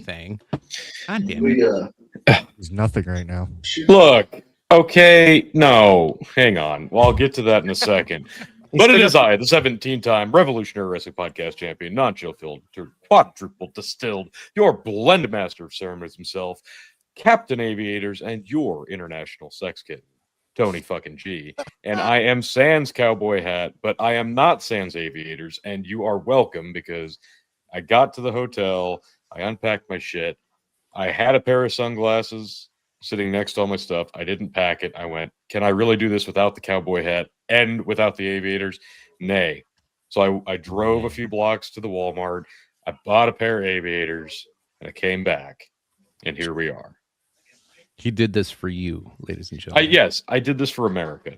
anything. God damn it. There's nothing right now. Look, okay, no, hang on. Well, I'll get to that in a second. But it is I, the 17-time Revolutionary Wrestling Podcast champion, non-chill filtered, quadruple distilled, your blend master of ceremonies himself, Captain Aviators, and your international sex kitten, Tony fucking G. And I am Sans Cowboy Hat, but I am not Sans Aviators, and you are welcome because I got to the hotel, I unpacked my shit, I had a pair of sunglasses sitting next to all my stuff. I didn't pack it. I went, can I really do this without the cowboy hat and without the aviators? Nay. So I drove a few blocks to the Walmart. I bought a pair of aviators and I came back. And here we are. He did this for you, ladies and gentlemen. Yes, I did this for America.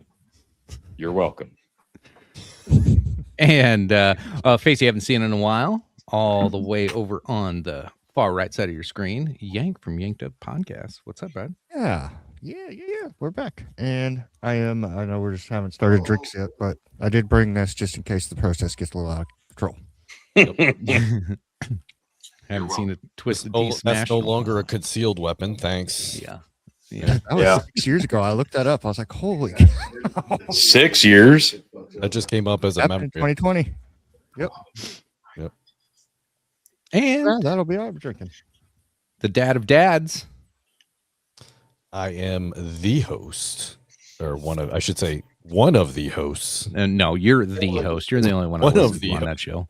You're welcome. And face you haven't seen in a while, all the way over on the far right side of your screen, Yank from Yanked Up Podcast. What's up, bud? Yeah. We're back. And I know we just haven't started drinks yet, but I did bring this just in case the process gets a little out of control. Haven't seen a twisted That's no longer a concealed weapon. Thanks. Yeah. That was 6 years ago. I looked that up. I was like, holy cow. 6 years? That just came up as a memory. 2020. Yep. And that'll be all I'm drinking. The dad of dads. I am the host, or one of the hosts. No, you're the host. You're the only one on that show.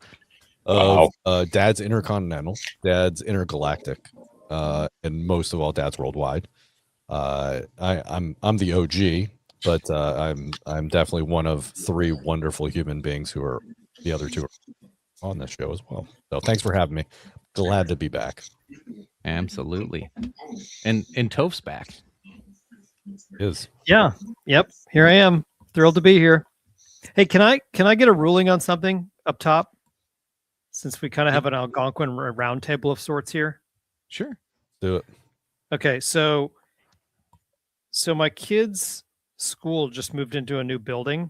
Dad's Intercontinental, Dad's Intergalactic, and most of all, Dad's Worldwide. I'm the OG, but I'm definitely one of three wonderful human beings who are the other two are on this show as well. So thanks for having me. Glad to be back. Absolutely. And Toph's back. Yeah. Yep. Here I am. Thrilled to be here. Hey, can I get a ruling on something up top? Since we kind of have an Algonquin roundtable of sorts here. Sure. Do it. Okay, so my kids' school just moved into a new building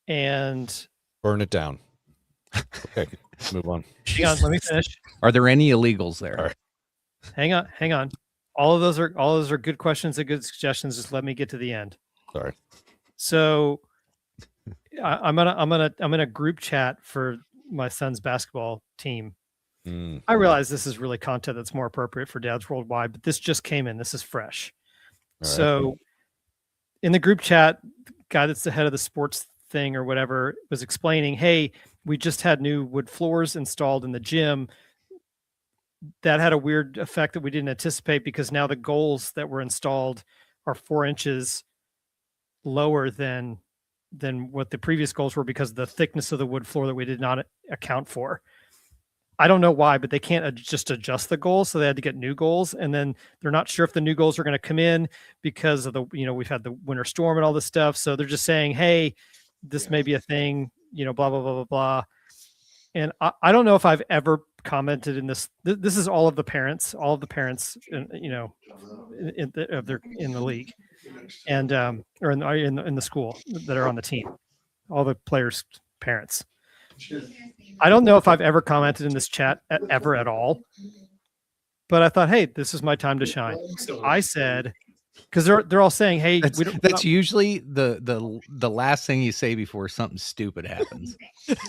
and burn it down. Okay, move on. Hang on, let me finish. Are there any illegals there? All right. Hang on. All of those are good questions and good suggestions. Just let me get to the end. Sorry. So I'm in a group chat for my son's basketball team. I realize this is really content that's more appropriate for Dads Worldwide, but this just came in. This is fresh. All so right. In the group chat, guy that's the head of the sports thing or whatever was explaining, hey, we just had new wood floors installed in the gym. That had a weird effect that we didn't anticipate because now the goals that were installed are 4 inches lower than what the previous goals were because of the thickness of the wood floor that we did not account for. I don't know why, but they can't just adjust the goals. So they had to get new goals. And then they're not sure if the new goals are going to come in because of we've had the winter storm and all this stuff. So they're just saying, hey, this may be a thing, blah, blah, blah, blah, blah. And I don't know if I've ever commented in this. This is all of the parents, in the league and, or in the school that are on the team, all the players' parents. I don't know if I've ever commented in this chat ever at all, but I thought, hey, this is my time to shine. So I said, because they're all saying, hey, that's usually the last thing you say before something stupid happens.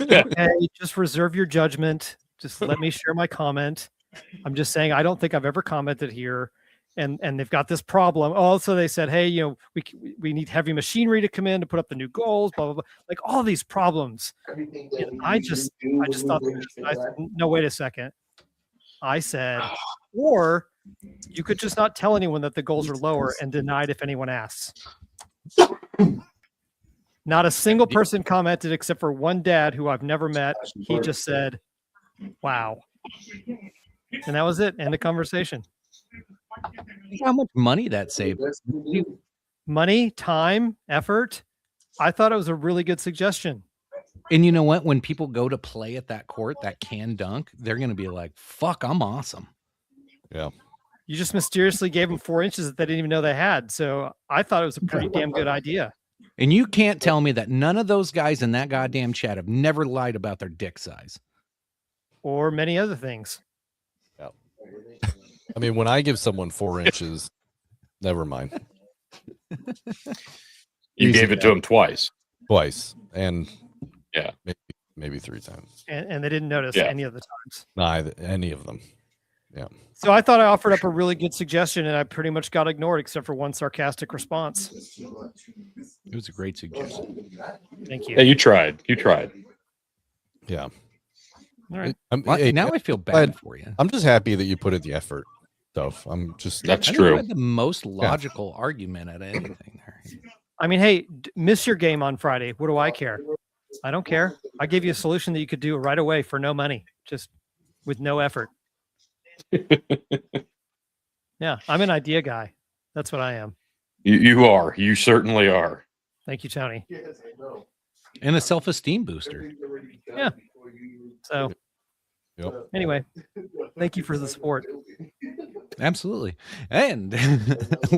Okay, just reserve your judgment. Just let me share my comment. I'm just saying I don't think I've ever commented here. And they've got this problem. Also, they said, hey, we need heavy machinery to come in to put up the new goals, blah, blah, blah. Like all these problems. And I just thought, I said, no, wait a second. I said, or you could just not tell anyone that the goals are lower and deny it if anyone asks. Not a single person commented except for one dad who I've never met. He just said, wow. And that was it. End the conversation. How much money that saved? Money, time, effort. I thought it was a really good suggestion. And you know what? When people go to play at that court, that can dunk, they're going to be like, fuck, I'm awesome. Yeah. You just mysteriously gave them 4 inches that they didn't even know they had. So I thought it was a pretty damn good idea. And you can't tell me that none of those guys in that goddamn chat have never lied about their dick size. Or many other things. Yep. I mean, when I give someone 4 inches, never mind. You Easy gave it to him twice. Twice, and Yeah. maybe 3 times. And they didn't notice Yeah. any of the times. Neither any of them. So I thought I offered up a really good suggestion, and I pretty much got ignored except for one sarcastic response. It was a great suggestion. Thank you. Yeah, you tried. You tried. Yeah. All right. Well, Hey, now I feel bad for you. I'm just happy that you put in the effort, Dove. I'm just That's I think you true. had the most logical argument out of anything there. I mean, hey, miss your game on Friday. What do I care? I don't care. I gave you a solution that you could do right away for no money, just with no effort. Yeah, I'm an idea guy. That's what I am. You are. You certainly are. Thank you, Tony. And a self-esteem booster. Yeah. So Yep. anyway, thank you for the support. Absolutely. And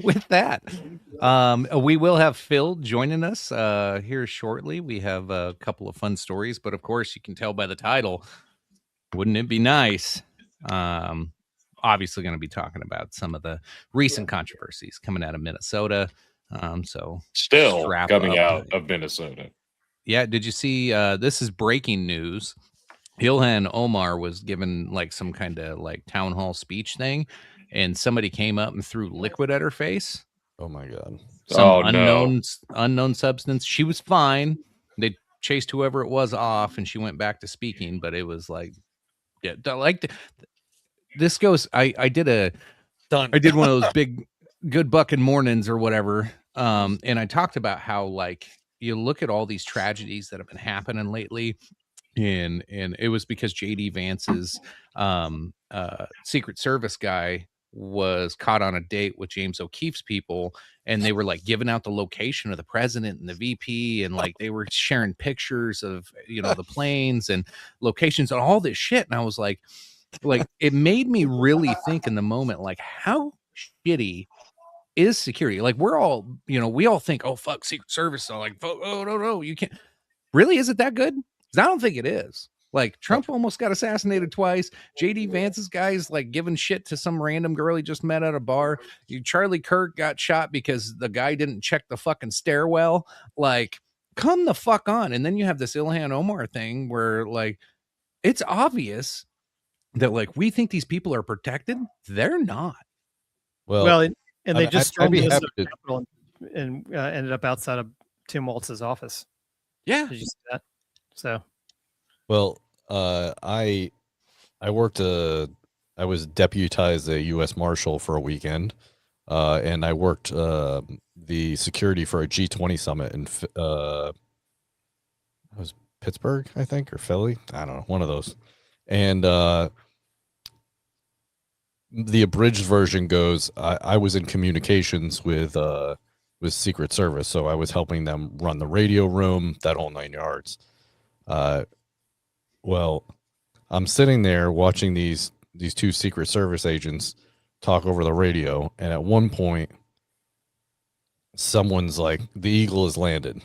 with that, we will have Phil joining us here shortly. We have a couple of fun stories, but of course, you can tell by the title, wouldn't it be nice? Obviously going to be talking about some of the recent controversies coming out of Minnesota. So Still strap coming up. out of Minnesota. Yeah, did you see this is breaking news. Ilhan Omar was given like some kind of like town hall speech thing, and somebody came up and threw liquid at her face. Oh my God. Some no. unknown substance. She was fine. They chased whoever it was off, and she went back to speaking. But it was like, yeah, this goes. I did one of those big good bucking mornings or whatever. And I talked about how like you look at all these tragedies that have been happening lately. And it was because JD Vance's Secret Service guy was caught on a date with James O'Keefe's people, and they were like giving out the location of the president and the VP, and like they were sharing pictures of the planes and locations and all this shit. And I was like it made me really think in the moment, like how shitty is security? Like we're all we all think, oh fuck, Secret Service. So like, oh no, you can't. Really, is it that good? I don't think it is. Like Trump almost got assassinated twice. JD Vance's guy's like giving shit to some random girl he just met at a bar. Charlie Kirk got shot because the guy didn't check the fucking stairwell. Like, come the fuck on. And then you have this Ilhan Omar thing where like it's obvious that like we think these people are protected. They're not. Well, and they just I'd stormed be the happy to- Capitol and ended up outside of Tim Walz's office. Yeah. Did you see that? So, Well, I worked I was deputized a U.S. Marshal for a weekend, and I worked the security for a G20 summit in it was Pittsburgh, I think, or Philly. I don't know, one of those. And the abridged version goes, I was in communications with Secret Service, so I was helping them run the radio room, that whole 9 yards. Well, I'm sitting there watching these two Secret Service agents talk over the radio, and at one point, someone's like, "The Eagle has landed,"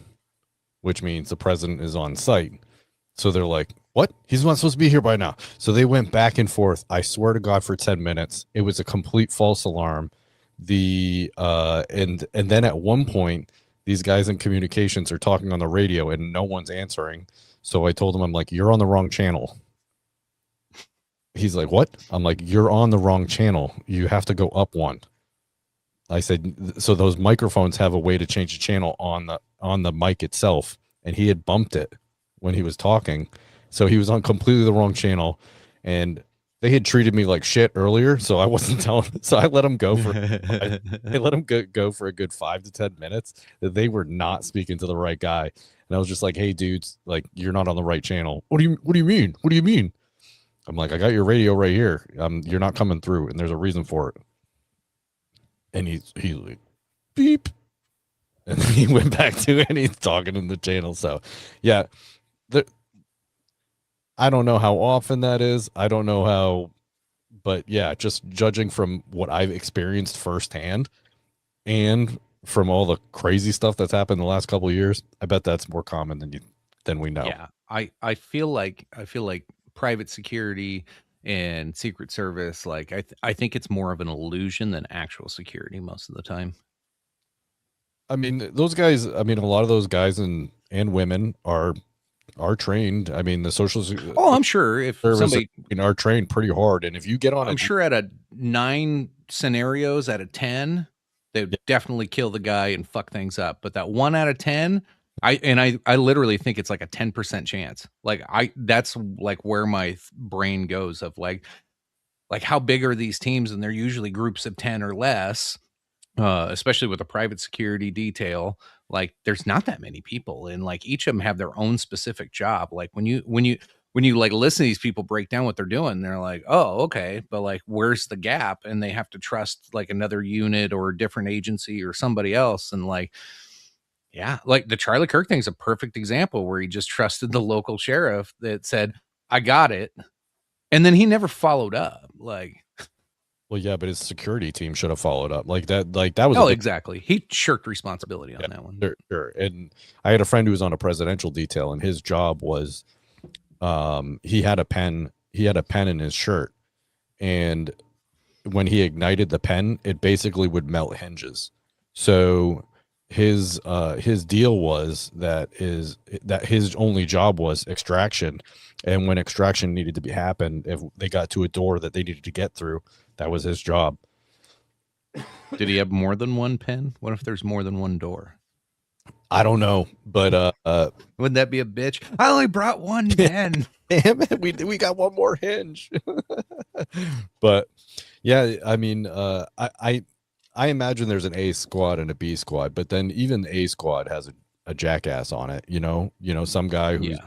which means the president is on site. So they're like, "What? He's not supposed to be here by now." So they went back and forth. I swear to God, for 10 minutes, it was a complete false alarm. And then at one point, these guys in communications are talking on the radio, and no one's answering. So I told him, I'm like, "You're on the wrong channel." He's like, "What?" I'm like, "You're on the wrong channel. You have to go up one." I said, "So those microphones have a way to change the channel on the mic itself." And he had bumped it when he was talking. So he was on completely the wrong channel. And they had treated me like shit earlier. So I wasn't telling. So I let him go for go for a good 5 to 10 minutes. That they were not speaking to the right guy. And I was just like, "Hey dudes, like you're not on the right channel." What do you mean? What do you mean? I'm like, "I got your radio right here. You're not coming through, and there's a reason for it." And he's like, "Beep," and then he went back to it, and he's talking in the channel. So, yeah, I don't know how often that is. I don't know how, but yeah, just judging from what I've experienced firsthand, and from all the crazy stuff that's happened in the last couple of years, I bet that's more common than we know. Yeah, I feel like private security and Secret Service. Like I think it's more of an illusion than actual security most of the time. I mean, those guys. I mean, a lot of those guys and women are trained. I mean, the social Oh, I'm sure if service somebody, are trained pretty hard, and if you get on I'm sure out of 9 scenarios out of 10, they would definitely kill the guy and fuck things up. But that 1 out of 10, I literally think it's like a 10% chance. Like that's like where my brain goes of like how big are these teams? And they're usually groups of 10 or less. Especially with a private security detail, like there's not that many people, and like each of them have their own specific job. Like when you like listen to these people break down what they're doing, they're like, oh, okay, but like where's the gap? And they have to trust like another unit or a different agency or somebody else. And like, yeah, like the Charlie Kirk thing's a perfect example where he just trusted the local sheriff that said, I got it. And then he never followed up. Like, well, yeah, but his security team should have followed up like that. Like that was oh, exactly. He shirked responsibility on that one. Sure. And I had a friend who was on a presidential detail, and his job was, he had a pen in his shirt, and when he ignited the pen, it basically would melt hinges. So his deal was that his only job was extraction, and when extraction needed to be happen, if they got to a door that they needed to get through, that was his job. Did he have more than one pen? What if there's more than one door? I don't know, but wouldn't that be a bitch? I only brought one pen. Damn it, we got one more hinge. But yeah, I mean, I imagine there's an A squad and a B squad, but then even the A squad has a jackass on it. You know, some guy who's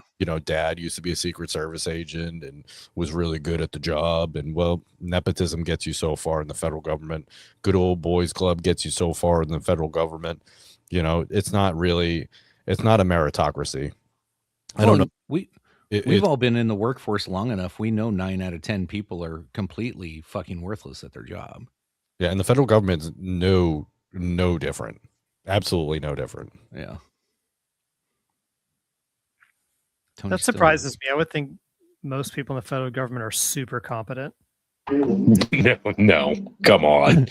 dad used to be a Secret Service agent and was really good at the job. And well, nepotism gets you so far in the federal government. Good old boys club gets you so far in the federal government. You know, it's not a meritocracy. I don't know. We've all been in the workforce long enough. We know 9 out of 10 people are completely fucking worthless at their job. Yeah, and the federal government's no different. Absolutely no different. Yeah. That surprises me. I would think most people in the federal government are super competent. No, come on.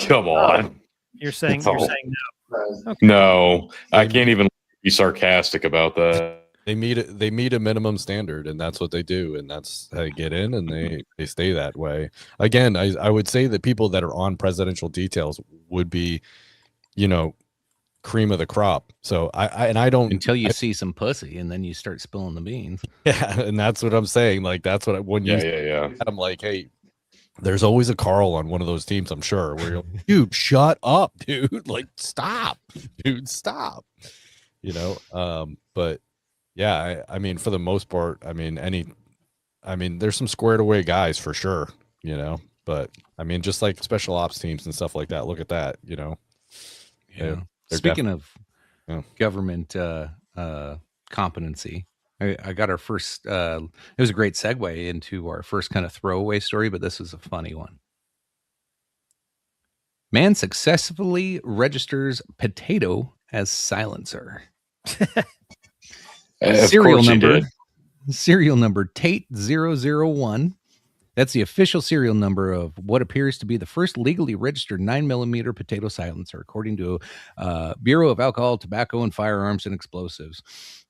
Come on. You're saying no. Okay. No, I can't even be sarcastic about that. They meet a minimum standard, and that's what they do, and that's how they get in, and they stay that way. Again, I would say that people that are on presidential details would be, cream of the crop. So I don't until you see some pussy, and then you start spilling the beans. Yeah, and that's what I'm saying. Like that's what I'm like, hey, there's always a Carl on one of those teams, I'm sure, where you're like, dude, shut up, dude. Like, stop, dude, stop. But yeah, I mean, for the most part, I mean, there's some squared away guys for sure, but I mean, just like special ops teams and stuff like that. Look at that, Yeah. Speaking of government competency, I got our first, it was a great segue into our first kind of throwaway story, but this is a funny one. Man successfully registers potato as silencer. Serial number Tate 001. That's the official serial number of what appears to be the first legally registered 9mm potato silencer, according to Bureau of Alcohol, Tobacco, and Firearms and Explosives.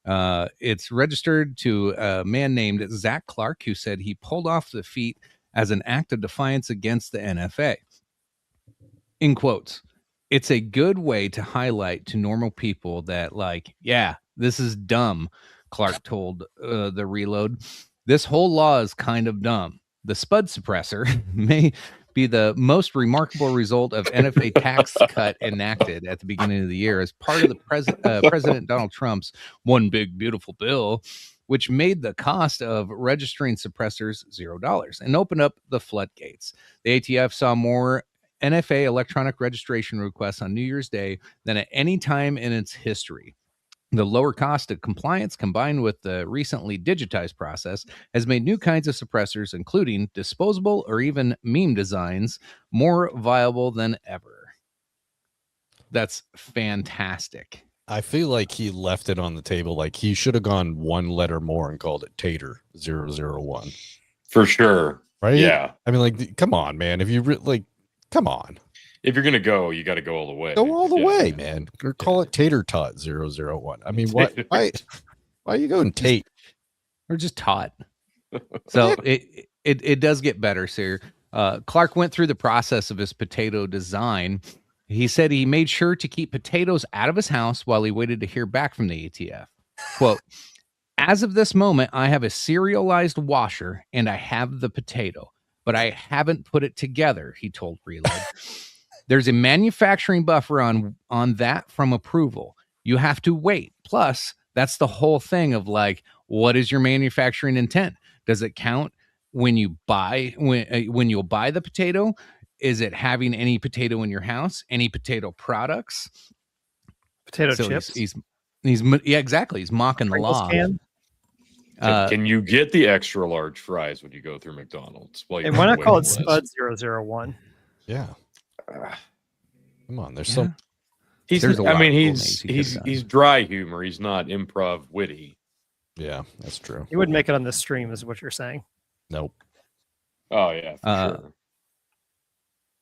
It's registered to a man named Zach Clark, who said he pulled off the feat as an act of defiance against the NFA. In quotes, it's a good way to highlight to normal people that, like, yeah, this is dumb, Clark told the Reload. This whole law is kind of dumb. The spud suppressor may be the most remarkable result of NFA tax cut enacted at the beginning of the year as part of the President Donald Trump's one big beautiful bill, which made the cost of registering suppressors $0 and opened up the floodgates. The ATF saw more NFA electronic registration requests on New Year's Day than at any time in its history. The lower cost of compliance combined with the recently digitized process has made new kinds of suppressors, including disposable or even meme designs, more viable than ever. That's fantastic. I feel like he left it on the table. Like he should have gone one letter more and called it Tater 001. For sure. right? Yeah. I mean, like, come on, man. If you come on, If you're gonna go, you got to go all the way. go all the Yeah. way, man. Or call it Tater Tot 001. I mean, what? Why are you going Tate? Or just taught. So it does get better, sir. Clark went through the process of his potato design. He said he made sure to keep potatoes out of his house while he waited to hear back from the ATF. Quote, as of this moment, I have a serialized washer and I have the potato, but I haven't put it together, he told Reload. There's a manufacturing buffer on that from approval. You have to wait. Plus, that's the whole thing of like, what is your manufacturing intent? Does it count when you buy when you'll buy the potato? Is it having any potato in your house? Any potato products? Potato So chips. He's yeah, exactly. He's mocking the Pringles law. can. Can you get the extra large fries when you go through McDonald's? Well, And why not call it Spud 001? Yeah. Come on. There's Yeah. He's a I lot mean, of cool names he could've done. he's dry humor. He's not improv witty. yeah, that's true. You wouldn't make it on this stream, is what you're saying. Nope. Oh yeah, for sure.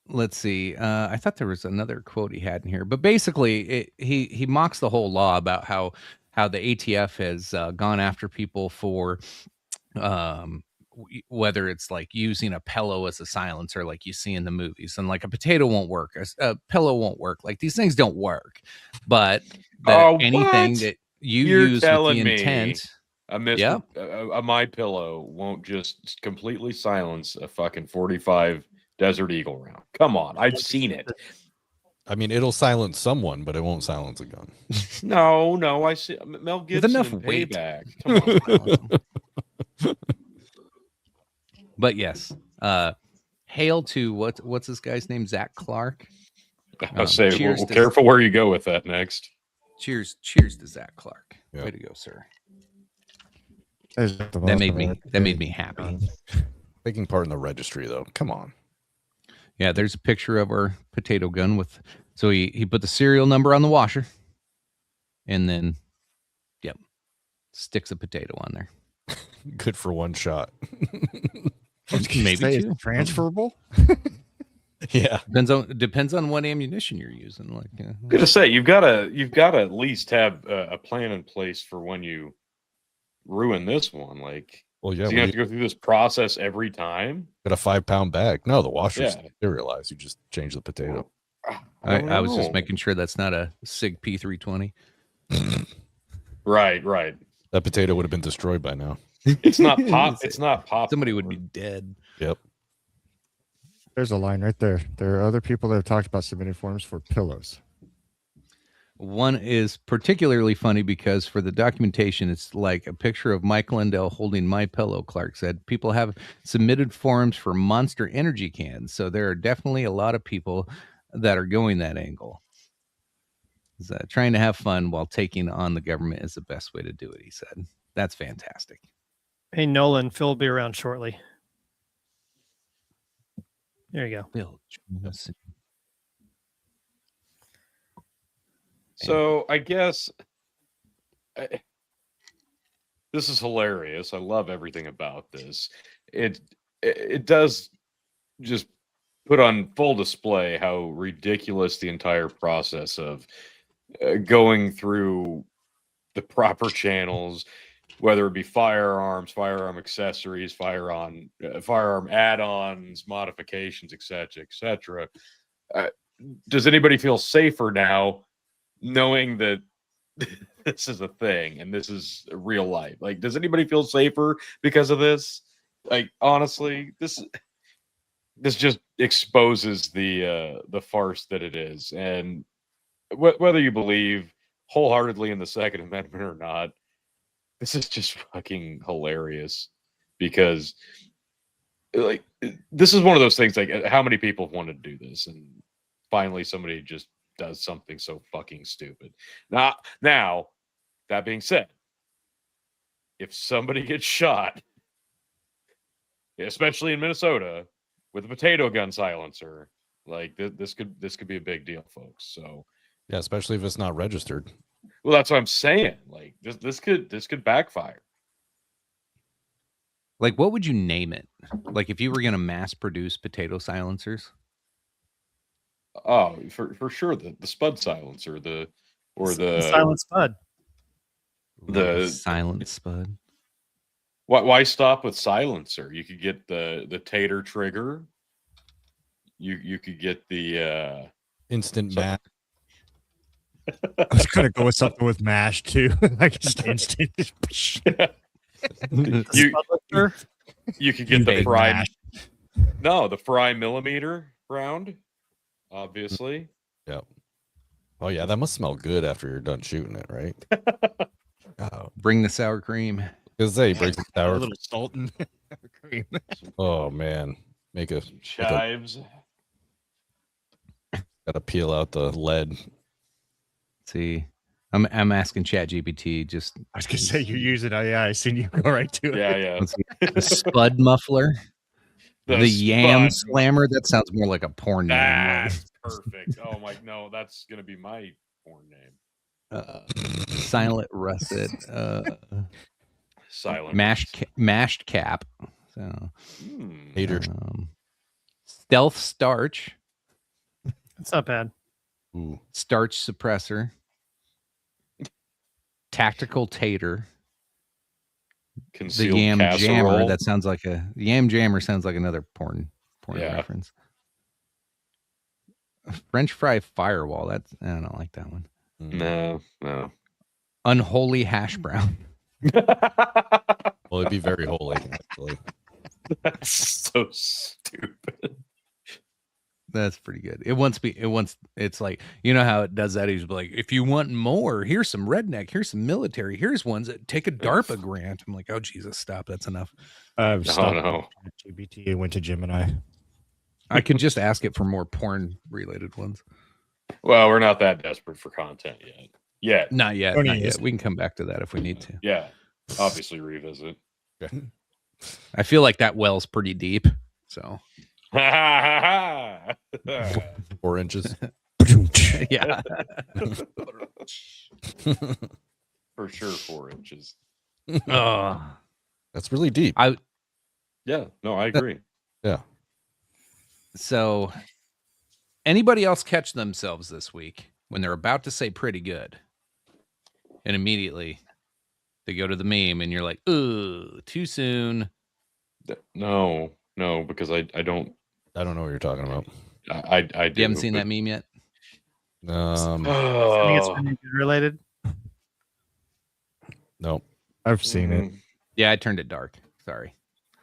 Let's see. I thought there was another quote he had in here, but basically, he mocks the whole law about how the ATF has gone after people for whether it's like using a pillow as a silencer, like you see in the movies, and like a potato won't work, a pillow won't work. Like these things don't work, but anything what? that you You're use with telling the me intent. A Mr. A My Pillow won't just completely silence a fucking 45 Desert Eagle round. Come on, I've seen it. I mean, it'll silence someone, but it won't silence a gun. No, I see Mel Gibson. enough in weight. Payback. Come on. But yes, hail to what's this guy's name? Zach Clark. I'll say, cheers well, to- careful where you go with that next. Cheers to Zach Clark. Yeah. Way to go, sir. That made me happy. Taking part in the registry, though. Come on. Yeah, there's a picture of our potato gun with. So he put the serial number on the washer, and then, yep, sticks a potato on there. Good for one shot. Maybe two. Transferable. Yeah. Depends on what ammunition you're using. Like, I'm gonna say you've got to at least have a plan in place for when you ruin this one. Like, Well, yeah. so you have to go through this process every time. Got a 5-pound bag. No, the washer's Yeah. sterilized. You just change the potato. I was just know. making sure that's not a SIG P320. Right. That potato would have been destroyed by now. It's not pop. It's not pop. Somebody would be dead. Yep. There's a line right there. There are other people that have talked about submitting forms for pillows. One is particularly funny because for the documentation, it's like a picture of Mike Lindell holding my pillow. Clark said people have submitted forms for Monster Energy cans, so there are definitely a lot of people that are going that angle. Trying to have fun while taking on the government is the best way to do it, he said. That's fantastic. Hey, Nolan, Phil will be around shortly. There you go. Bill. So I guess this is hilarious. I love everything about this. It does just put on full display how ridiculous the entire process of going through the proper channels, whether it be firearms, firearm accessories, firearm add-ons, modifications, etc. Does anybody feel safer now knowing that this is a thing and this is real life? Like, does anybody feel safer because of this? Like, honestly, this just exposes the farce that it is. And whether you believe wholeheartedly in the Second Amendment or not, this is just fucking hilarious, because like this is one of those things, like, how many people have wanted to do this, and finally somebody just does something so fucking stupid. Now, that being said, if somebody gets shot, especially in Minnesota, with a potato gun silencer, like this could be a big deal, folks. So Yeah, especially if it's not registered. well, that's what I'm saying. Like this could backfire. Like, what would you name it? Like, if you were going to mass produce potato silencers? Oh, for sure, the spud silencer, The silent spud. the silent spud. why stop with silencer? You could get the tater trigger. You could get the Instant So- mash. I was gonna go with something with mash too, like just instant. The you spud lifter. you could get the Big fry. mash. No, the fry millimeter round, obviously. Yep. Oh yeah, that must smell good after you're done shooting it, right? Oh, Bring the sour cream. Because they break the a sour. little salt and cream. Oh man, make a Chives. gotta peel out the lead. See, I'm asking ChatGPT just I was gonna say you use it. Yeah, I seen you go right to it. Yeah, yeah. let's see, the spud muffler, the yam spud. slammer. That sounds more like a porn name. Like, That's perfect. Oh my, no, that's gonna be my porn name. silent russet, Silent. mashed cap. So Hater. stealth starch, It's not bad. Ooh. starch suppressor, tactical tater, the Concealed yam casserole. jammer. That sounds like the yam jammer sounds like another porn Yeah. reference. French fry firewall. That's I don't like that one. No. Unholy hash brown. Well, it'd be very holy, actually. That's so stupid. That's pretty good. It's like, you know how it does that? He's like, if you want more, here's some redneck, here's some military, here's ones that take a DARPA grant. I'm like, oh Jesus, stop. That's enough. I've stopped No. GBT and went to Gemini. I could just ask it for more porn related ones. Well, we're not that desperate for content yet. Not yet. Don't Not need yet. this. We can come back to that if we need to. Yeah. Obviously revisit. I feel like that well's pretty deep. So 4 inches. yeah. For sure 4 inches. Oh. That's really deep. Yeah, no, I agree. Yeah. So anybody else catch themselves this week when they're about to say pretty good and immediately they go to the meme and you're like, ooh, too soon. No, because I don't I don't know what you're talking about. I do. You haven't seen that meme yet? I think it's been related. No. I've seen it. Yeah, I turned it dark. Sorry.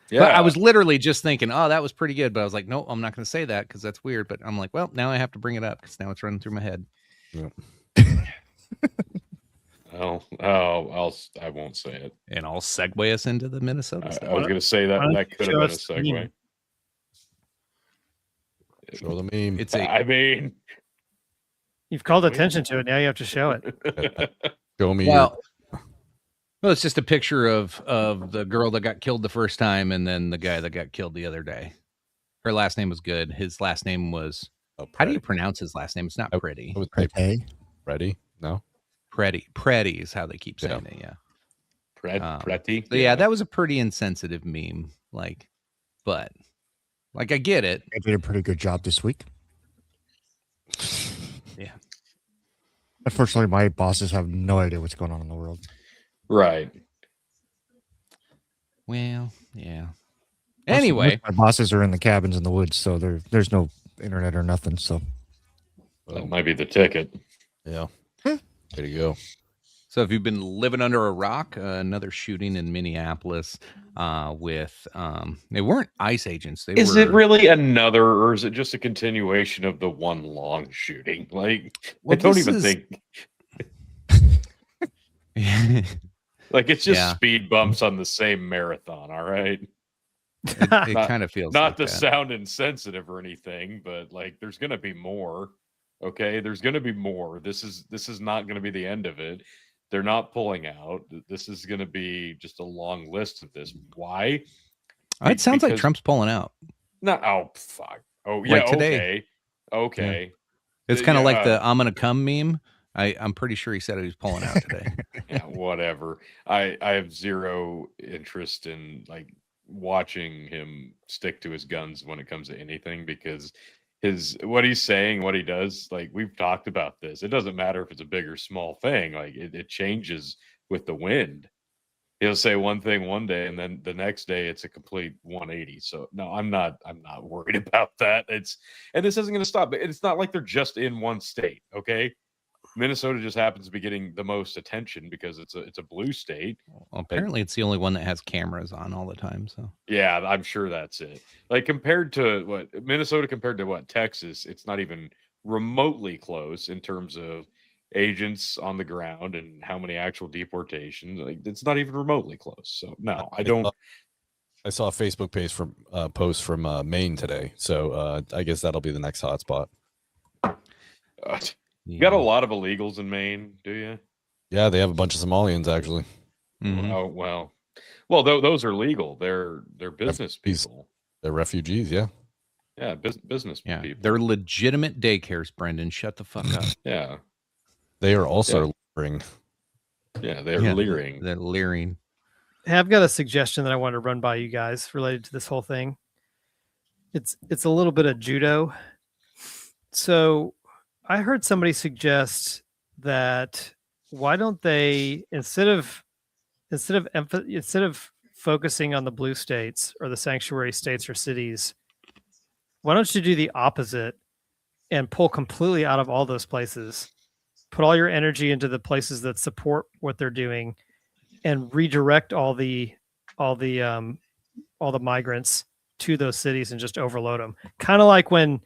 Yeah, But I was literally just thinking, oh, that was pretty good. But I was like, no, I'm not going to say that because that's weird. But I'm like, well, now I have to bring it up because now it's running through my head. Yep. I won't say it. And I'll segue us into the Minnesota stuff. I was going to say that Why don't that you could show have been a us the segue. meme? Show the meme. It's a I mean, You've called attention to it. Now you have to show it. Show me well, it's just a picture of the girl that got killed the first time and then the guy that got killed the other day. Her last name was good. His last name was your how do you pronounce his last name? It's not pretty. I would say Hey, ready? No. Pretty is how they keep saying it. Yeah. pretty. So yeah, that was a pretty insensitive meme. But I get it. I did a pretty good job this week. Yeah. Unfortunately, my bosses have no idea what's going on in the world. Right. Well, yeah. Most Anyway, of my bosses are in the cabins in the woods, so there's no internet or nothing. So That might be the ticket. Yeah. There you go. so if you've been living under a rock, another shooting in Minneapolis with they weren't ICE agents. They Is were, it really another, or is it just a continuation of the one long shooting? Like, Well, I don't this even is- think. it Like, it's just Yeah. speed bumps on the same marathon. All right. it Not- kind of feels Not like to that. sound insensitive or anything, but like, there's gonna be more. Okay, there's gonna be more. This is not gonna be the end of it. They're not pulling out. This is gonna be just a long list of this. Why? It sounds like because- Trump's pulling out. No. Oh fuck. Oh yeah. Like today. Okay. It's kind of like the Yeah. "I'm gonna come" meme. I'm pretty sure he said he was pulling out today. Yeah, whatever. I have zero interest in like watching him stick to his guns when it comes to anything, because what he's saying, what he does, like we've talked about this. It doesn't matter if it's a big or small thing. Like it changes with the wind. He'll say one thing one day, and then the next day it's a complete 180. So no, I'm not worried about that. And this isn't going to stop. It's not like they're just in one state. Okay, Minnesota just happens to be getting the most attention because it's a blue state. Well, apparently, it's the only one that has cameras on all the time. So yeah, I'm sure that's it. Like compared to what Minnesota, compared to what Texas, it's not even remotely close in terms of agents on the ground and how many actual deportations. Like it's not even remotely close. So no, I don't. I saw a Facebook post from Maine today, so I guess that'll be the next hotspot. You got a lot of illegals in Maine, do you? Yeah, they have a bunch of Somalians actually. Mhm. Oh well, those are legal. They're business people. They're refugees. Yeah. Yeah, business people. They're legitimate daycares, Brendan. Shut the fuck up. Yeah. They are also leering. Yeah, they're leering. They're leering. Hey, I've got a suggestion that I want to run by you guys related to this whole thing. It's a little bit of judo. So I heard somebody suggest that why don't they instead of focusing on the blue states or the sanctuary states or cities, why don't you do the opposite and pull completely out of all those places? Put all your energy into the places that support what they're doing, and redirect all the migrants to those cities and just overload them. Kind of like when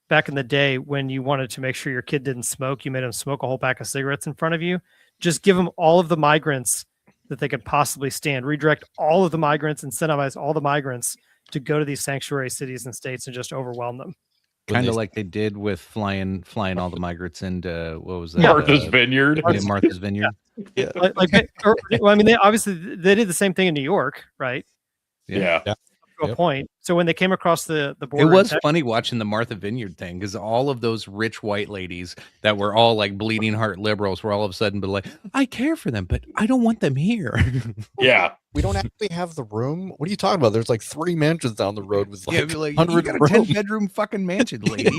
back in the day when you wanted to make sure your kid didn't smoke, you made him smoke a whole pack of cigarettes in front of you. Just give them all of the migrants that they could possibly stand. Redirect all of the migrants, incentivize all the migrants to go to these sanctuary cities and states and just overwhelm them. Kind of like they did with flying all the migrants into what was that? Martha's Vineyard. Martha's Vineyard. Yeah. I mean, they did the same thing in New York, right? Yeah. To a point. So when they came across the border, it was funny watching the Martha Vineyard thing because all of those rich white ladies that were all like bleeding heart liberals were all of a sudden like, I care for them, but I don't want them here. Yeah. We don't actually have the room. What are you talking about? There's like 3 mansions down the road with like, 100 you got a 10-bedroom fucking mansion, lady.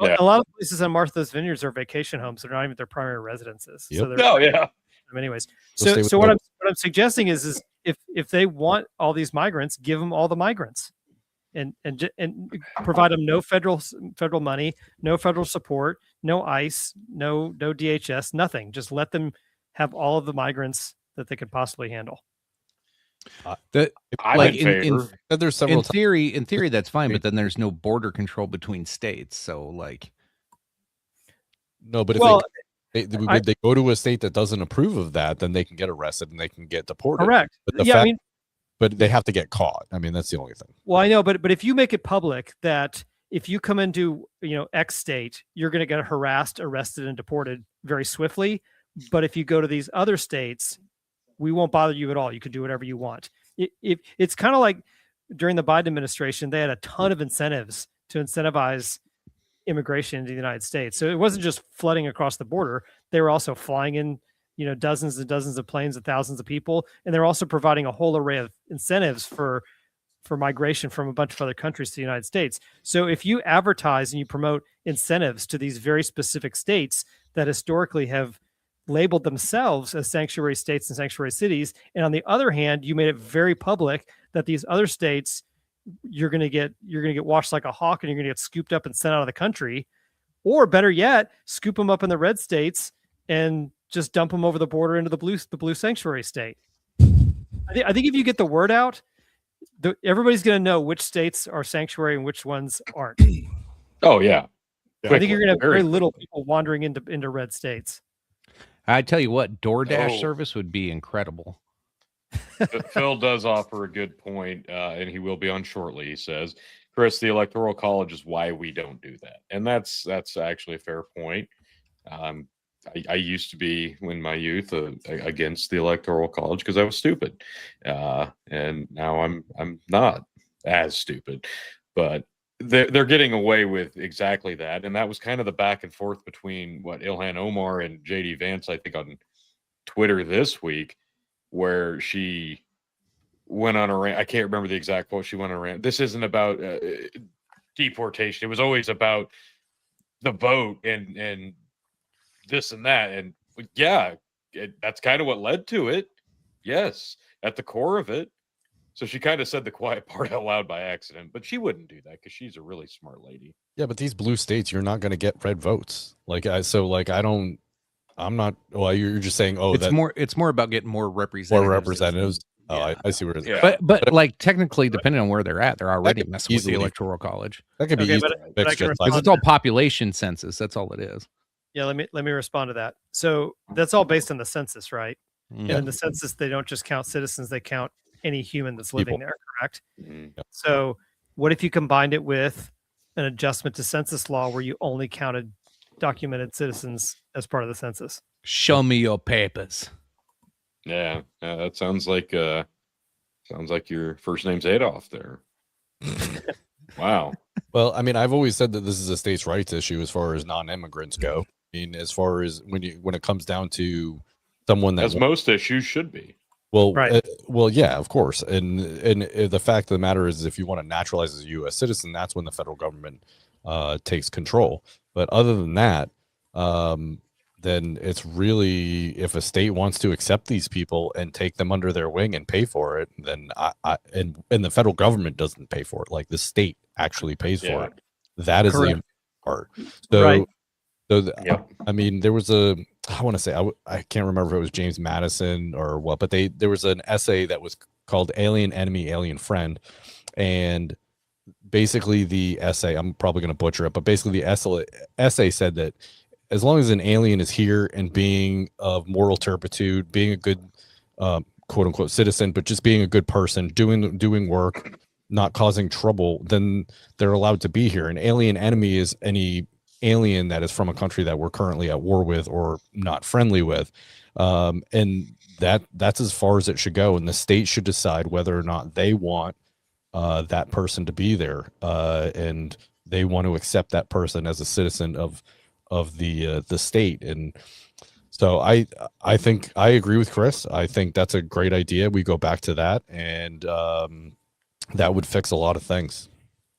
Yeah. A lot of places on Martha's Vineyards are vacation homes. They're not even their primary residences. Yep. So Oh yeah. Anyways, So so what I'm suggesting is if they want all these migrants, give them all the migrants, and provide them no federal money, no federal support, no ICE, no DHS, nothing. Just let them have all of the migrants that they could possibly handle. There's several in theory that's fine, but then there's no border control between states. So like, no, but if they go to a state that doesn't approve of that, then they can get arrested and they can get deported. Correct. But but they have to get caught. I mean, that's the only thing. Well, I know, but if you make it public that if you come into X state, you're going to get harassed, arrested, and deported very swiftly. But if you go to these other states, we won't bother you at all. You can do whatever you want. It's kind of like during the Biden administration, they had a ton of incentives to incentivize immigration into the United States. So it wasn't just flooding across the border. They were also flying in, dozens and dozens of planes and thousands of people. And they're also providing a whole array of incentives for migration from a bunch of other countries to the United States. So if you advertise and you promote incentives to these very specific states that historically have labeled themselves as sanctuary states and sanctuary cities, and on the other hand, you made it very public that these other states, you're going to get watched like a hawk and you're going to get scooped up and sent out of the country, or better yet, scoop them up in the red states and just dump them over the border into the blue sanctuary state. I think if you get the word out, everybody's going to know which states are sanctuary and which ones aren't. Oh yeah. I think you're going to have very little people wandering into red states. I tell you what, DoorDash service would be incredible. Phil does offer a good point, and he will be on shortly. He says, Chris, the Electoral College is why we don't do that. And that's actually a fair point. I used to be, in my youth, against the Electoral College because I was stupid. And now I'm not as stupid. But they're getting away with exactly that. And that was kind of the back and forth between Ilhan Omar and JD Vance, I think, on Twitter this week, where she went on a rant. I can't remember the exact quote. She went on a rant. This isn't about deportation. It was always about the vote and this and that. And yeah, that's kind of what led to it. Yes, at the core of it. So she kind of said the quiet part out loud by accident, but she wouldn't do that because she's a really smart lady. Yeah, but these blue states, you're not going to get red votes. I'm not. Well, you're just saying, it's more about getting more representatives. More representatives. Yeah. I see where it is. Yeah. But like technically, depending on where they're at, they're already could messing with the easily- electoral college That could be Okay, easily but I fixed can just by- because it's all population census. That's all it is. Yeah, let me respond to that. So that's all based on the census, right? Mhm. And in the census, they don't just count citizens; they count any human that's living People. there. Correct. Mhm. So what if you combined it with an adjustment to census law where you only counted documented citizens as part of the census? Show me your papers. Yeah, that sounds like your first name's Adolf there. Wow. Well, I mean, I've always said that this is a states' rights issue as far as non-immigrants go. I mean, as far as when it comes down to someone that As most issues should be. Well, Right. Yeah, of course, and the fact of the matter is, if you want to naturalize as a U.S. citizen, that's when the federal government takes control. But other than that, then it's really, if a state wants to accept these people and take them under their wing and pay for it, then and the federal government doesn't pay for it, like the state actually pays for it. That is Correct. the part. So, Right. Yep. I mean, there was I want to say, I can't remember if it was James Madison or what, but there was an essay that was called Alien Enemy, Alien Friend. And basically the essay, I'm probably going to butcher it, but basically the essay said that as long as an alien is here and being of moral turpitude, being a good quote unquote citizen, but just being a good person, doing work, not causing trouble, then they're allowed to be here. An alien enemy is any alien that is from a country that we're currently at war with or not friendly with. And that's as far as it should go. And the state should decide whether or not they want that person to be there. And they want to accept that person as a citizen of the state. And so I think I agree with Chris. I think that's a great idea. We go back to that, and that would fix a lot of things.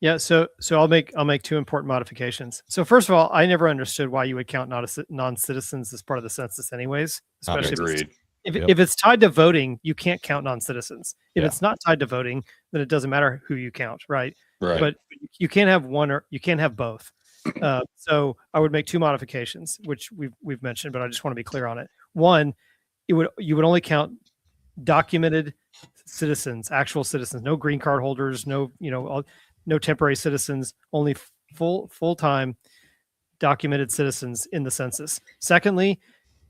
Yeah, so I'll make two important modifications. So first of all, I never understood why you would count non-citizens as part of the census, anyways. Especially Agreed. if it's tied to voting, you can't count non-citizens. If Yeah. it's not tied to voting, then it doesn't matter who you count, right? Right. But you can't have one or you can't have both. So I would make two modifications, which we've mentioned, but I just want to be clear on it. One, you would only count documented citizens, actual citizens, no green card holders, no temporary citizens, only full-time documented citizens in the census. Secondly,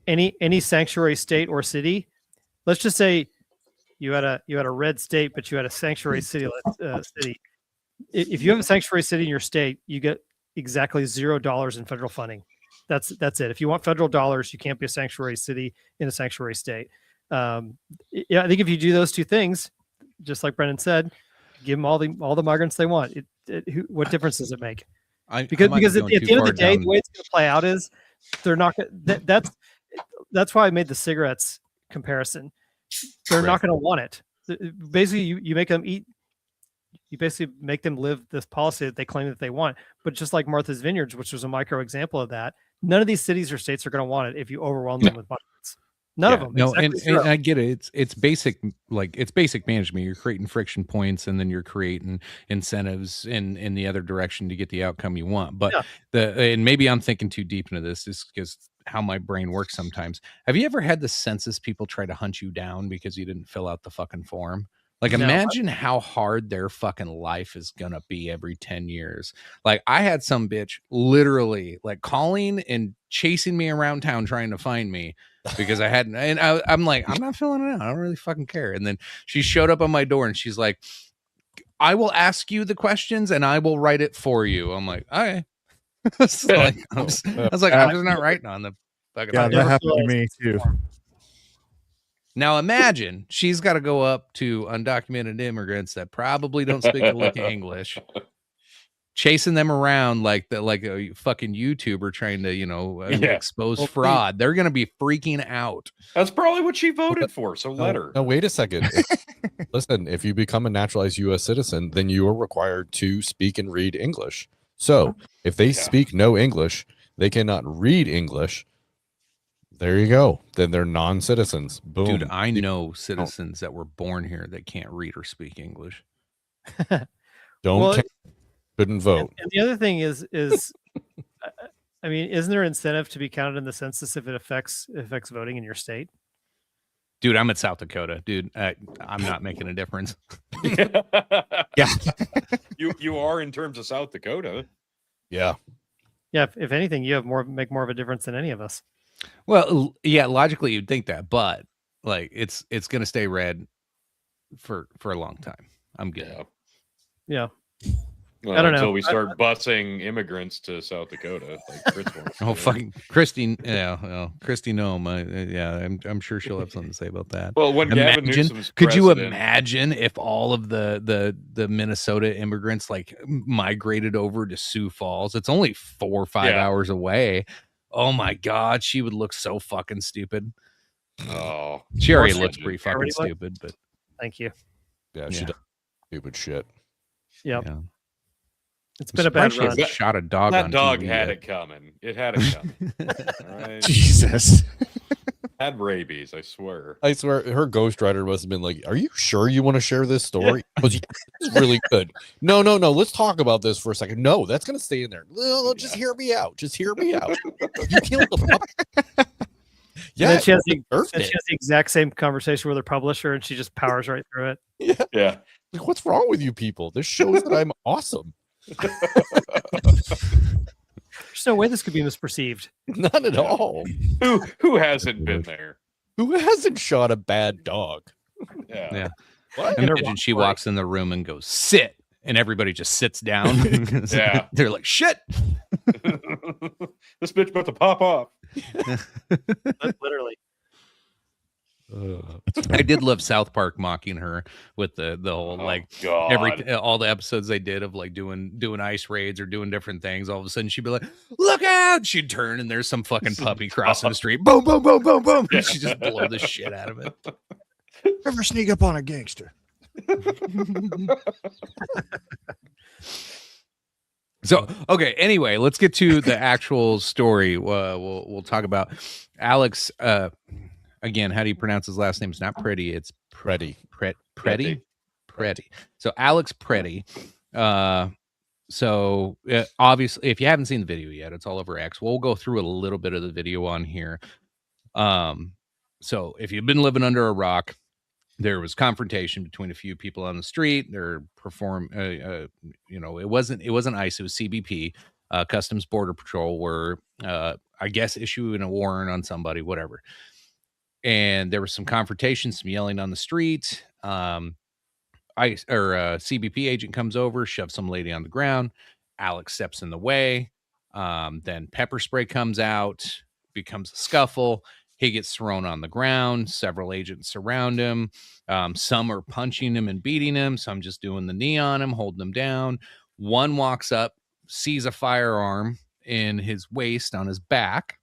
any sanctuary state or city, let's just say you had a red state, but you had a sanctuary city. If you have a sanctuary city in your state, you get exactly $0 in federal funding. That's it. If you want federal dollars, you can't be a sanctuary city in a sanctuary state. I think if you do those two things, just like Brendan said, give them all the migrants they want. What difference does it make? Because at the end of the day, the way it's going to play out is they're not. That's why I made the cigarettes comparison. They're not going to want it. Basically, you make them eat. You basically make them live this policy that they claim that they want. But just like Martha's Vineyards, which was a micro example of that, none of these cities or states are going to want it if you overwhelm them with migrants. None of them. No, Exactly and I get it. It's basic management. You're creating friction points, and then you're creating incentives in the other direction to get the outcome you want. But and maybe I'm thinking too deep into this, just because how my brain works sometimes. Have you ever had the census people try to hunt you down because you didn't fill out the fucking form? Like, imagine how hard their fucking life is gonna be every 10 years. Like, I had some bitch literally like calling and chasing me around town trying to find me because I hadn't. And I'm like, I'm not filling it out. I don't really fucking care. And then she showed up on my door and she's like, I will ask you the questions and I will write it for you. I'm like, okay. So like, I'm just not writing on the fucking. Yeah, that happened to me too. Now imagine she's got to go up to undocumented immigrants that probably don't speak a lick of English chasing them around like a fucking YouTuber trying to, expose Well, fraud. They're gonna be freaking out. That's probably what she voted for. So let her. No, wait a second. Listen, if you become a naturalized U.S. citizen, then you are required to speak and read English. So if they speak no English, they cannot read English. There you go. Then they're non-citizens. Boom. Dude, I know citizens that were born here that can't read or speak English. Couldn't vote. And the other thing is, I mean, isn't there incentive to be counted in the census if it affects voting in your state? Dude, I'm at South Dakota. Dude, I'm not making a difference. Yeah. You are in terms of South Dakota. Yeah. Yeah. If anything, you make more of a difference than any of us. Well, yeah, logically you'd think that, but like it's gonna stay red for a long time. I'm good. Yeah. Well, I don't know. until we start busing immigrants to South Dakota, like Chris wants to do. Fucking Christy, Christy Nome. I'm sure she'll have something to say about that. Well, when Gavin Newsom's could you president- imagine if all of the Minnesota immigrants like migrated over to Sioux Falls? It's only 4 or 5 hours away. Oh my God, she would look so fucking stupid. Oh, she already looks pretty fucking stupid, but thank you. Yeah, she does stupid shit. Yep. Yeah. It's been a bad run. Shot a dog. That on dog TV had yet. it coming. It had it coming. All right? Jesus. Had rabies, I swear. I swear, her ghostwriter must have been like, "Are you sure you want to share this story? Because it's really good." No. Let's talk about this for a second. No, that's gonna stay in there. No, just hear me out. Just hear me out. You killed the puppy. Yeah, and she has the exact same conversation with her publisher, and she just powers right through it. Yeah. Like, what's wrong with you people? This shows that I'm awesome. There's no way this could be misperceived. Not at all. Who hasn't been there? Who hasn't shot a bad dog? Yeah. What? Imagine she walks in the room and goes, "Sit," and everybody just sits down. Yeah. They're like, "Shit." This bitch about to pop off. Literally. I did love South Park mocking her with the whole God. all the episodes they did of like doing ice raids or doing different things. All of a sudden she'd be like, "Look out!" She'd turn and there's some fucking puppy crossing the street. Boom, boom, boom, boom, boom. Yeah. She just blow the shit out of it. Ever sneak up on a gangster? So, okay. Anyway, let's get to the actual story. We'll talk about Alex. Again, how do you pronounce his last name? It's not Pretty. It's Pretty. Pretty. So Alex Pretty. So obviously, if you haven't seen the video yet, it's all over X. We'll go through a little bit of the video on here. So if you've been living under a rock, there was confrontation between a few people on the street. They're it wasn't ICE, it was CBP, Customs Border Patrol, were I guess issuing a warrant on somebody, whatever. And there was some confrontation, some yelling on the street. CBP agent comes over, shoves some lady on the ground. Alex steps in the way. Then pepper spray comes out, becomes a scuffle. He gets thrown on the ground. Several agents surround him. Some are punching him and beating him. Some just doing the knee on him, holding him down. One walks up, sees a firearm in his waist on his back.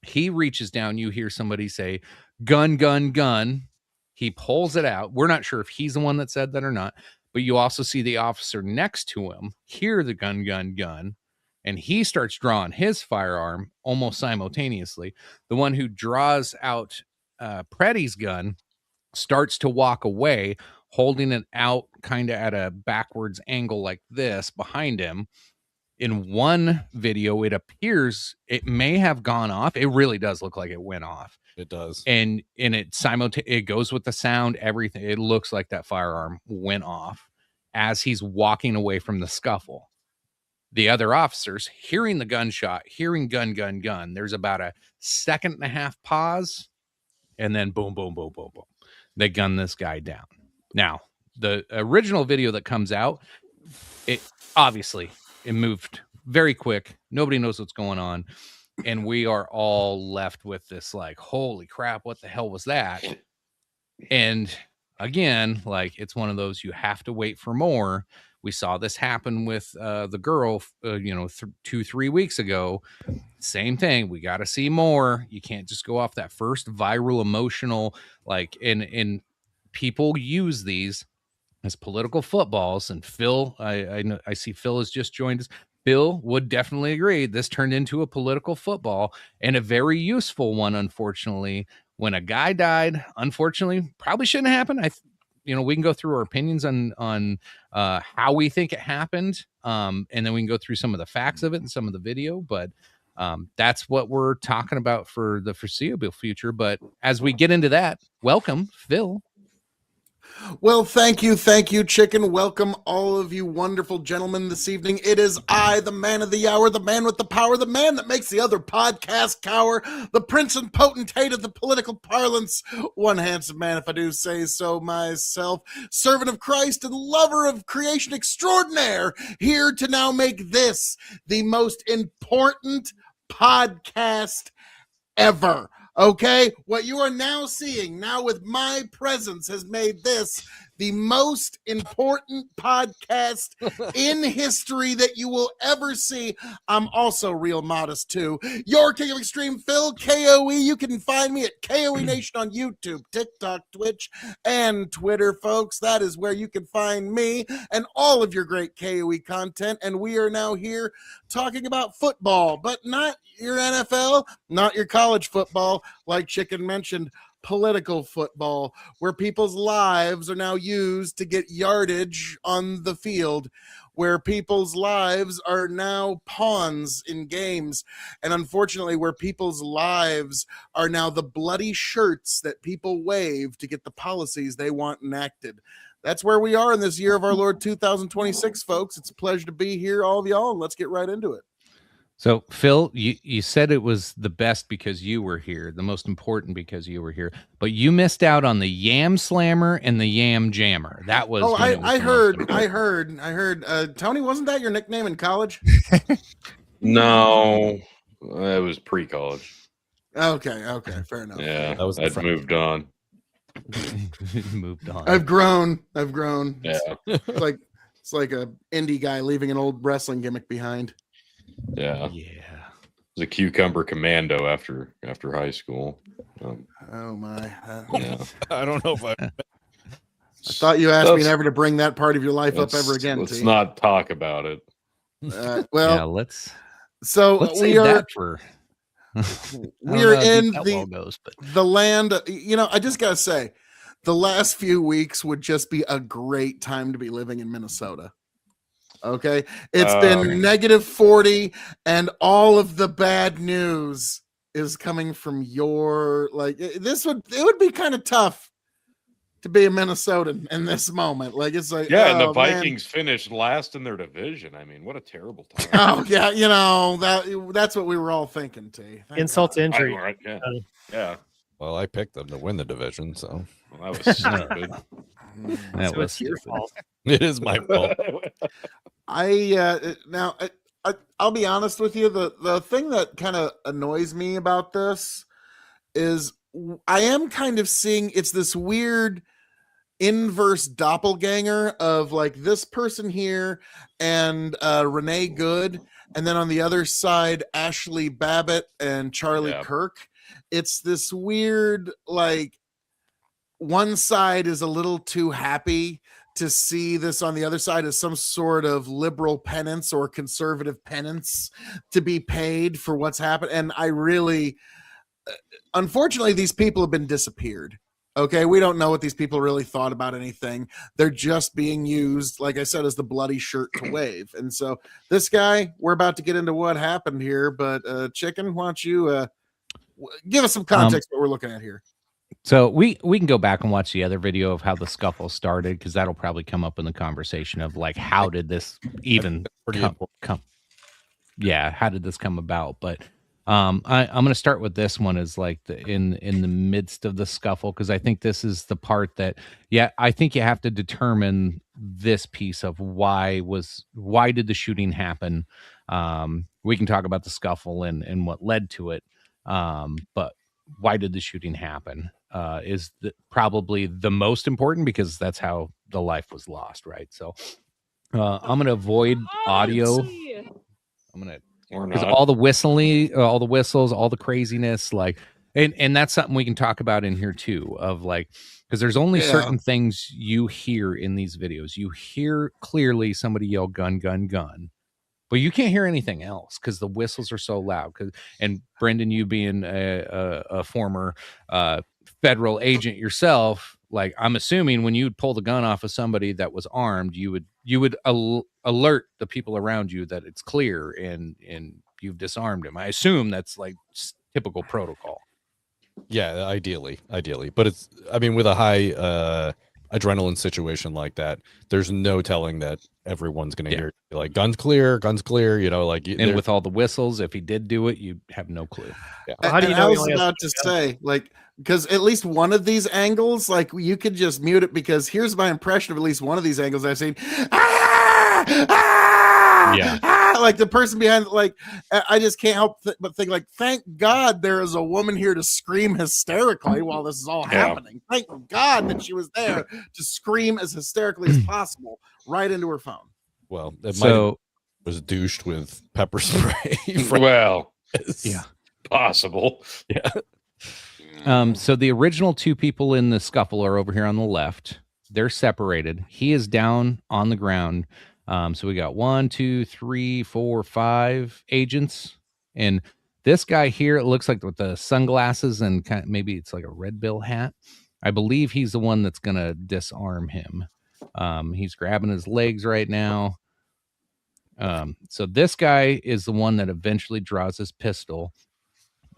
He reaches down. You hear somebody say, "Gun, gun, gun." He pulls it out. We're not sure if he's the one that said that or not, but you also see the officer next to him hear the gun, gun, gun, and he starts drawing his firearm almost simultaneously. The one who draws out Pretty's gun starts to walk away, holding it out kind of at a backwards angle like this behind him. In one video, it appears it may have gone off. It really does look like it went off. It does. And it goes with the sound, everything. It looks like that firearm went off as he's walking away from the scuffle. The other officers, hearing the gunshot, hearing gun, gun, gun, there's about a 1.5-second pause, and then boom, boom, boom, boom, boom. They gun this guy down. Now, the original video that comes out, it moved very quick. Nobody knows what's going on. And we are all left with this like, holy crap, what the hell was that? And again, like, it's one of those, you have to wait for more. We saw this happen with the girl, 2-3 weeks ago. Same thing. We got to see more. You can't just go off that first viral emotional, like, and people use these as political footballs. And Phil, I know, I see Phil has just joined us. Bill would definitely agree. This turned into a political football, and a very useful one, unfortunately. When a guy died, unfortunately, probably shouldn't happen. We can go through our opinions on how we think it happened, and then we can go through some of the facts of it and some of the video. But that's what we're talking about for the foreseeable future. But as we get into that, welcome, Phil. Well, thank you, Chicken. Welcome, all of you wonderful gentlemen this evening. It is I, the man of the hour, the man with the power, the man that makes the other podcast cower, the prince and potentate of the political parlance, one handsome man, if I do say so myself, servant of Christ and lover of creation extraordinaire, here to now make this the most important podcast ever. Okay, what you are now seeing now with my presence has made this the most important podcast in history that you will ever see. I'm also real modest too. Your King of Extreme, Phil, KOE. You can find me at KOE Nation on YouTube, TikTok, Twitch, and Twitter, folks. That is where you can find me and all of your great KOE content. And we are now here talking about football, but not your NFL, not your college football, like Chicken mentioned, political football, where people's lives are now used to get yardage on the field, where people's lives are now pawns in games, and unfortunately where people's lives are now the bloody shirts that people wave to get the policies they want enacted. That's where we are in this year of our Lord 2026, folks. It's a pleasure to be here, all of y'all, and let's get right into it. So, Phil, you said it was the best because you were here, the most important because you were here, but you missed out on the Yam Slammer and the Yam Jammer. That was. Oh, I heard. Tony, wasn't that your nickname in college? No, it was pre-college. Okay, fair enough. Yeah, That was the I'd front. moved on. Moved on. I've grown. Yeah, It's like a indie guy leaving an old wrestling gimmick behind. yeah. Yeah. Was a cucumber commando after high school. Oh my! Yeah. I don't know if I. I thought you asked me never to bring that part of your life up ever again. Let's T. not talk about it. Well, Yeah, let's we save are that for. we are in the land. I just gotta say, the last few weeks would just be a great time to be living in Minnesota. Okay, it's been -40, and all of the bad news is coming from your it would be kind of tough to be a Minnesotan in this moment. Like, it's like, and the Vikings finished last in their division. I mean, what a terrible time. Oh yeah, that's what we were all thinking. T. Insult to injury. Yeah. Well, I picked them to win the division, so Well, that was stupid. That was It's your fault. it is my fault. I'll be honest with you. The thing that kind of annoys me about this is I am kind of seeing it's this weird inverse doppelganger of like this person here and Renee Good, and then on the other side Ashley Babbitt and Charlie Kirk. It's this weird, like, one side is a little too happy to see this on the other side as some sort of liberal penance or conservative penance to be paid for what's happened. And I really, unfortunately, these people have been disappeared. Okay, we don't know what these people really thought about anything. They're just being used, like I said, as the bloody shirt to wave. And so this guy, we're about to get into what happened here, but Chicken, why don't you give us some context what we're looking at here. So we can go back and watch the other video of how the scuffle started, because that'll probably come up in the conversation of like, how did this even come? Yeah, how did this come about? But I'm going to start with this one as like in the midst of the scuffle, because I think this is the part that, I think you have to determine this piece of why did the shooting happen. We can talk about the scuffle and what led to it, but why did the shooting happen is probably the most important, because that's how the life was lost, right? So I'm gonna avoid audio. I'm gonna Or because not. all the whistling, all the whistles, all the craziness, like, and that's something we can talk about in here too. Of like, because there's only Yeah. certain things you hear in these videos. You hear clearly somebody yell "gun, gun, gun," but you can't hear anything else because the whistles are so loud. And Brendan, you being a former federal agent yourself, like, I'm assuming when you would pull the gun off of somebody that was armed, you would alert the people around you that it's clear and you've disarmed him. I assume that's like typical protocol. Yeah, ideally, but it's, I mean, with a high adrenaline situation like that, there's no telling that everyone's going to hear like guns clear, you know, like. And with all the whistles, if he did do it, you have no clue. Yeah. Well, how do you And know I he was only has about to say, like, because at least one of these angles, like, you could just mute it, because here's my impression of at least one of these angles I've seen. Yeah. Like the person behind, like, I just can't help but think, like, thank God there is a woman here to scream hysterically while this is all happening. Thank God that she was there to scream as hysterically as possible right into her phone. Well, it might have was douched with pepper spray. Well, yeah, possible. Yeah. So the original two people in the scuffle are over here on the left. They're separated. He is down on the ground. So we got 1, 2, 3, 4, 5 agents, and this guy here, it looks like with the sunglasses and kind of, maybe it's like a red bill hat. I believe he's the one that's gonna disarm him. He's grabbing his legs right now. So this guy is the one that eventually draws his pistol.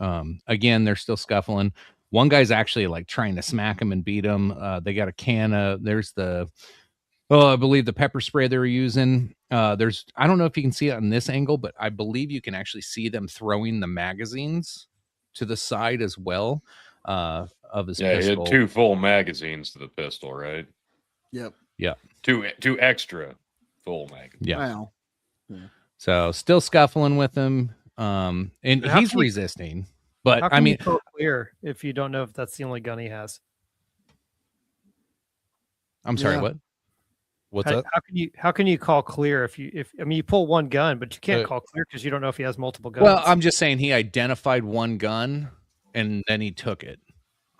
Again, they're still scuffling. One guy's actually like trying to smack him and beat him. They got a can of, there's the, I believe the pepper spray they were using. I don't know if you can see it on this angle, but I believe you can actually see them throwing the magazines to the side as well of his pistol. He had 2 full magazines to the pistol, right? Yep. Yeah. 2 extra full magazines. Yeah. Wow. So still scuffling with him. And he's resisting. But how can I mean, you call clear if you don't know if that's the only gun he has? I'm sorry, what? What's that? How can you call clear if you pull one gun, but you can't call clear because you don't know if he has multiple guns? Well, I'm just saying he identified one gun and then he took it.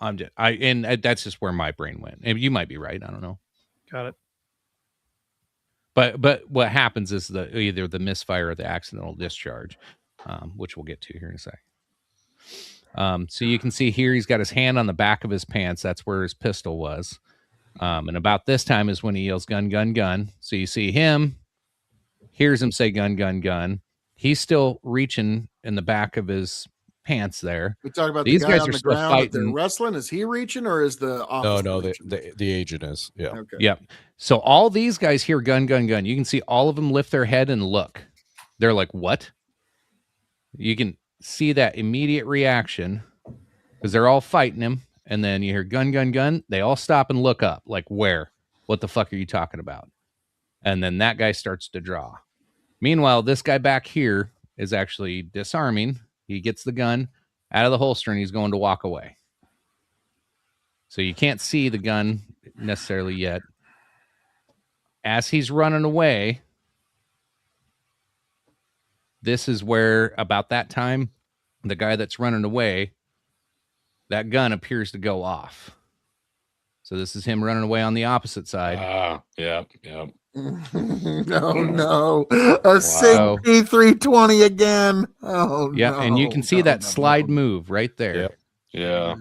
That's just where my brain went. And you might be right. I don't know. Got it. But what happens is either the misfire or the accidental discharge, which we'll get to here in a second. So you can see here he's got his hand on the back of his pants. That's where his pistol was. And about this time is when he yells gun, gun, gun. So you see him, hears him say gun, gun, gun. He's still reaching in the back of his pants there. We talk about these the guy guys on are the still ground that they're fighting. wrestling. Is he reaching or is the officer No, reaching? the agent is. Yeah. Okay. Yep. So all these guys hear gun, gun, gun. You can see all of them lift their head and look. They're like, what? You can see that immediate reaction because they're all fighting him. And then you hear gun, gun, gun. They all stop and look up like, where? What the fuck are you talking about? And then that guy starts to draw. Meanwhile, this guy back here is actually disarming. He gets the gun out of the holster and he's going to walk away. So you can't see the gun necessarily yet. As he's running away, this is where, about that time, the guy that's running away, that gun appears to go off. So this is him running away on the opposite side. Yeah. No. A SIG P320 again. Oh, yeah, no. and you can see that slide move right there. Yep. Yeah.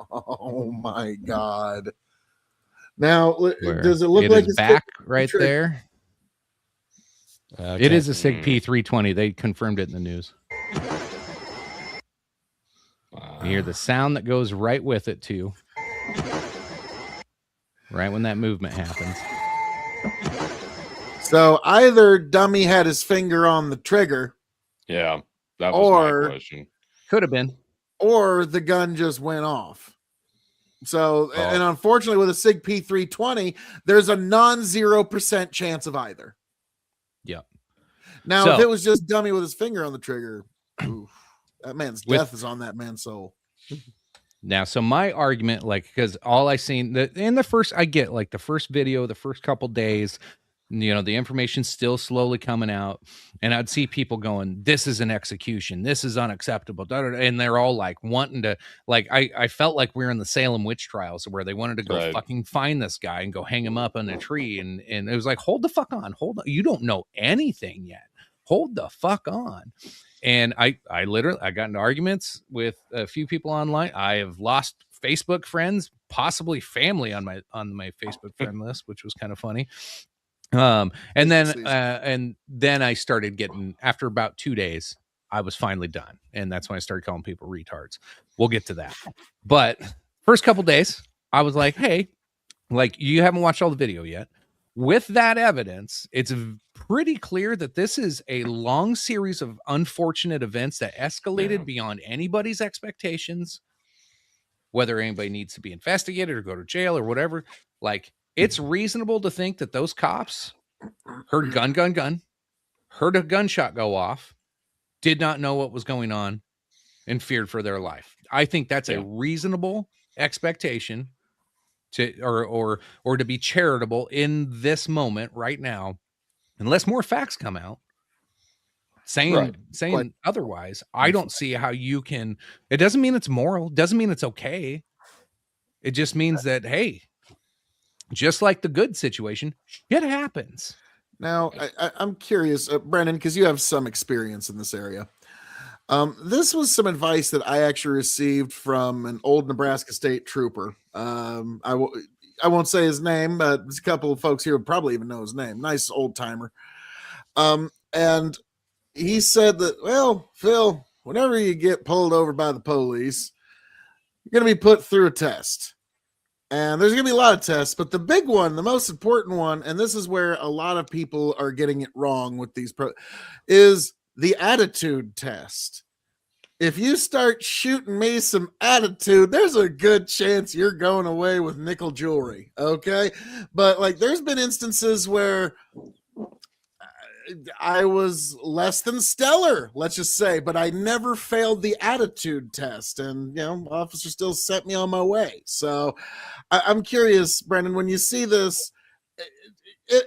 Oh, my God. Now, does it look it like is back right there? Okay. It is a SIG P320. They confirmed it in the news. You hear the sound that goes right with it, too. Right when that movement happens. So either dummy had his finger on the trigger. Yeah. That was my question. Could have been. Or the gun just went off. So, and unfortunately with a SIG P320, there's a non-0% chance of either. Yep. Now, if it was just dummy with his finger on the trigger, oof, that man's death is on that man's soul. Now, so my argument, like, because all I seen in the first, I get like the first video, the first couple days, You know, the information's still slowly coming out, and I'd see people going, "This is an execution. This is unacceptable." And they're all like wanting to, like, I felt like we were in the Salem witch trials where they wanted to go Right. fucking find this guy and go hang him up on a tree, and it was like, hold the fuck on, hold on, you don't know anything yet. Hold the fuck on. And I literally I got into arguments with a few people online. I have lost Facebook friends, possibly family on my Facebook friend list, which was kind of funny. And then I started getting, after about 2 days, I was finally done, and that's when I started calling people retards. We'll get to that. But first couple days, I was like, hey, like, you haven't watched all the video yet. With that evidence, it's pretty clear that this is a long series of unfortunate events that escalated beyond anybody's expectations, whether anybody needs to be investigated or go to jail or whatever. Like, it's reasonable to think that those cops heard gun, heard a gunshot go off, did not know what was going on, and feared for their life. I think that's a reasonable expectation to, or to be charitable in this moment right now, unless more facts come out saying otherwise. I don't see how you can. It doesn't mean it's moral, doesn't mean it's okay. It just means that, hey, just like the good situation, shit happens. Now, I'm curious, Brendan, because you have some experience in this area. This was some advice that I actually received from an old Nebraska State trooper. I won't say his name, but there's a couple of folks here who probably even know his name. Nice old timer. And he said that, well, Phil, whenever you get pulled over by the police, you're going to be put through a test. And there's going to be a lot of tests, but the big one, the most important one, and this is where a lot of people are getting it wrong with these is the attitude test. If you start shooting me some attitude, there's a good chance you're going away with nickel jewelry. Okay. But like, there's been instances where I was less than stellar, let's just say, but I never failed the attitude test, and officer still sent me on my way. So I'm curious, Brendan, when you see this,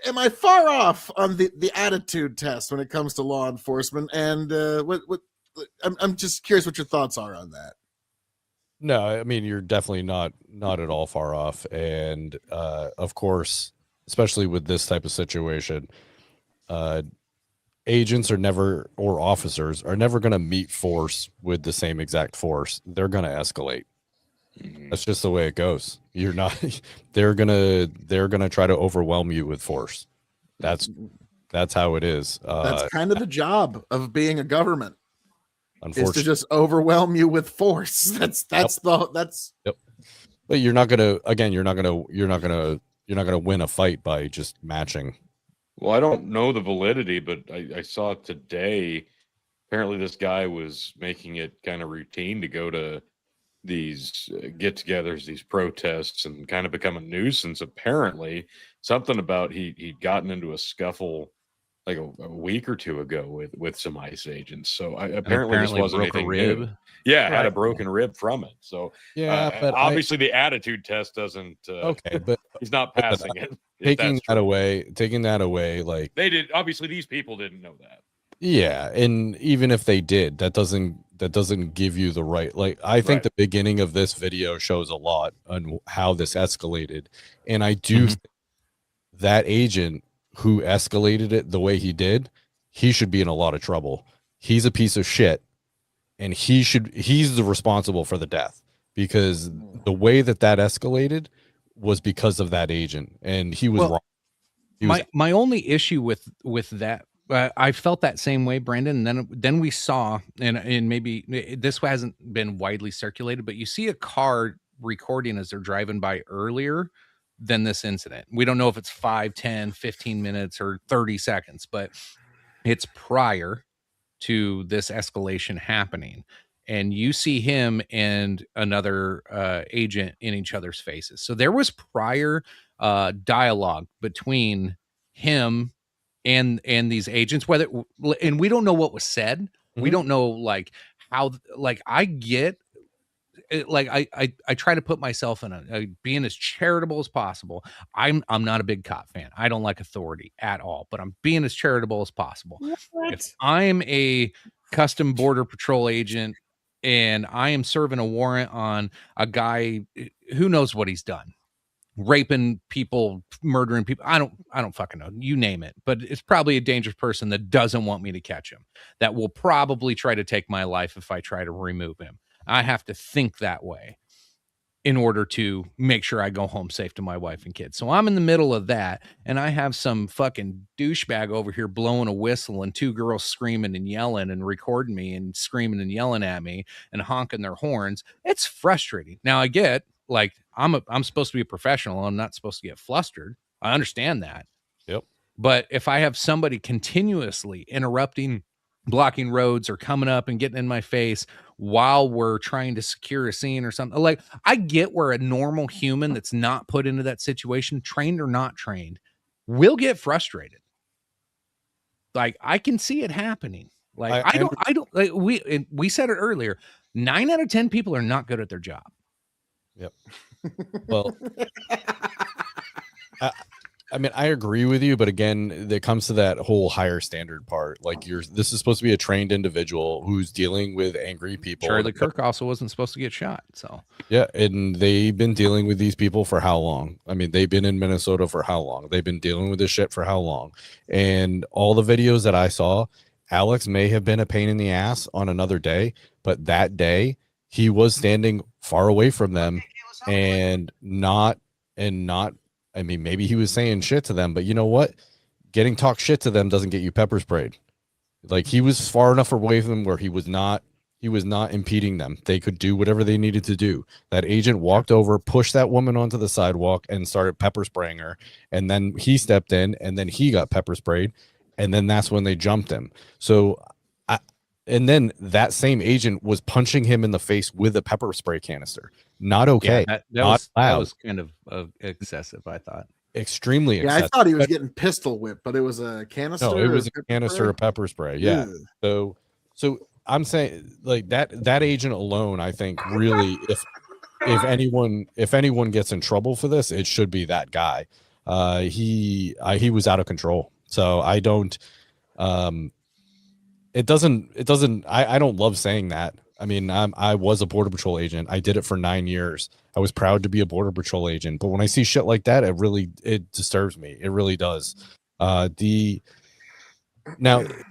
am I far off on the attitude test when it comes to law enforcement? And I'm just curious what your thoughts are on that. No, I mean, you're definitely not at all far off, and of course, especially with this type of situation, agents are never, or officers are never going to meet force with the same exact force. They're going to escalate. That's just the way it goes. You're not. They're gonna try to overwhelm you with force. That's how it is. That's kind of the job of being a government. Unfortunately, is to just overwhelm you with force. That's. Yep. But you're not gonna win a fight by just matching. Well, I don't know the validity, but I saw today, apparently this guy was making it kind of routine to go to these get-togethers, these protests, and kind of become a nuisance. Apparently, something about he'd gotten into a scuffle like a week or two ago with some ICE agents. So apparently this wasn't anything new. Yeah, had a broken rib from it. So but obviously the attitude test doesn't. Okay, but he's not passing it. Taking that away, like they did. Obviously, these people didn't know that. Yeah, and even if they did, that doesn't give you the right. Like, I think the beginning of this video shows a lot on how this escalated, and I do think that agent who escalated it the way he did, he should be in a lot of trouble. He's a piece of shit, and he's the responsible for the death, because the way that escalated was because of that agent, and he was wrong. My only issue with that, I felt that same way, Brandon. And then we saw, and maybe this hasn't been widely circulated, but you see a car recording as they're driving by earlier than this incident. We don't know if it's 5, 10, 15 minutes or 30 seconds, but it's prior to this escalation happening. And you see him and another agent in each other's faces. So there was prior dialogue between him and these agents, and we don't know what was said. We don't know like how, like, I get I try to put myself in a being as charitable as possible. I'm not a big cop fan. I don't like authority at all, but I'm being as charitable as possible. If I'm a custom border patrol agent and I am serving a warrant on a guy who knows what he's done, raping people, murdering people, I don't fucking know, you name it, but it's probably a dangerous person that doesn't want me to catch him, that will probably try to take my life if I try to remove him. I have to think that way in order to make sure I go home safe to my wife and kids. So I'm in the middle of that, and I have some fucking douchebag over here blowing a whistle and two girls screaming and yelling and recording me and screaming and yelling at me and honking their horns. It's frustrating. Now I get, like, I'm supposed to be a professional. I'm not supposed to get flustered. I understand that. Yep. But if I have somebody continuously interrupting, blocking roads, or coming up and getting in my face while we're trying to secure a scene or something, like, I get where a normal human that's not put into that situation, trained or not trained, will get frustrated. Like, I can see it happening. Like, I don't like, we said it earlier, 9 out of 10 people are not good at their job. Yep. Well, I mean, I agree with you, but again, it comes to that whole higher standard part. Like, this is supposed to be a trained individual who's dealing with angry people. Charlie Kirk also wasn't supposed to get shot. So yeah, and they've been dealing with these people for how long? I mean, they've been in Minnesota for how long? They've been dealing with this shit for how long? And all the videos that I saw, Alex may have been a pain in the ass on another day, but that day he was standing far away from them and not. I mean, maybe he was saying shit to them, but you know what? Getting talk shit to them doesn't get you pepper sprayed. Like, he was far enough away from them where he was not impeding them. They could do whatever they needed to do. That agent walked over, pushed that woman onto the sidewalk and started pepper spraying her. And then he stepped in and then he got pepper sprayed. And then that's when they jumped him. So, and then that same agent was punching him in the face with a pepper spray canister. Not okay. Yeah, that was kind of excessive, I thought. Extremely Yeah, excessive. I thought he was getting pistol whipped, but it was a canister. No, it was a canister of pepper spray. Yeah. So I'm saying, like, that agent alone, I think, really, if anyone gets in trouble for this, it should be that guy. He was out of control. So I don't. It doesn't. I don't love saying that. I mean, I was a Border Patrol agent. I did it for 9 years. I was proud to be a Border Patrol agent. But when I see shit like that, it disturbs me. It really does. Now,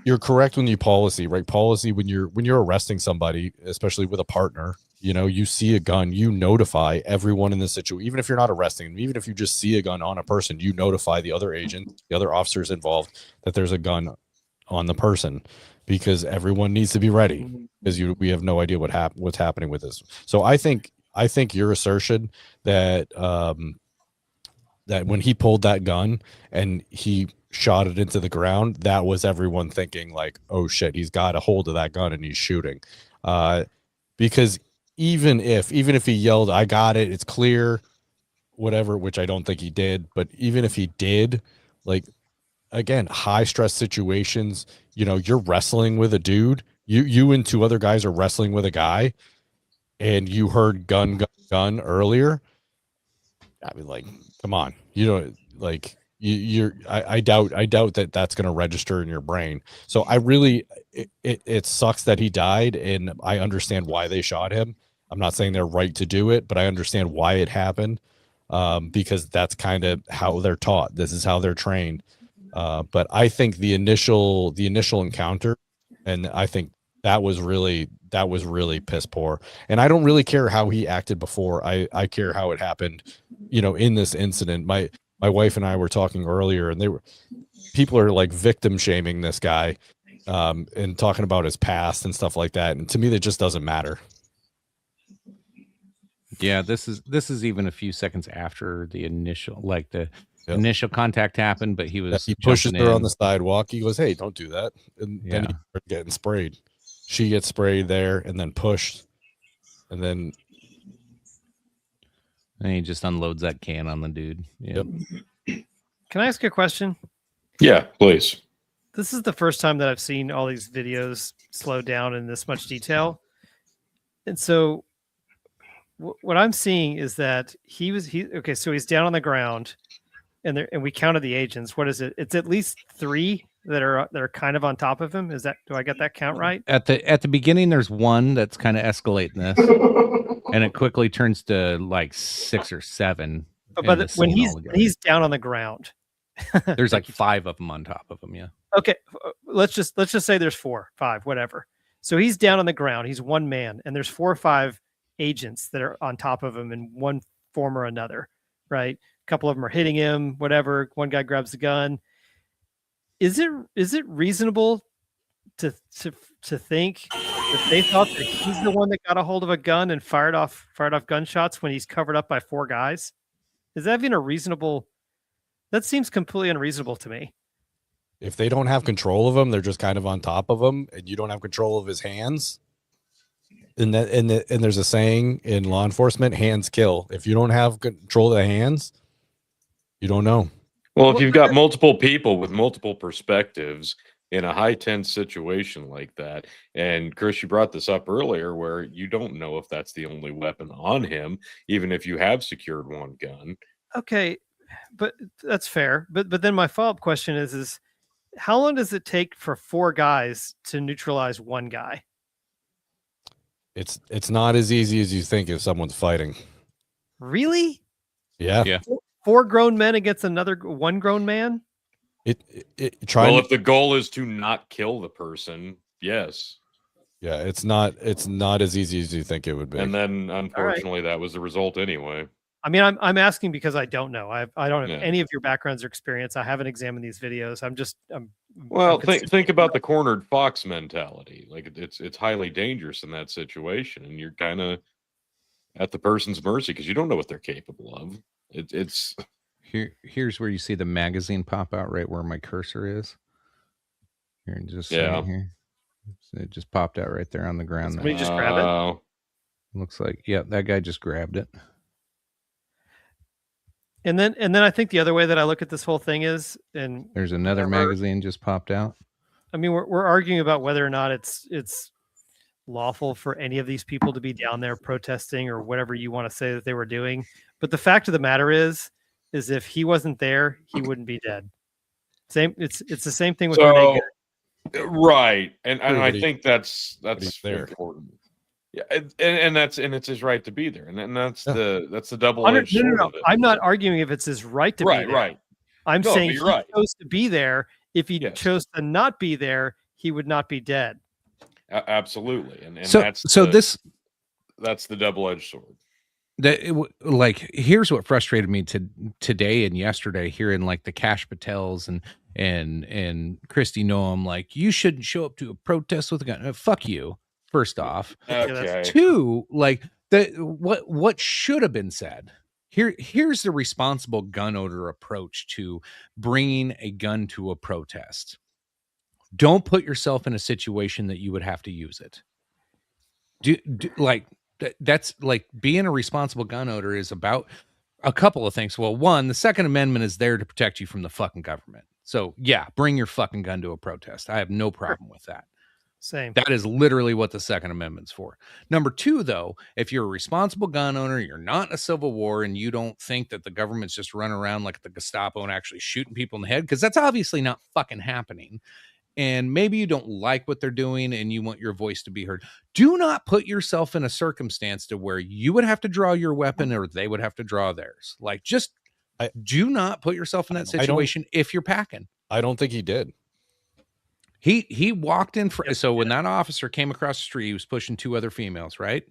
you're correct when you policy, right? Policy, when you're arresting somebody, especially with a partner, you know, you see a gun, you notify everyone in the situation. Even if you're not arresting them, even if you just see a gun on a person, you notify the other agent, the other officers involved, that there's a gun on the person, because everyone needs to be ready, because we have no idea what's happening with this. So I think your assertion that that when he pulled that gun and he shot it into the ground, that was everyone thinking, like, oh shit, he's got a hold of that gun and he's shooting. Because even if he yelled, I got it, it's clear, whatever, which I don't think he did, but even if he did, like, again, high stress situations, you know, you're wrestling with a dude, you and two other guys are wrestling with a guy, and you heard gun earlier. I mean, like, come on, you know, like, I doubt that that's going to register in your brain. So I really, it sucks that he died, and I understand why they shot him. I'm not saying they're right to do it, but I understand why it happened, because that's kind of how they're taught. This is how they're trained. But I think the initial encounter, and I think that was really piss poor. And I don't really care how he acted before. I care how it happened, you know, in this incident. My wife and I were talking earlier, and people are like victim shaming this guy, and talking about his past and stuff like that. And to me, that just doesn't matter. Yeah, this is even a few seconds after the initial, like, the initial contact happened, but he pushes her on the sidewalk. He goes, "Hey, don't do that," and then he started getting sprayed. She gets sprayed there, and then pushed, and then he just unloads that can on the dude. Yep. Can I ask a question? Yeah, please. This is the first time that I've seen all these videos slow down in this much detail. And so what I'm seeing is that okay. So he's down on the ground, and we counted the agents. What is it? It's at least 3 that are kind of on top of him. Do I get that count right? At the beginning, there's one that's kind of escalating this, and it quickly turns to like 6 or 7. But when he's down on the ground, there's like 5 of them on top of him. Yeah. Okay, let's just say there's 4, 5, whatever. So he's down on the ground. He's one man, and there's 4 or 5 agents that are on top of him in one form or another, right? A couple of them are hitting him, whatever. One guy grabs the gun. Is it reasonable to think that they thought that he's the one that got a hold of a gun and fired off gunshots when he's covered up by 4 guys? Is that even a reasonable? That seems completely unreasonable to me. If they don't have control of him, they're just kind of on top of him, and you don't have control of his hands. And there's a saying in law enforcement: hands kill. If you don't have control of the hands, you don't know. Well, if you've got multiple people with multiple perspectives in a high tense situation like that, and Chris, you brought this up earlier, where you don't know if that's the only weapon on him, even if you have secured one gun. Okay, but that's fair. But then my follow-up question is how long does it take for 4 guys to neutralize one guy? It's not as easy as you think if someone's fighting. Really? Yeah. 4 grown men against one grown man? If the goal is to not kill the person, yes. Yeah, it's not as easy as you think it would be. And then unfortunately that was the result anyway. I mean, I'm asking because I don't know. I don't have any of your backgrounds or experience. I haven't examined these videos. Think about the cornered fox mentality. Like it's highly dangerous in that situation, and you're kind of at the person's mercy because you don't know what they're capable of. It's here's where you see the magazine pop out right where my cursor is. Here and just here. So it just popped out right there on the ground. Somebody just grab it. Looks like that guy just grabbed it. And then I think the other way that I look at this whole thing is, and there's another magazine just popped out. I mean, we're arguing about whether or not it's lawful for any of these people to be down there protesting or whatever you want to say that they were doing. But the fact of the matter is if he wasn't there, he wouldn't be dead. It's the same thing with Renee. Right, and I think that's important. Yeah, and it's his right to be there, and that's the double-edged sword. No. I'm not arguing if it's his right to be there. Right. I'm saying he chose to be there. If he chose to not be there, he would not be dead. Absolutely, and that's the double-edged sword. Here's what frustrated me today and yesterday, hearing like the Cash Patels and Christy Noam, like, you shouldn't show up to a protest with a gun. Fuck you. First off, okay. 2, like what should have been said. Here's the responsible gun owner approach to bringing a gun to a protest. Don't put yourself in a situation that you would have to use it. That's like being a responsible gun owner is about a couple of things. Well, one, the Second Amendment is there to protect you from the fucking government. So yeah, bring your fucking gun to a protest. I have no problem with that. Same. That is literally what the Second Amendment's for. Number 2, though, if you're a responsible gun owner, you're not in a civil war, and you don't think that the government's just running around like the Gestapo and actually shooting people in the head, because that's obviously not fucking happening. And maybe you don't like what they're doing and you want your voice to be heard. Do not put yourself in a circumstance to where you would have to draw your weapon or they would have to draw theirs. Like, just do not put yourself in that situation if you're packing. I don't think he did. He walked in so when that officer came across the street, he was pushing 2 other females, right?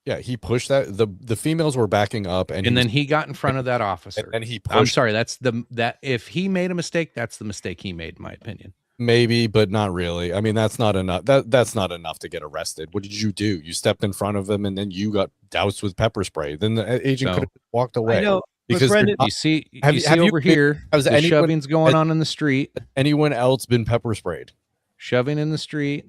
Yeah, he pushed that. The females were backing up, and then he got in front of that officer. And he pushed. I'm sorry, that if he made a mistake, that's the mistake he made, in my opinion. Maybe, but not really. I mean, that's not enough. That's not enough to get arrested. What did you do? You stepped in front of him, and then you got doused with pepper spray. Then the agent could have walked away. I know. Because Brendan, you see over here, the shoving's going on in the street. Anyone else been pepper sprayed? Shoving in the street.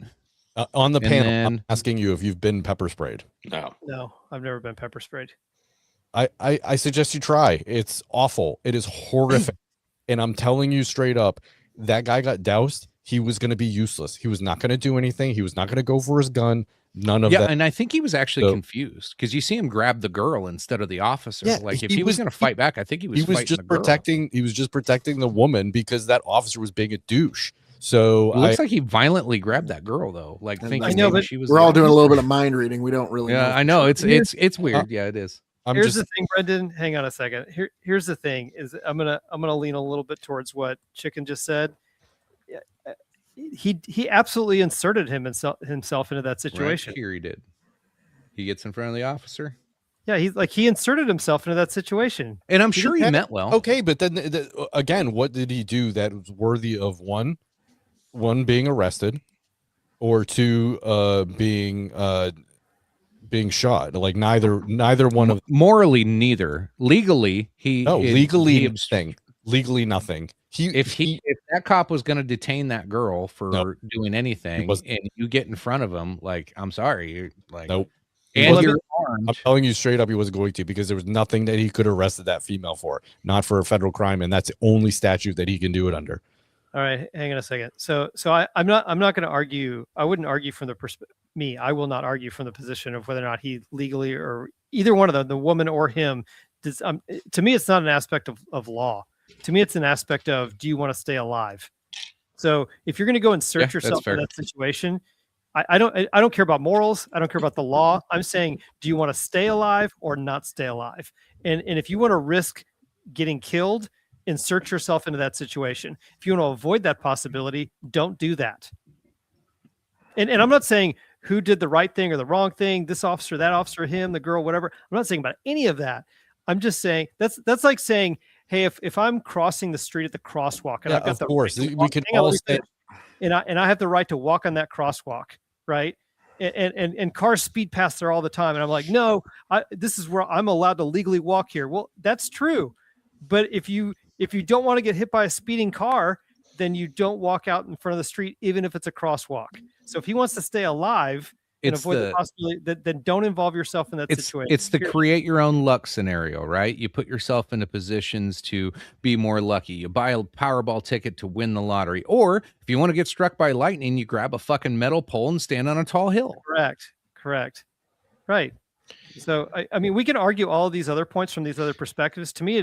On the panel, I'm asking you if you've been pepper sprayed. No, I've never been pepper sprayed. I suggest you try. It's awful. It is horrific. And I'm telling you straight up, that guy got doused. He was going to be useless. He was not going to do anything. He was not going to go for his gun. None of Yeah, that. and I think he was actually So- confused because you see him grab the girl instead of the officer. Yeah, Like if he he was was- going to fight back, I think he was fighting just the girl. protecting. He was just protecting the woman because that officer was being a douche. So It looks like he violently grabbed that girl though, like And thinking I know, maybe but she was. We're the all doing a officer. little bit of mind reading. We don't really know. Yeah, for I know. sure. It's weird. Yeah, it is. Here's the thing, Brendan. Hang on a second. Here's the thing: is I'm gonna lean a little bit towards what Chicken just said. He absolutely inserted himself into that situation. Right here he did. He gets in front of the officer, Yeah, he inserted himself into that situation. and I'm sure he meant well. okay, but then again, what did he do that was worthy of one being arrested, or two being shot? Like neither one of Morally, neither. Legally, legally nothing. If that cop was going to detain that girl for Nope. doing anything, wasn't. and you get in front of him, like I'm sorry, you're like Nope. and wasn't. you're armed. I'm telling you straight up, he wasn't going to, because there was nothing that he could have arrested that female for, not for a federal crime, and that's the only statute that he can do it under. All right, hang on a second. So I'm not going to argue. I wouldn't argue from the perspective. I will not argue from the position of whether or not he legally, or either one of them, the woman or him. Does, to me, it's not an aspect of law. To me, it's an aspect of, do you want to stay alive? So if you're going to go insert yourself in that situation, I don't care about morals. I don't care about the law. I'm saying, do you want to stay alive or not stay alive? And if you want to risk getting killed, insert yourself into that situation. If you want to avoid that possibility, don't do that. And I'm not saying who did the right thing or the wrong thing, this officer, that officer, him, the girl, whatever. I'm not saying about any of that. I'm just saying that's like saying, hey, if I'm crossing the street at the crosswalk, and I've got the course right to we can all say, and I have the right to walk on that crosswalk, right? And cars speed past there all the time, and I'm like, no, this is where I'm allowed to legally walk here. Well, that's true, but if you don't want to get hit by a speeding car, then you don't walk out in front of the street, even if it's a crosswalk. So if he wants to stay alive and avoid the possibility, then don't involve yourself in that situation. It's the create your own luck scenario, right? You put yourself into positions to be more lucky. You buy a Powerball ticket to win the lottery. Or if you want to get struck by lightning, you grab a fucking metal pole and stand on a tall hill. Correct. Right. So, I mean, we can argue all of these other points from these other perspectives. To me,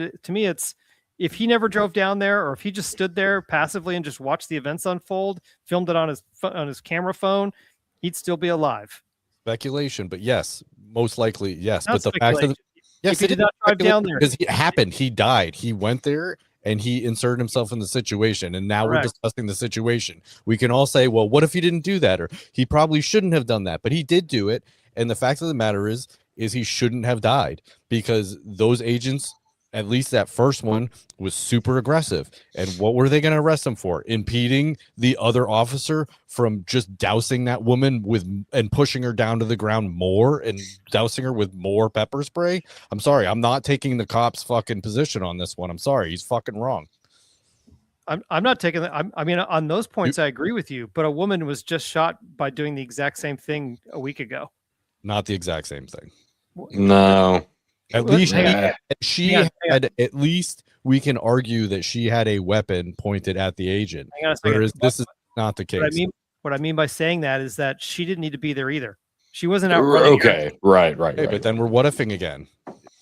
it's, if he never drove down there, or if he just stood there passively and just watched the events unfold, filmed it on his camera phone, he'd still be alive. Speculation, but yes, most likely yes. Not but the fact that if he did not drive down there, because it happened, he died. He went there and he inserted himself in the situation, and now we're discussing the situation. We can all say, well, what if he didn't do that, or he probably shouldn't have done that, but he did do it. And the fact of the matter is he shouldn't have died, because those agents, at least that first one, was super aggressive. And what were they going to arrest him for? Impeding the other officer from just dousing that woman and pushing her down to the ground more, and dousing her with more pepper spray? I'm sorry, I'm not taking the cop's fucking position on this one. I'm sorry, he's fucking wrong. I'm not taking that. I mean, on those points, I agree with you. But a woman was just shot by doing the exact same thing a week ago. Not the exact same thing. No. At least she had, at least we can argue that she had a weapon pointed at the agent. Whereas this is not the case. What I mean by saying that is that she didn't need to be there either. She wasn't out. Okay, right. Hey, but then we're what ifing again.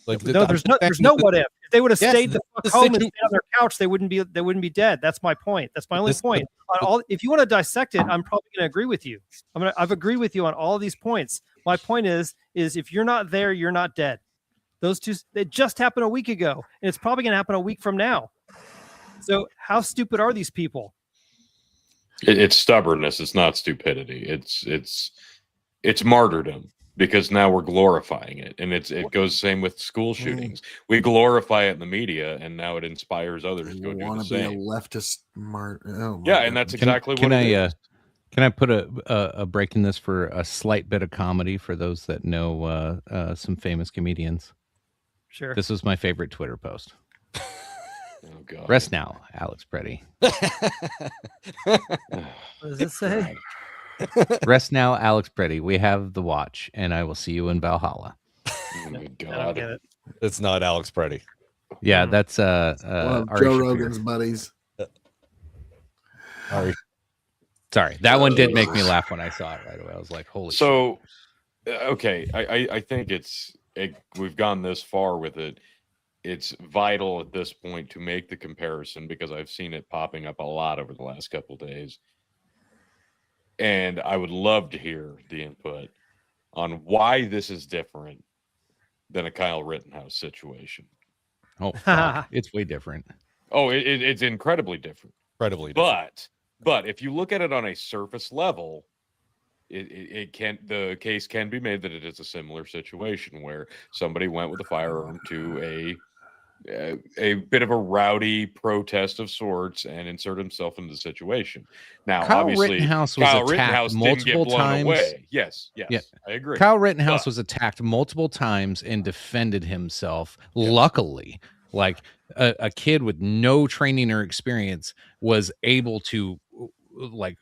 Like no, there's no what if. If they would have stayed the fuck home and stayed on their couch, they wouldn't be dead. That's my point. That's my only point. If you want to dissect it, I'm probably going to agree with you. I've agreed with you on all of these points. My point is if you're not there, you're not dead. Those two, it just happened a week ago, and it's probably going to happen a week from now. So how stupid are these people? It's stubbornness. It's not stupidity. It's martyrdom, because now we're glorifying it, and it goes same with school shootings. We glorify it in the media, and now it inspires others to go do the same. Be a leftist martyr. Yeah, and that's exactly what it is. Can I put a break in this for a slight bit of comedy for those that know some famous comedians? Sure. This was my favorite Twitter post. Oh, God. Rest now, Alex Preddy. What does it say? Rest now, Alex Preddy. We have the watch, and I will see you in Valhalla. Oh, my I don't God. get it. It's not Alex Preddy. Yeah, that's One of Ari Joe Shaffir. Rogan's buddies. Ari. Sorry, that one did make me laugh when I saw it right away. I was like, "Holy shit!" So, okay, I think we've gone this far with it. It's vital at this point to make the comparison because I've seen it popping up a lot over the last couple of days, and I would love to hear the input on why this is different than a Kyle Rittenhouse situation. Oh, fuck. It's way different. Oh, it's incredibly different. Incredibly different. But if you look at it on a surface level, the case can be made that it is a similar situation where somebody went with a firearm to a bit of a rowdy protest of sorts and insert himself into the situation. Now, Kyle obviously, Rittenhouse was Kyle attacked Rittenhouse didn't multiple get blown times. away. Yes, Yeah. I agree. Kyle Rittenhouse But- was attacked multiple times and defended himself. Luckily, like a kid with no training or experience was able to like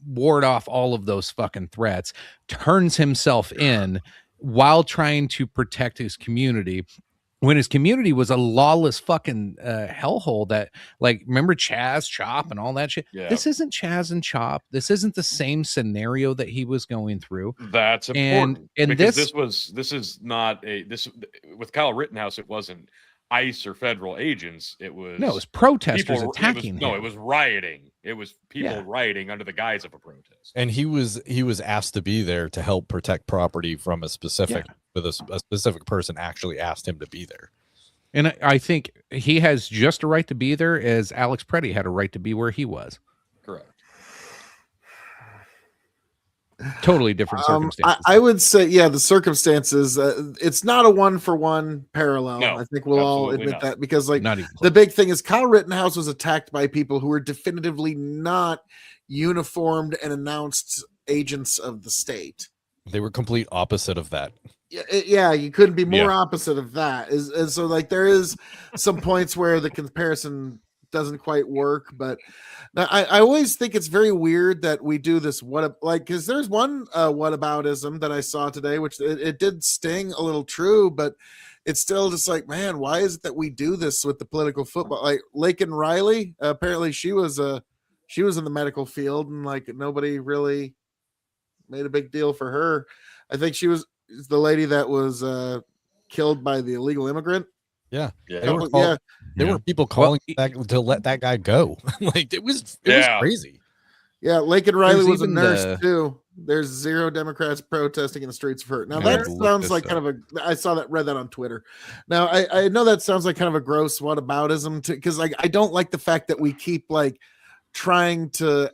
ward off all of those fucking threats, turns himself in while trying to protect his community. When his community was a lawless fucking hellhole that, like, remember Chaz, Chop, and all that shit? Yeah. This isn't Chaz and Chop. This isn't the same scenario that he was going through. That's important. And because this this is not with Kyle Rittenhouse, it wasn't ICE or federal agents. It was protesters attacking him. No, it was rioting. It was people Yeah. rioting under the guise of a protest. And he was asked to be there to help protect property from a specific with a specific person actually asked him to be there. And I think he has just a right to be there as Alex Preddy had a right to be where he was. Correct. Totally different circumstances. I would say, the circumstances. It's not a 1-for-1 parallel. No, I think we'll all absolutely admit not. that because, like, Not even the close. big thing is Kyle Rittenhouse was attacked by people who were definitively not uniformed and announced agents of the state. They were complete opposite of that. Yeah, you couldn't be more Yeah. opposite of that. And so, like, there is some points where the comparison doesn't quite work, but I always think it's very weird that we do this because there's one whataboutism that I saw today, which it did sting a little true, but it's still just like, man, why is it that we do this with the political football? Like Laken Riley, apparently she was in the medical field and like nobody really made a big deal for her. I think she was the lady that was killed by the illegal immigrant. Yeah. Yeah. There were people calling to let that guy go. Like it was crazy. Yeah, Laken Riley There's was a even nurse too. There's 0 Democrats protesting in the streets of her. Now I that had to look sounds this like up. kind of a. Read that on Twitter. Now I know that sounds like kind of a gross whataboutism because like I don't like the fact that we keep like trying to.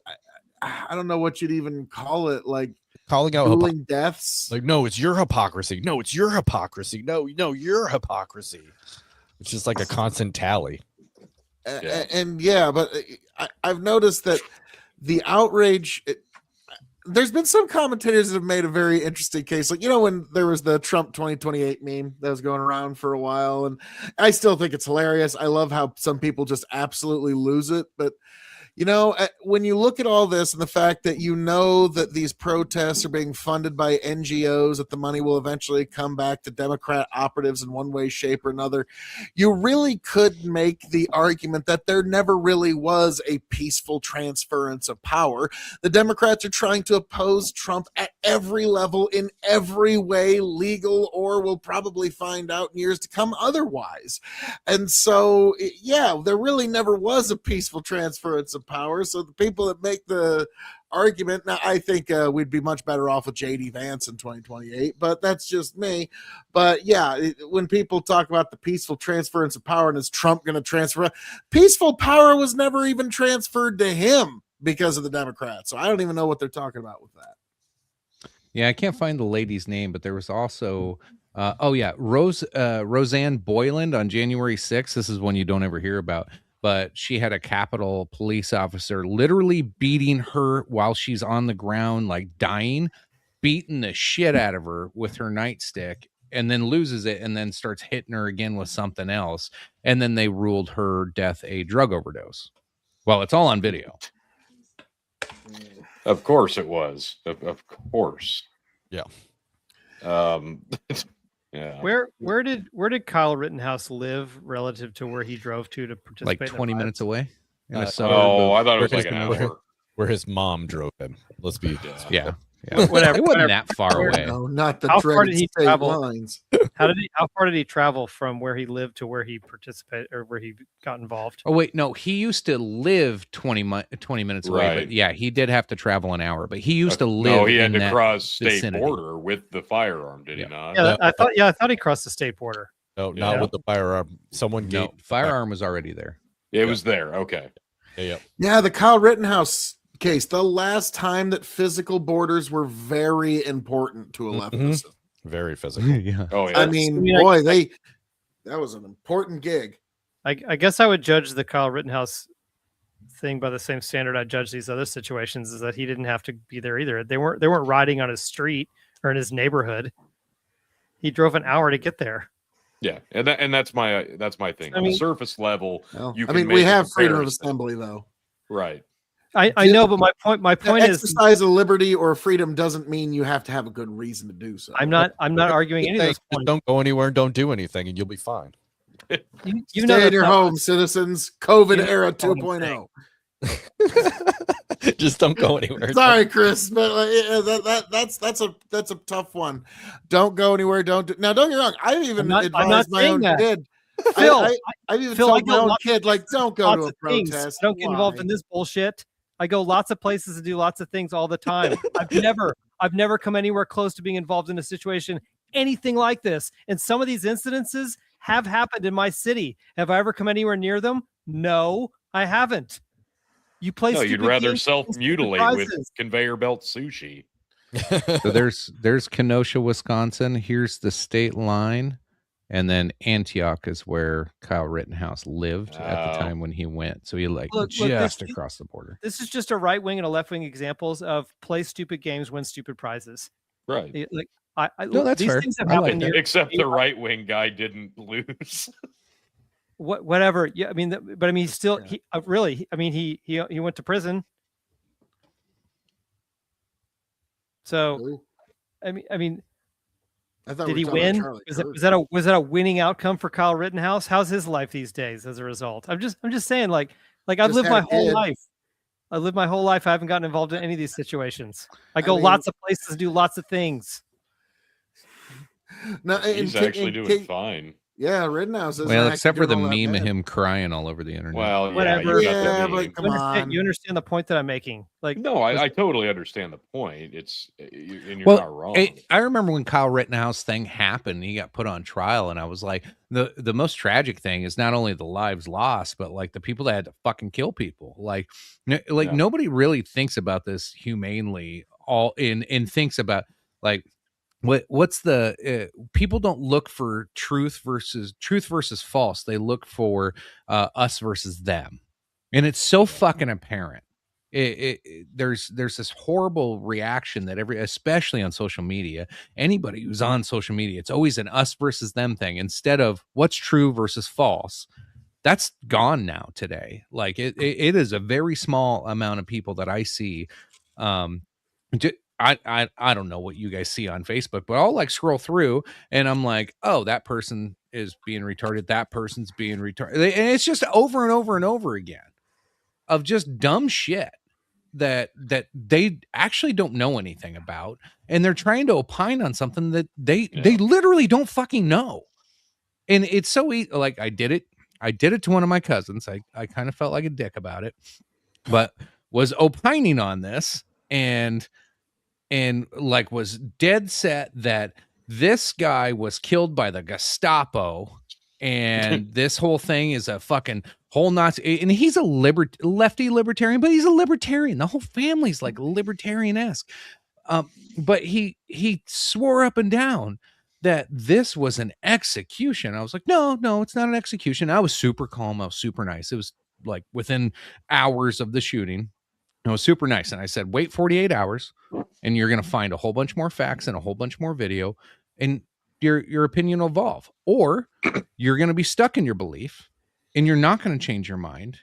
I don't know what you'd even call it, like Calling out dueling deaths. like, no, it's your hypocrisy. No, it's your hypocrisy. No, your hypocrisy. It's just like a constant tally. But I've noticed that the outrage. There's been some commentators that have made a very interesting case. Like, when there was the Trump 2028 meme that was going around for a while, and I still think it's hilarious. I love how some people just absolutely lose it. But, when you look at all this and the fact that that these protests are being funded by NGOs, that the money will eventually come back to Democrat operatives in one way, shape, or another, you really could make the argument that there never really was a peaceful transference of power. The Democrats are trying to oppose Trump at every level, in every way, legal, or we'll probably find out in years to come otherwise. And so, there really never was a peaceful transference of power. So the people that make the argument, now I think we'd be much better off with JD Vance in 2028, but that's just me. But when people talk about the peaceful transference of power and is Trump going to transfer, peaceful power was never even transferred to him because of the Democrats. So I don't even know what they're talking about with that. Yeah, I can't find the lady's name, but there was also Roseanne Boyland on January 6th. This is one you don't ever hear about, but she had a Capitol police officer literally beating her while she's on the ground, like dying, beating the shit out of her with her nightstick, and then loses it and then starts hitting her again with something else. And then they ruled her death a drug overdose. Well, it's all on video. Of course it was. Of course. Yeah. Yeah. Where did Kyle Rittenhouse live relative to where he drove to participate? Like 20 minutes away in a I suburb. thought it was where like an his- hour. where his mom drove him. Let's be Yeah. Whatever. It wasn't that far Where- away. No, not the How far dreaded did he state travel? lines. How far did he travel from where he lived to where he participated or where he got involved? Oh wait, no, he used to live 20 minutes away, Right. but yeah, he did have to travel an hour, but he used to live No, he had in to that cross state vicinity. border with the firearm, did he not? Yeah, I thought he crossed the state border. No, not Yeah. with the firearm. Someone No, gave firearm was already there. It was there. Okay. Yeah. Yeah, the Kyle Rittenhouse case, the last time that physical borders were very important to a leftist. Very physical. Yeah. Oh yeah. I mean, boy, that was an important gig. I guess I would judge the Kyle Rittenhouse thing by the same standard I judge these other situations, is that he didn't have to be there either. They weren't riding on his street or in his neighborhood. He drove an hour to get there. Yeah, and that's my thing. I On mean- the surface level, Well, you I can mean, we make a have freedom of comparison. assembly, though. Right. I know, but my point is, Exercise of liberty or freedom doesn't mean you have to have a good reason to do so. I'm not arguing any of those Just points. don't go anywhere and don't do anything, and you'll be fine. You Stay know in that's your not- home, citizens. COVID You know era what I'm 2.0. Just don't go anywhere. Sorry, Chris, but that's a tough one. Don't go anywhere. Don't get me wrong. I've even I'm not advised my saying own that. kid. Phil, I've even Phil, I told my go own lots- kid, like, don't go lots to a of things. protest. I don't get involved Why? in this bullshit. I go lots of places and do lots of things all the time. I've never come anywhere close to being involved in a situation anything like this. And some of these incidences have happened in my city. Have I ever come anywhere near them? No, I haven't. You play. No, you'd stupid rather games, self-mutilate stupid with prizes. conveyor belt sushi. So there's Kenosha, Wisconsin. Here's the state line, and then Antioch is where Kyle Rittenhouse lived at the Oh. time when he went. So he Look, just this- across the border. This is just a right wing and a left wing examples of play stupid games, win stupid prizes. Right. Like No, that's these fair. things have I like happened that. near Except the right wing guy didn't lose. whatever. Yeah, I mean, but I mean, still, he really. I mean, he went to prison. So Who? I mean, I thought did we he were talking about win? Charlie Was Kirk. that a winning outcome for Kyle Rittenhouse? How's his life these days as a result? I'm just saying, like I've Just lived had my a whole kid. life. I lived my whole life. I haven't gotten involved in any of these situations. I go mean- lots of places and do lots of things. No, He's actually doing fine. Yeah, Rittenhouse is Well, except for the doing all that meme of bad. him crying all over the internet. Well, Whatever. yeah, you got Yeah, that but meme. come on. You understand the point that I'm making? Like, No, I totally understand the point. It's and you're Well, not wrong. I remember when Kyle Rittenhouse thing happened, he got put on trial, and I was like, the most tragic thing is not only the lives lost, but like the people that had to fucking kill people. Like Yeah. nobody really thinks about this humanely. And thinks about like what's the people don't look for truth versus false. They look for us versus them, and it's so fucking apparent. There's this horrible reaction that especially on social media, anybody who's on social media, it's always an us versus them thing instead of what's true versus false. That's gone now today. Like it is a very small amount of people that I see. I don't know what you guys see on Facebook, but I'll like scroll through and I'm like, oh, that person is being retarded. That person's being retarded. And it's just over and over and over again of just dumb shit that they actually don't know anything about. And they're trying to opine on something that they literally don't fucking know. And it's so easy. Like I did it to one of my cousins. I kind of felt like a dick about it, but was opining on this and like was dead set that this guy was killed by the Gestapo and this whole thing is a fucking whole Nazi, and he's a lefty libertarian, but he's a libertarian. The whole family's like libertarian-esque. But he swore up and down that this was an execution. I was like, no, it's not an execution. I was super calm. I was super nice. It was like within hours of the shooting. It was super nice. And I said, wait 48 hours and you're going to find a whole bunch more facts and a whole bunch more video and your opinion will evolve, or you're going to be stuck in your belief and you're not going to change your mind.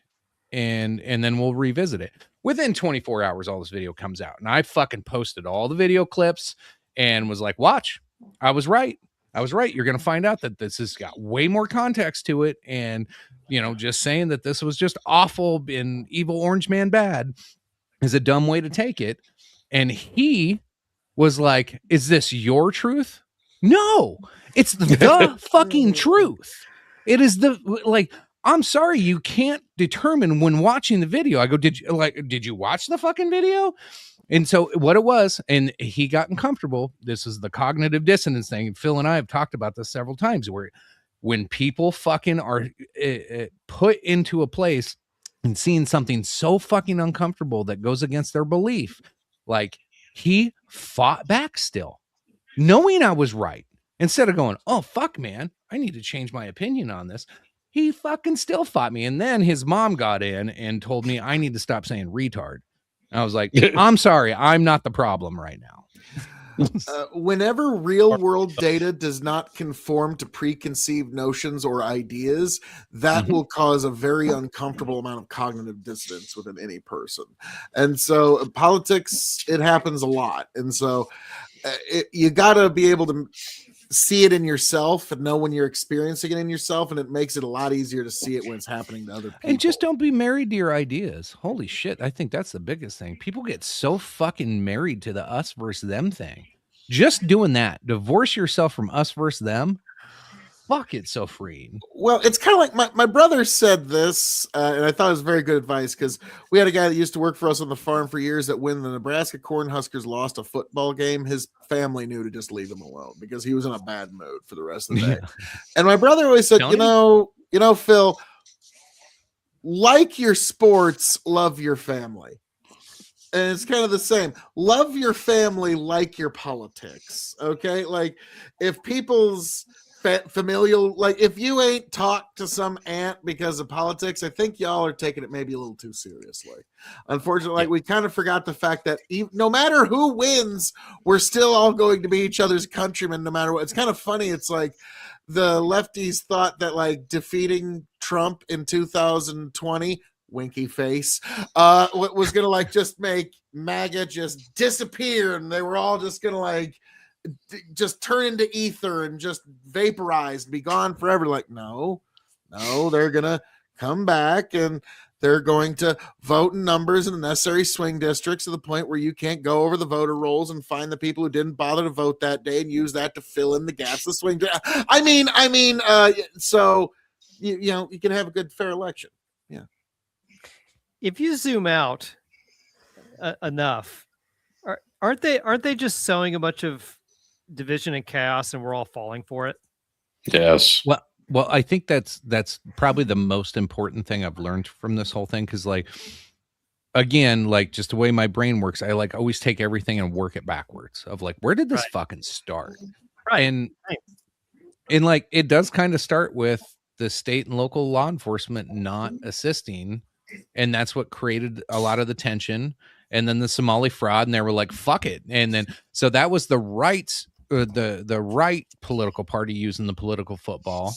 And then we'll revisit it. Within 24 hours, all this video comes out and I fucking posted all the video clips and was like, watch, I was right. You're going to find out that this has got way more context to it. And, just saying that this was just awful and evil orange man bad is a dumb way to take it. And he was like, is this your truth? No, it's the fucking truth. It is I'm sorry, you can't determine when watching the video. I go, did you watch the fucking video? And so what it was, and he got uncomfortable. This is the cognitive dissonance thing. Phil and I have talked about this several times, where when people fucking are put into a place and seeing something so fucking uncomfortable that goes against their belief, like he fought back still, knowing I was right. Instead of going, oh, fuck, man, I need to change my opinion on this. He fucking still fought me. And then his mom got in and told me I need to stop saying retard. I was like, I'm sorry, I'm not the problem right now. Whenever real world data does not conform to preconceived notions or ideas, that will cause a very uncomfortable amount of cognitive dissonance within any person. And so politics, it happens a lot. And so you got to be able to see it in yourself and know when you're experiencing it in yourself, and it makes it a lot easier to see it when it's happening to other people. And just don't be married to your ideas. Holy shit, I think that's the biggest thing. People get so fucking married to the us versus them thing. Just doing that, divorce yourself from us versus them. Fuck, it's so freeing. Well, it's kind of like my brother said this, and I thought it was very good advice, because we had a guy that used to work for us on the farm for years that when the Nebraska Cornhuskers lost a football game, his family knew to just leave him alone because he was in a bad mood for the rest of the day. And my brother always said, you know, Phil, like your sports, love your family. And it's kind of the same. Love your family like your politics. Okay. Like if people's familial, like if you ain't talked to some aunt because of politics, I think y'all are taking it maybe a little too seriously. Unfortunately, like we kind of forgot the fact that no matter who wins, we're still all going to be each other's countrymen no matter what. It's kind of funny. It's like the lefties thought that like defeating Trump in 2020, winky face, was gonna like just make MAGA just disappear, and they were all just gonna like just turn into ether and just vaporize and be gone forever. Like no, they're gonna come back and they're going to vote in numbers in the necessary swing districts to the point where you can't go over the voter rolls and find the people who didn't bother to vote that day and use that to fill in the gaps of swing. So you know you can have a good fair election. Yeah. If you zoom out enough, aren't they just sowing a bunch of division and chaos, and we're all falling for it? Yes. Well, I think that's probably the most important thing I've learned from this whole thing, because like again, like just the way my brain works, I like always take everything and work it backwards of like, where did this fucking start? Right. And like it does kind of start with the state and local law enforcement not assisting. And that's what created a lot of the tension. And then the Somali fraud, and they were like, fuck it. And then, so that was the right political party using the political football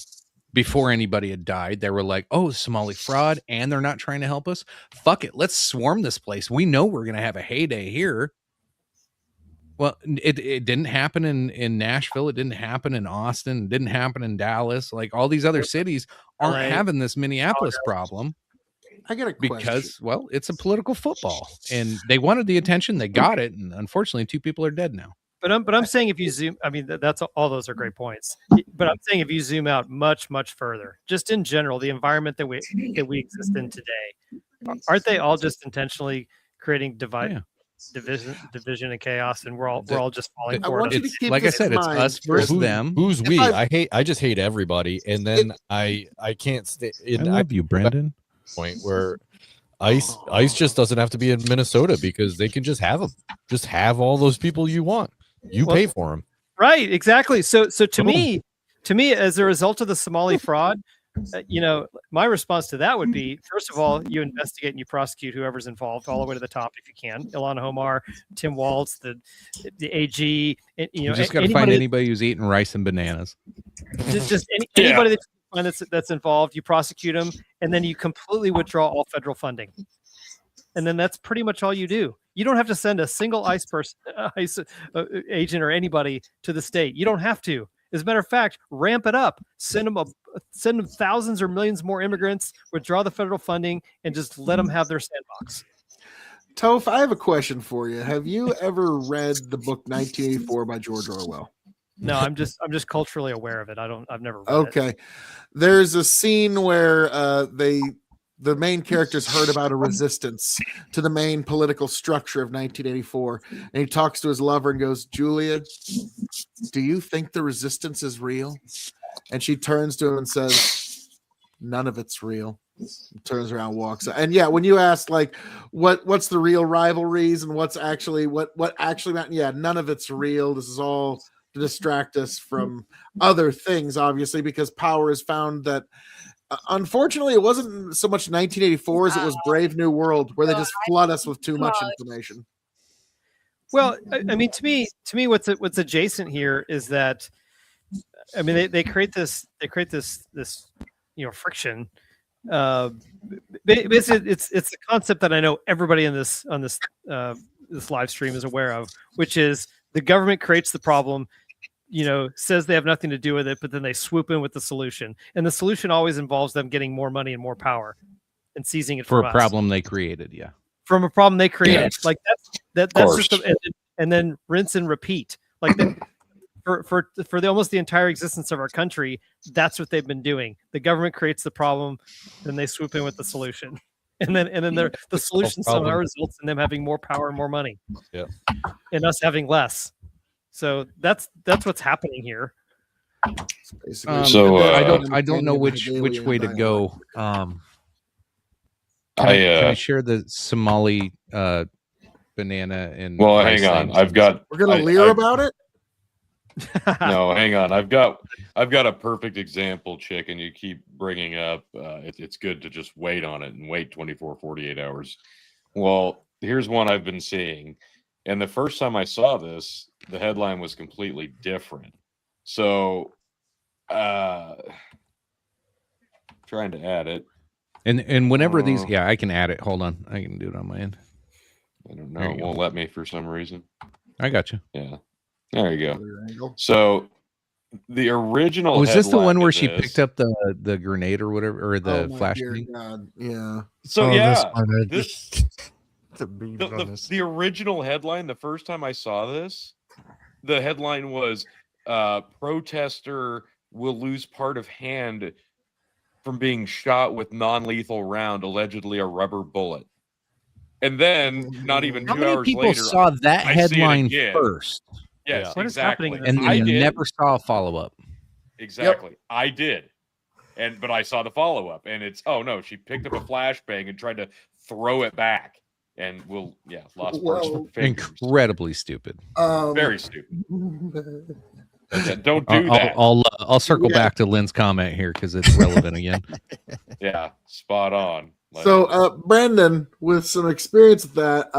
before anybody had died. They were like, oh, Somali fraud, and they're not trying to help us. Fuck it. Let's swarm this place. We know we're going to have a heyday here. Well, it didn't happen in Nashville. It didn't happen in Austin. It didn't happen in Dallas. Like all these other cities aren't having this Minneapolis problem. I got a question. Because, well, it's a political football, and they wanted the attention, they got it, and unfortunately, 2 people are dead now. But I'm saying if you zoom, I mean that's all those are great points. But I'm saying if you zoom out much further, just in general, the environment that we exist in today, aren't they all just intentionally creating division and chaos, and we're all just falling for it? Like I said, it's us versus them. Who's we? I just hate everybody, and then I can't stay. I love you, Brandon. Point where ICE just doesn't have to be in Minnesota because they can just have them. Just have all those people you want. You pay for them. Right, exactly. So to me, as a result of the Somali fraud, my response to that would be, first of all, you investigate and you prosecute whoever's involved all the way to the top if you can. Ilhan Omar, Tim Walz, the AG. You just got to find anybody who's eating rice and bananas. Anybody that you find that's involved, you prosecute them, and then you completely withdraw all federal funding. And then that's pretty much all you do. You don't have to send a single ICE person, agent or anybody to the state. You don't have to. As a matter of fact, ramp it up. Send them thousands or millions more immigrants. Withdraw the federal funding and just let them have their sandbox. Toph, I have a question for you. Have you ever read the book 1984 by George Orwell? No, I'm just culturally aware of it. I've never read it. Okay. There's a scene where the main characters heard about a resistance to the main political structure of 1984, and he talks to his lover and goes, Julia, do you think the resistance is real? And she turns to him and says, none of it's real. Turns around, walks out. And yeah, when you ask like what's the real rivalries and what's actually what actually, yeah, none of it's real. This is all to distract us from other things, obviously, because power has found that unfortunately it wasn't so much 1984 as it was Brave New World, where they just flood us with too much information. Well, I mean, to me, what's adjacent here is that, I mean, they create this friction. Basically, it's the concept that I know everybody on this live stream is aware of, which is the government creates the problem, says they have nothing to do with it, but then they swoop in with the solution, and the solution always involves them getting more money and more power and seizing it for from a problem they created. Yeah, from a problem they created. Yes. Like that's just and then rinse and repeat. Like that, for almost the entire existence of our country, that's what they've been doing. The government creates the problem, then they swoop in with the solution, and then the solution somehow results in them having more power and more money. Yeah, and us having less. So that's what's happening here. I don't know which way to go. Can I share the Somali banana and? Well, hang on. We're gonna leer about it. No, hang on. I've got a perfect example, Chicken. You keep bringing up. It's good to just wait on it and wait 24, 48 hours. Well, here's one I've been seeing, and the first time I saw this, the headline was completely different. So, trying to add it. And whenever these, yeah, I can add it. Hold on, I can do it on my end. I don't know. It won't let me for some reason. I got you. Yeah, there you go. So the original was this the one where she this, picked up the grenade or whatever, or the flashbang? Yeah. So the original headline. The first time I saw this, the headline was "Protester will lose part of hand from being shot with non-lethal round, allegedly a rubber bullet." And then, not even 2 hours later, how many people saw that headline first? Yes, what exactly. Is happening? And I never saw a follow-up. Exactly. Yep. I did. But I saw the follow-up, and it's, oh no, she picked up a flashbang and tried to throw it back. And lost parts of her fingers. Incredibly stupid. Very stupid. Don't do that. I'll circle back to Lynn's comment here because it's relevant again. Yeah, spot on. So, Brandon, with some experience with that,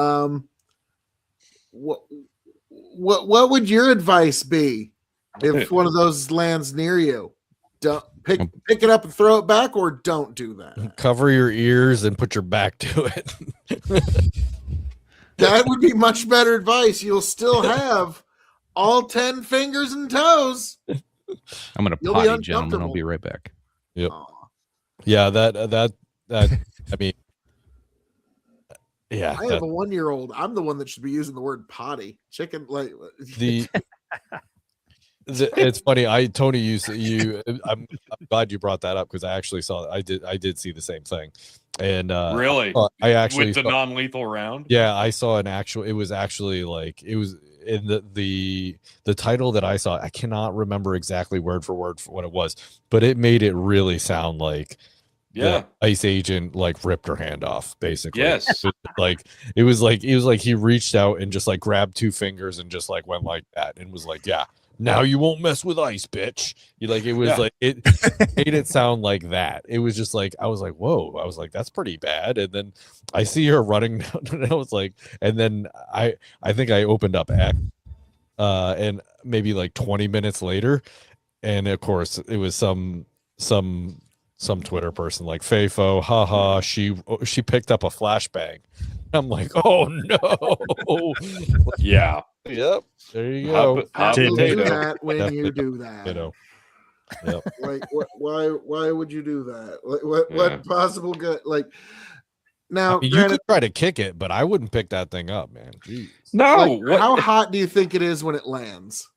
what would your advice be if one of those lands near you? Don't pick it up and throw it back, or don't do that. Cover your ears and put your back to it. That would be much better advice. You'll still have all 10 fingers and toes. I'm gonna potty, gentlemen. I'll be right back. Yep. Yeah, that I mean, yeah. I have a 1-year-old. I'm the one that should be using the word potty. Chicken, like it's funny. Tony, you. I'm glad you brought that up because I actually saw. I did see the same thing, and really, I actually with the non-lethal round. Yeah, I saw an actual. It was actually like it was in the title that I saw. I cannot remember exactly word for word for what it was, but it made it really sound like. Yeah, the ICE agent like ripped her hand off, basically. Yes, it was like he reached out and just like grabbed 2 fingers and just like went like that and was like, yeah. Now you won't mess with ICE, bitch. It was like it made it sound like that. It was just like I was like, whoa. I was like, that's pretty bad. And then I see her running down, and I was like, and then I think I opened up X, and maybe like 20 minutes later, and of course it was some Twitter person like Fafo, haha, she picked up a flashbang. I'm like, oh no. Yeah. Yep. There you go. Do that when you do that. Yep. Like, why would you do that? Like, what possible good? Like, Now, I mean, you granted, could try to kick it, but I wouldn't pick that thing up, man. Jeez. No, like, how hot do you think it is when it lands?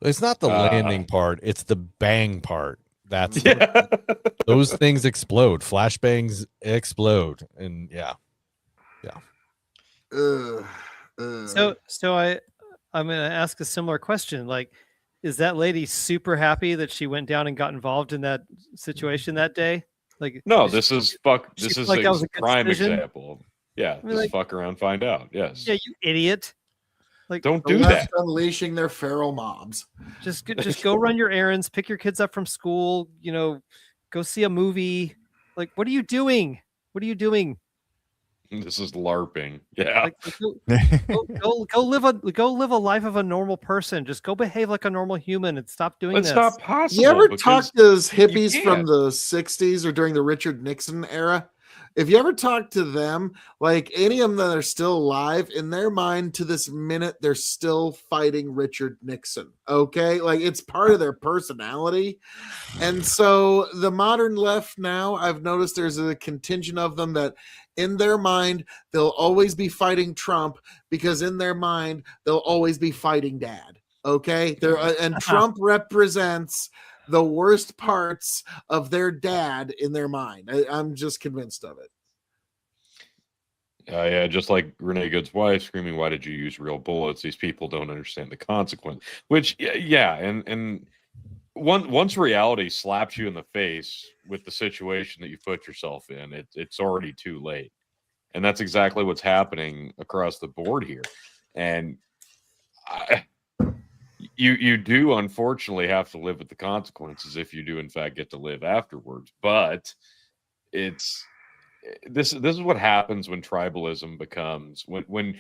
It's not the landing part; it's the bang part. That's Yeah. those things explode. Flashbangs explode, and yeah. Ugh, So I'm going to ask a similar question. Like, is that lady super happy that she went down and got involved in that situation that day? Like, No, is this she- is fuck. she This feel is like that was a a good prime decision? example. Yeah, mean, just like- fuck around, find out. Yes. Yeah, you idiot. Like, Don't the do left that. unleashing their feral mobs. just go run your errands, pick your kids up from school, go see a movie. Like, what are you doing? What are you doing? This is LARPing. Yeah. Like, go live a life of a normal person. Just go behave like a normal human and stop doing It's this. not possible. You ever because talk to those hippies can't. from the 60s or during the Richard Nixon era? If you ever talk to them, like any of them that are still alive, in their mind to this minute, they're still fighting Richard Nixon. Okay. Like it's part of their personality. And so the modern left now, I've noticed there's a contingent of them that in their mind, they'll always be fighting Trump because in their mind, they'll always be fighting dad. Okay. And Trump represents the worst parts of their dad in their mind. I'm just convinced of it. Yeah, just like Renee Good's wife screaming, "Why did you use real bullets?" These people don't understand the consequence. Which, yeah, and once reality slaps you in the face with the situation that you put yourself in, it's already too late, and that's exactly what's happening across the board here. And you do unfortunately have to live with the consequences if you do in fact get to live afterwards. But this is what happens when tribalism becomes when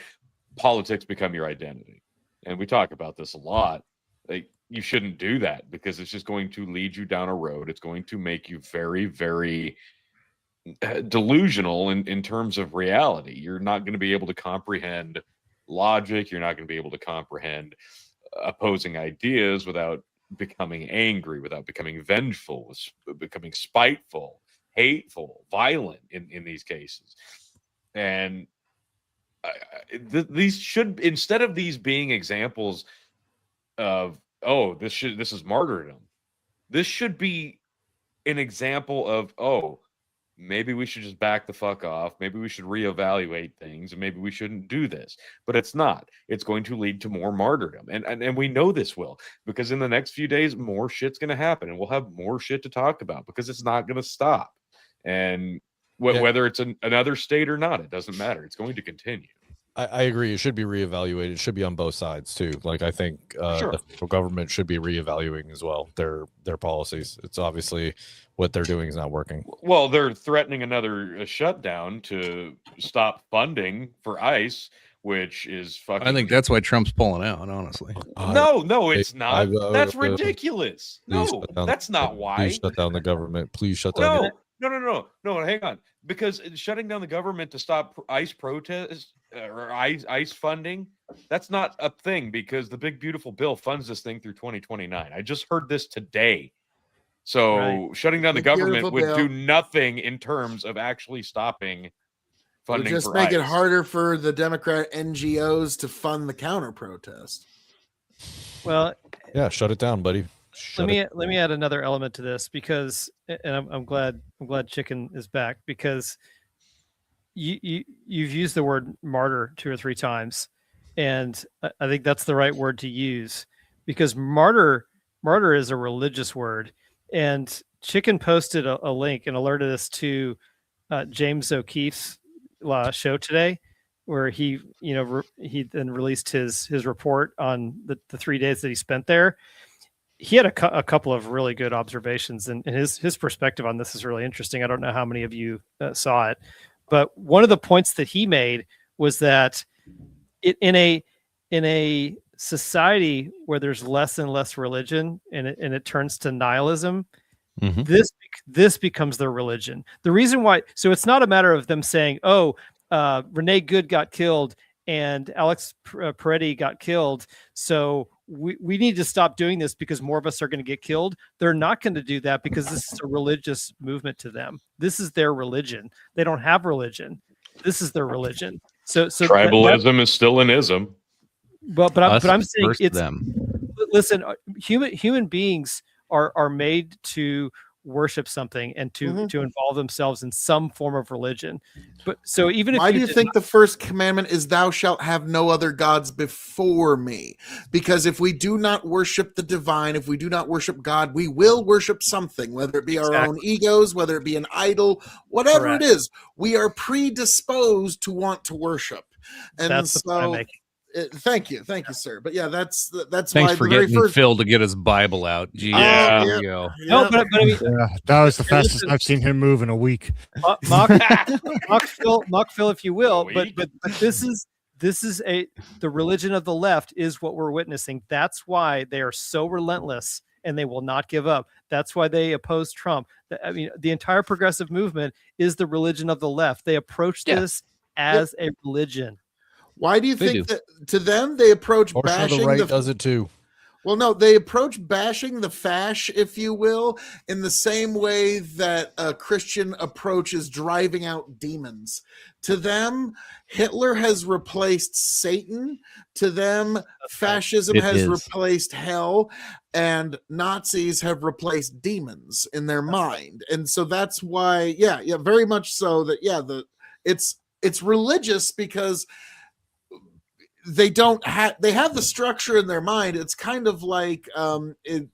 politics become your identity. And we talk about this a lot. Like you shouldn't do that because it's just going to lead you down a road. It's going to make you very, very delusional in terms of reality. You're not going to be able to comprehend logic. You're not going to be able to comprehend opposing ideas without becoming angry, without becoming vengeful, becoming spiteful, hateful, violent in these cases. And these should, instead of these being examples of, oh, this is martyrdom, this should be an example of, oh, maybe we should just back the fuck off. Maybe we should reevaluate things, and maybe we shouldn't do this. But it's not. It's going to lead to more martyrdom. And we know this will, because in the next few days, more shit's going to happen, and we'll have more shit to talk about because it's not going to stop. And whether it's another state or not, it doesn't matter. It's going to continue. I agree. It should be reevaluated. It should be on both sides too. Like I think Sure. the federal government should be reevaluating as well their policies. It's obviously what they're doing is not working. Well, they're threatening another shutdown to stop funding for ICE, which is fucking. I think that's why Trump's pulling out. Honestly, No, it's not. That's please ridiculous. No, shut down- that's not why. Please shut down the government. Please shut down. No. Hang on, because shutting down the government to stop ICE protests or ICE funding, that's not a thing because the big beautiful bill funds this thing through 2029. I just heard this today. So Right. shutting down the Big government beautiful would bill. do nothing in terms of actually stopping It'll funding. just for make it ICE. harder for the Democrat NGOs to fund the counter protest. Well, Yeah, shut it down, buddy. let me add another element to this because, and I'm glad Chicken is back because you've used the word martyr 2 or 3 times, and I think that's the right word to use because martyr is a religious word, and Chicken posted a link and alerted us to James O'Keefe's show today, where he then released his report on the 3 days that he spent there. He had a couple of really good observations, and his perspective on this is really interesting. I don't know how many of you saw it, but one of the points that he made was that in a society where there's less and less religion and it turns to nihilism, this becomes their religion. The reason why, so it's not a matter of them saying, oh, Renee Good got killed and Alex Peretti got killed. So we need to stop doing this because more of us are going to get killed. They're not going to do that because this is a religious movement to them. This is their religion. They don't have religion. This is their religion. So tribalism is still an ism. But I'm saying it's them. Listen, human beings are made to worship something and to involve themselves in some form of religion. But so even if why do you think the first commandment is thou shalt have no other gods before me? Because if we do not worship the divine, if we do not worship God, we will worship something, whether it be our own egos, whether it be an idol, whatever it is, we are predisposed to want to worship. And that's the point I'm making. Thank you, sir. But yeah, that's thanks why for getting Phil to get his Bible out. Jeez, Yeah. there you go. No, but I mean, that was the fastest I've seen him move in a week. Mock Phil, if you will. But this is the religion of the left is what we're witnessing. That's why they are so relentless and they will not give up. That's why they oppose Trump. I mean, the entire progressive movement is the religion of the left. They approach this as a religion. Why do you think that to them they approach bashing the right does it too? Well, no, they approach bashing the fash, if you will, in the same way that a Christian approaches driving out demons. To them, Hitler has replaced Satan. To them, fascism has replaced hell, and Nazis have replaced demons in their mind. And so that's why, very much so that, it's religious because they have the structure in their mind. It's kind of like in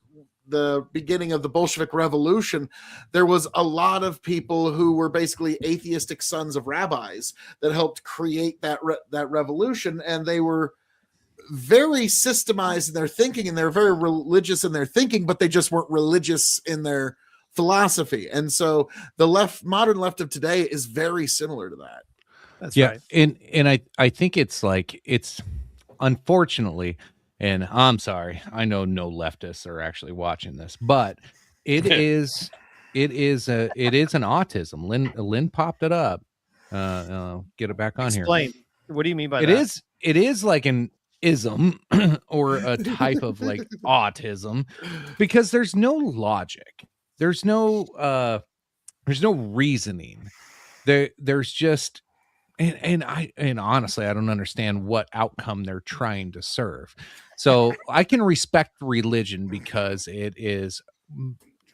the beginning of the Bolshevik Revolution, there was a lot of people who were basically atheistic sons of rabbis that helped create that revolution, and they were very systemized in their thinking, and they're very religious in their thinking, but they just weren't religious in their philosophy. And so the modern left of today is very similar to that. That's right. And I think it's like, it's unfortunately, and I'm sorry, I know no leftists are actually watching this, but it is an autism. Lynn popped it up. Get it back on Explain. here. What do you mean by that? It is like an ism or a type of like autism, because there's no logic. There's no reasoning. There's just and honestly, I don't understand what outcome they're trying to serve. So I can respect religion because it is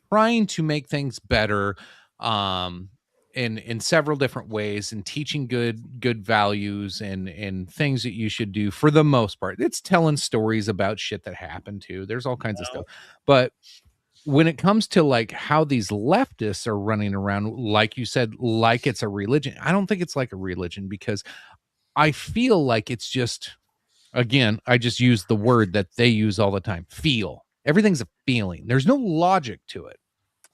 trying to make things better in several different ways, and teaching good values and things that you should do. For the most part, it's telling stories about shit that happened too. There's all kinds of stuff. But when it comes to like how these leftists are running around, like you said, like it's a religion, I don't think it's like a religion, because I feel like it's just, again, I just use the word that they use all the time, feel. Everything's a feeling. There's no logic to it.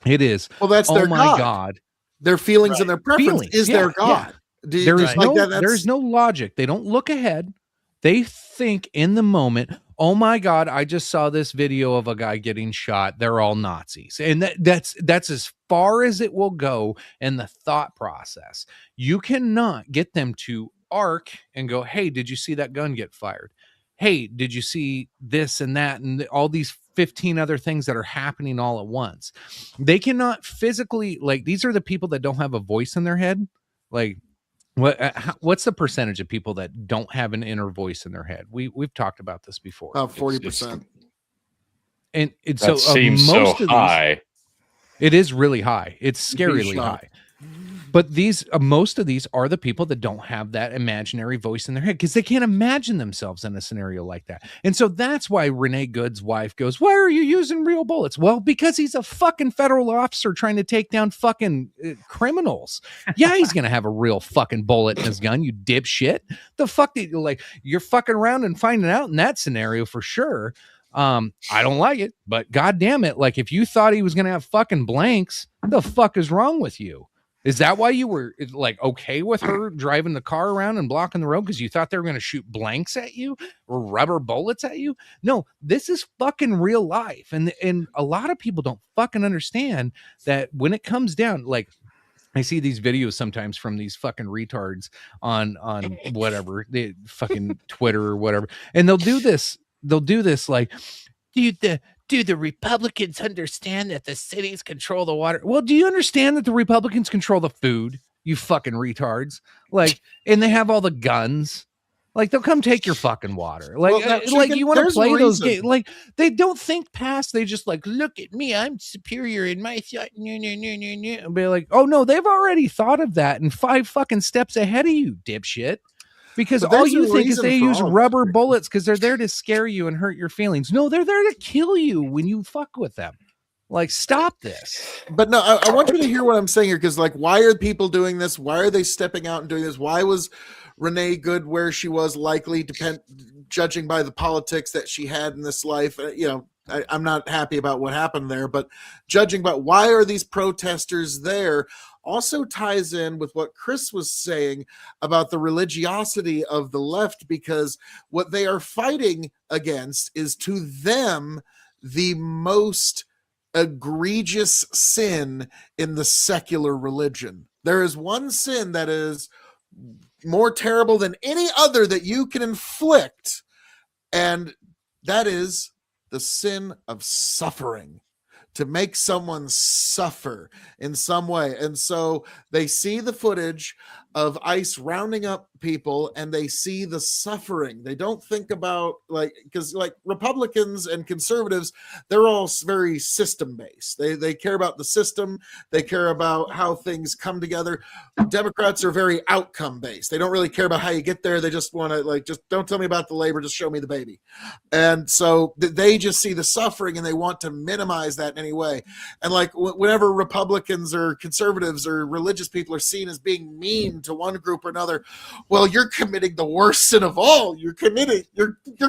It is, well, that's their God. Their feelings and their preference is their God. There's no logic. They don't look ahead. They think in the moment, oh my God, I just saw this video of a guy getting shot. They're all Nazis. And that's as far as it will go in the thought process. You cannot get them to arc and go, hey, did you see that gun get fired? Hey, did you see this and that and all these 15 other things that are happening all at once? They cannot physically, like, these are the people that don't have a voice in their head. Like, what's the percentage of people that don't have an inner voice in their head? We've talked about this before. 40%. And it's that so seems most so of high. It is really high. It's scarily high. But these most of these are the people that don't have that imaginary voice in their head, because they can't imagine themselves in a scenario like that. And so that's why Renee Good's wife goes, why are you using real bullets? Well, because he's a fucking federal officer trying to take down fucking criminals. Yeah, he's going to have a real fucking bullet in his gun, you dipshit. The fuck did you, like, you're fucking around and finding out in that scenario for sure. I don't like it, but God damn it. Like, if you thought he was going to have fucking blanks, what the fuck is wrong with you? Is that why you were like okay with her driving the car around and blocking the road? Because you thought they were going to shoot blanks at you or rubber bullets at you? No, this is fucking real life. And a lot of people don't fucking understand that when it comes down, like, I see these videos sometimes from these fucking retards on whatever, the fucking Twitter or whatever, and they'll do this like, do the Republicans understand that the cities control the water? Well, do you understand that the Republicans control the food? You fucking retards. Like, and they have all the guns. Like, they'll come take your fucking water. Like, Well, now, like Chicken, you want to there's a play those reason. games? Like, they don't think past. They just like, look at me, I'm superior in my thought. And be like, oh no, they've already thought of that and 5 fucking steps ahead of you, dipshit. Because But all there's a you think is reason they for use all of rubber this. bullets because they're there to scare you and hurt your feelings. No, they're there to kill you when you fuck with them. Like, stop this. But no, I want you to hear what I'm saying here, because like, why are people doing this? Why are they stepping out and doing this? Why was Renee good where she was, likely judging by the politics that she had in this life? I'm not happy about what happened there, but judging by why are these protesters there also ties in with what Chris was saying about the religiosity of the left, because what they are fighting against is, to them, the most egregious sin in the secular religion. There is one sin that is more terrible than any other that you can inflict, and that is the sin of suffering. To make someone suffer in some way. And so they see the footage of ICE rounding up people and they see the suffering. They don't think about, like, because like Republicans and conservatives, they're all very system based. They care about the system. They care about how things come together. Democrats are very outcome based. They don't really care about how you get there. They just want to, like, just don't tell me about the labor, just show me the baby. And so they just see the suffering and they want to minimize that in any way. And like whenever Republicans or conservatives or religious people are seen as being mean to one group or another, well, you're committing the worst sin of all. You're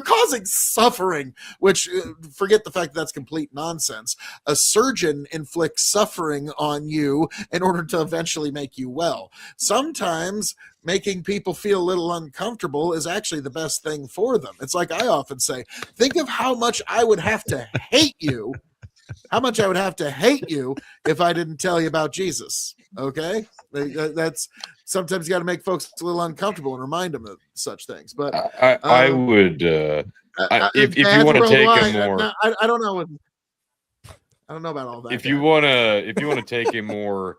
causing suffering, which, forget the fact that that's complete nonsense. A surgeon inflicts suffering on you in order to eventually make you well. Sometimes making people feel a little uncomfortable is actually the best thing for them. It's like I often say, think of how much I would have to hate you. How much I would have to hate you if I didn't tell you about Jesus. Okay? That's sometimes you got to make folks a little uncomfortable and remind them of such things. But I would, if you want to take a more, I don't know. I don't know about all that. if you want to take a more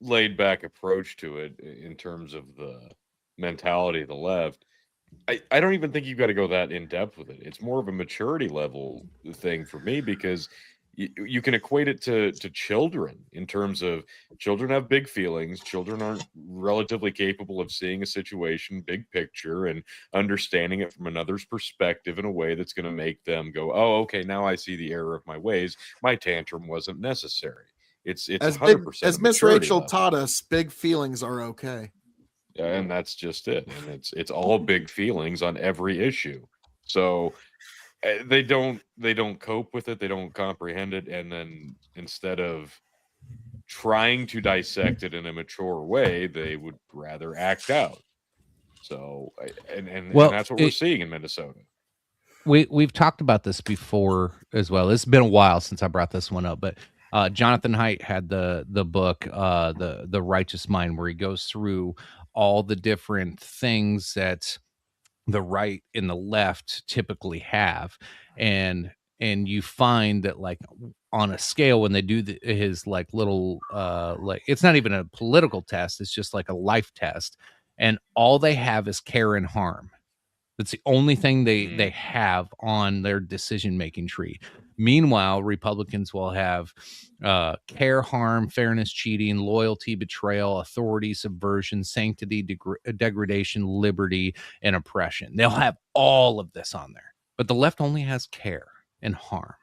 laid back approach to it in terms of the mentality of the left, I don't even think you've got to go that in depth with it. It's more of a maturity level thing for me, because you can equate it to children, in terms of children have big feelings. Children aren't relatively capable of seeing a situation big picture and understanding it from another's perspective in a way that's going to make them go, oh, okay, now I see the error of my ways. My tantrum wasn't necessary. It's 100%. As Miss Rachel taught us, big feelings are okay. And that's just it. And it's all big feelings on every issue. So they don't cope with it. They don't comprehend it. And then instead of trying to dissect it in a mature way, they would rather act out. So and that's what we're seeing in Minnesota. We've talked about this before as well. It's been a while since I brought this one up, but Jonathan Haidt had the book, the Righteous Mind, where he goes through all the different things that the right and the left typically have, and you find that, like, on a scale, when they do his like little like, it's not even a political test, it's just like a life test, and all they have is care and harm. That's the only thing they have on their decision-making tree. Meanwhile, Republicans will have care, harm, fairness, cheating, loyalty, betrayal, authority, subversion, sanctity, degradation, liberty, and oppression. They'll have all of this on there. But the left only has care and harm.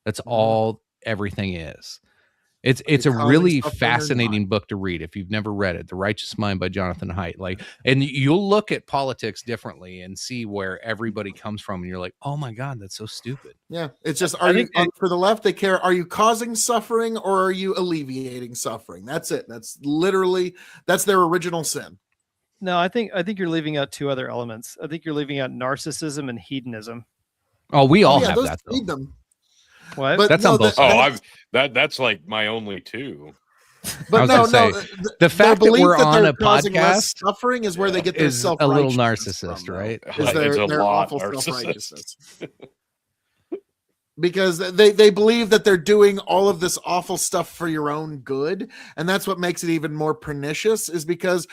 That's all everything is. It's a really fascinating book to read if you've never read it, The Righteous Mind by Jonathan Haidt. Like, and you'll look at politics differently and see where everybody comes from, and you're like, oh my God, that's so stupid. Yeah, it's just, for the left, they care, are you causing suffering or are you alleviating suffering? That's it. That's their original sin. No, I think you're leaving out 2 other elements. I think you're leaving out narcissism and hedonism. Oh, we all have that. Need them. What? But that's on both sides. That's like my only 2. But was no, gonna say, the the fact that belief we're on they're a causing less podcast suffering is where they get their is a little self-righteousness narcissist, from, right? Is It's a their lot awful narcissist. self-righteousness. Because they believe that they're doing all of this awful stuff for your own good, and that's what makes it even more pernicious, is because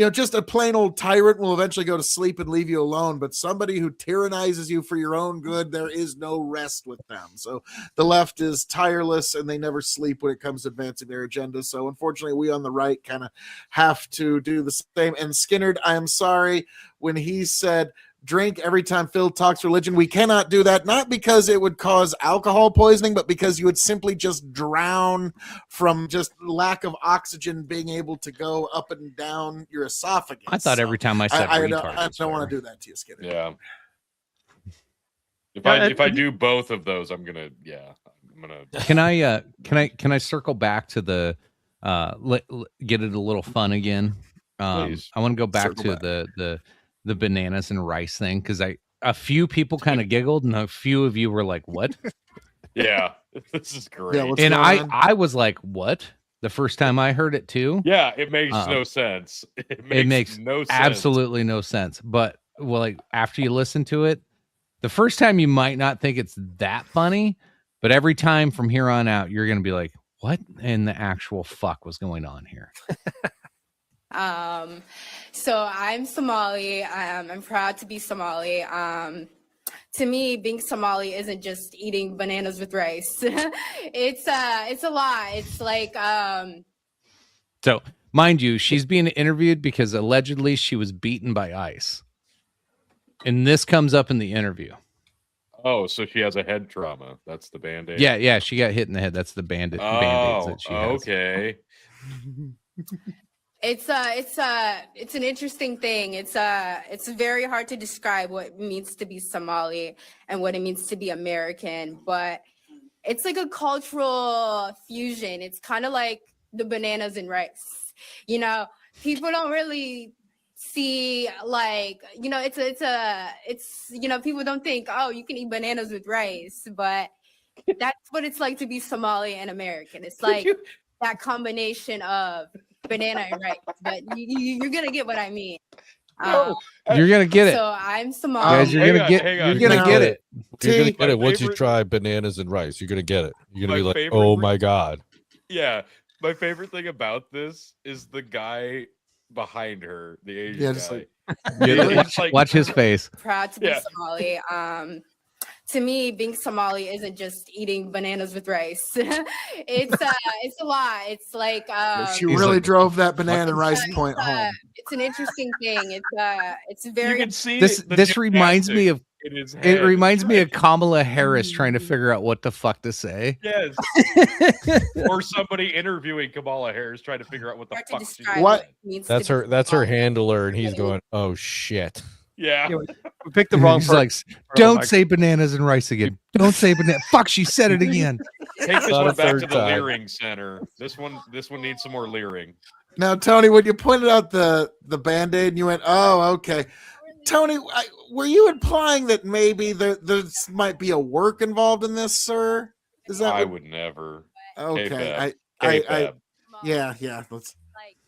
just a plain old tyrant will eventually go to sleep and leave you alone, but somebody who tyrannizes you for your own good, there is no rest with them. So the left is tireless and they never sleep when it comes to advancing their agenda. So unfortunately we on the right kind of have to do the same. And Skinnerd, I am sorry, when he said drink every time Phil talks religion, we cannot do that, not because it would cause alcohol poisoning, but because you would simply just drown from just lack of oxygen being able to go up and down your esophagus. I thought every time I said retard, I don't want to do that to you, Skinner. Yeah. Yeah, If I do both of those, I'm gonna. Can I circle back to the get it a little fun again? Please. I want to go back Circle to the bananas and rice thing, because a few people kind of giggled and a few of you were like, "What?" Yeah, this is great. Yeah, what's And going on? I was like, "What?" The first time I heard it too. Yeah, it makes no sense. It makes no sense. absolutely no sense. But after you listen to it, the first time you might not think it's that funny, but every time from here on out, you're going to be like, what in the actual fuck was going on here? So I'm Somali. I'm proud to be Somali. To me, being Somali isn't just eating bananas with rice. It's a lot. It's like So, mind you, she's being interviewed because allegedly she was beaten by ICE. And this comes up in the interview. Oh, so she has a head trauma. That's the Band-Aid. Yeah, she got hit in the head. That's the band-aids that she has. Okay. it's an interesting thing. It's very hard to describe what it means to be Somali and what it means to be American, but it's like a cultural fusion. It's kind of like the bananas and rice. People don't really see, like, it's people don't think, oh, you can eat bananas with rice, but that's what it's like to be Somali and American. It's like that combination of banana and rice, but you're gonna get what I mean. You're gonna get it. So I'm Somali. Guys, you're gonna get it. You're gonna get it. You're gonna get it once you favorite- try bananas and rice. You're gonna get it. You're gonna My be like, favorite oh re- my god. Yeah, my favorite thing about this is the guy behind her, the Asian Yeah, guy. just like- It's like- Watch his face. Proud to be Yeah. Somali. To me, being Somali isn't just eating bananas with rice. It's a lot. It's like She He's really like, drove that banana and rice it's, point uh, home. it's an interesting thing. It's You very can see This the this reminds me of in his it head. reminds me of Kamala Harris trying to figure out what the fuck to say. Yes. Or somebody interviewing Kamala Harris trying to figure out what the hard to fuck she's describe doing. What? it means That's to be her. That's her Somali. handler, and he's going, "Oh shit." Yeah. Yeah, we picked the wrong He's person. like, don't say bananas and rice again. Don't say banana. Fuck, she said it again. Take this Not a one back to third the time. leering center. This one needs some more leering. Now, Tony, when you pointed out the Band-Aid and you went, oh, okay. Tony, were you implying that maybe there might be a work involved in this, sir? Is that I what- would never. Okay. K-Fab. I K-Fab. yeah. Let's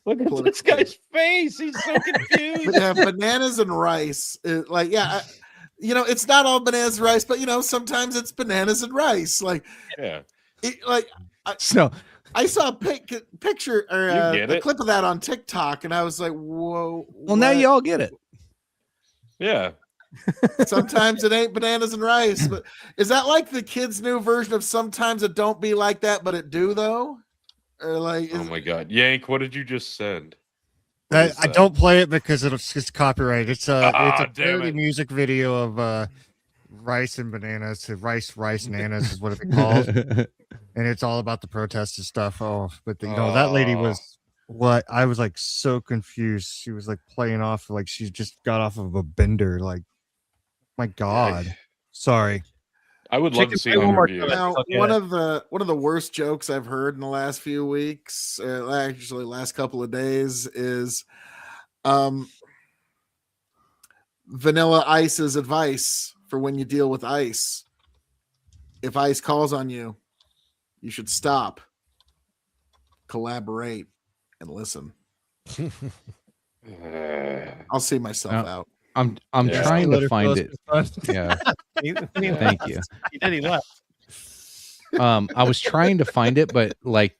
Look at this guy's face. He's so confused. yeah, bananas and rice. It's not all bananas and rice, but sometimes it's bananas and rice. Like, Yeah. So I saw a picture or You get a it. clip of that on TikTok, and I was like, whoa. well now what? you all get it. Yeah. Sometimes it ain't bananas and rice, but is that like the kids' new version of sometimes it don't be like that, but it do though? Or like, Oh my god. Yank, what did you just send? I don't play it because it's copyrighted. It's a damn parody it. music video of rice and bananas. Rice nanas is what it's called, and it's all about the protests and stuff. Oh, but that lady was what I was like so confused. She was like playing off like she just got off of a bender. Like, my God, sorry. I would love to see Chicken, an one more interview. time. Now, Okay. one of the worst jokes I've heard in the last few weeks, actually last couple of days, is Vanilla Ice's advice for when you deal with ICE. If ICE calls on you, you should stop. collaborate, and listen. I'll see myself out. I'm Yeah. trying to Later, find fellas. it. Yeah. Thank you. He did. He left. I was trying to find it, but like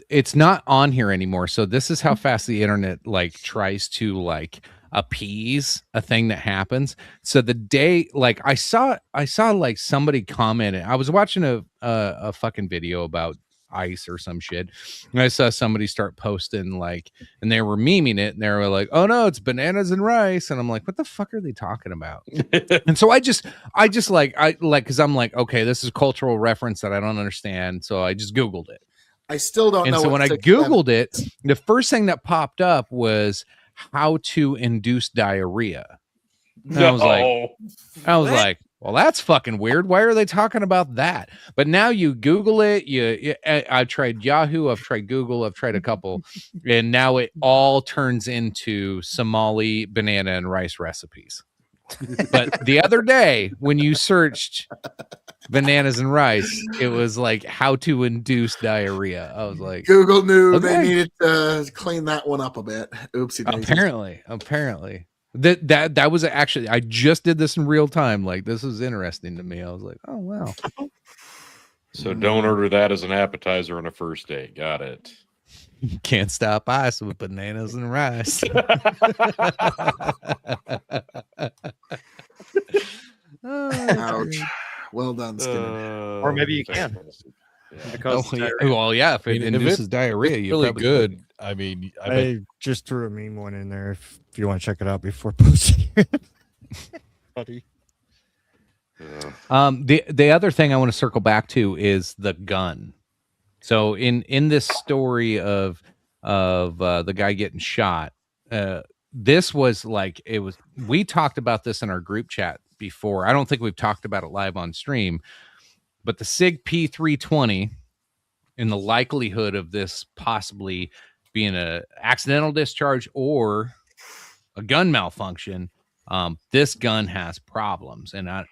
it's not on here anymore. So this is how fast the internet like tries to like appease a thing that happens. So the day like I saw like somebody commented. I was watching a fucking video about ice or some shit, and I saw somebody start posting like, and they were memeing it, and they were like, "Oh no, it's bananas and rice," and I'm like, "What the fuck are they talking about?" And so I just like because I'm like, okay, this is a cultural reference that I don't understand, so I just Googled it. I still don't And know. so what when I 6, Googled 7 it, the first thing that popped up was how to induce diarrhea. And I was like, well, that's fucking weird. Why are they talking about that? But now you Google it. I've tried Yahoo, I've tried Google, I've tried a couple, and now it all turns into Somali banana and rice recipes. But the other day, when you searched bananas and rice, it was like how to induce diarrhea. I was like, Google knew okay. they needed to clean that one up a bit. Oopsie daisies. Apparently. That was actually, I just did this in real time. Like, this is interesting to me. I was like, oh wow. So don't order that as an appetizer on a first date. Got it. You can't stop ice with bananas and rice. Ouch. Well done, Skinner. Or maybe you can. Because well, yeah, if it mean, if induces diarrhea, It's you really probably good. could. I mean, I bet I just threw a meme one in there if you want to check it out before posting it. Buddy. The other thing I want to circle back to is the gun. So in this story of the guy getting shot, this was like, we talked about this in our group chat before. I don't think we've talked about it live on stream, but the SIG P320 and the likelihood of this possibly being a accidental discharge or a gun malfunction. This gun has problems, and I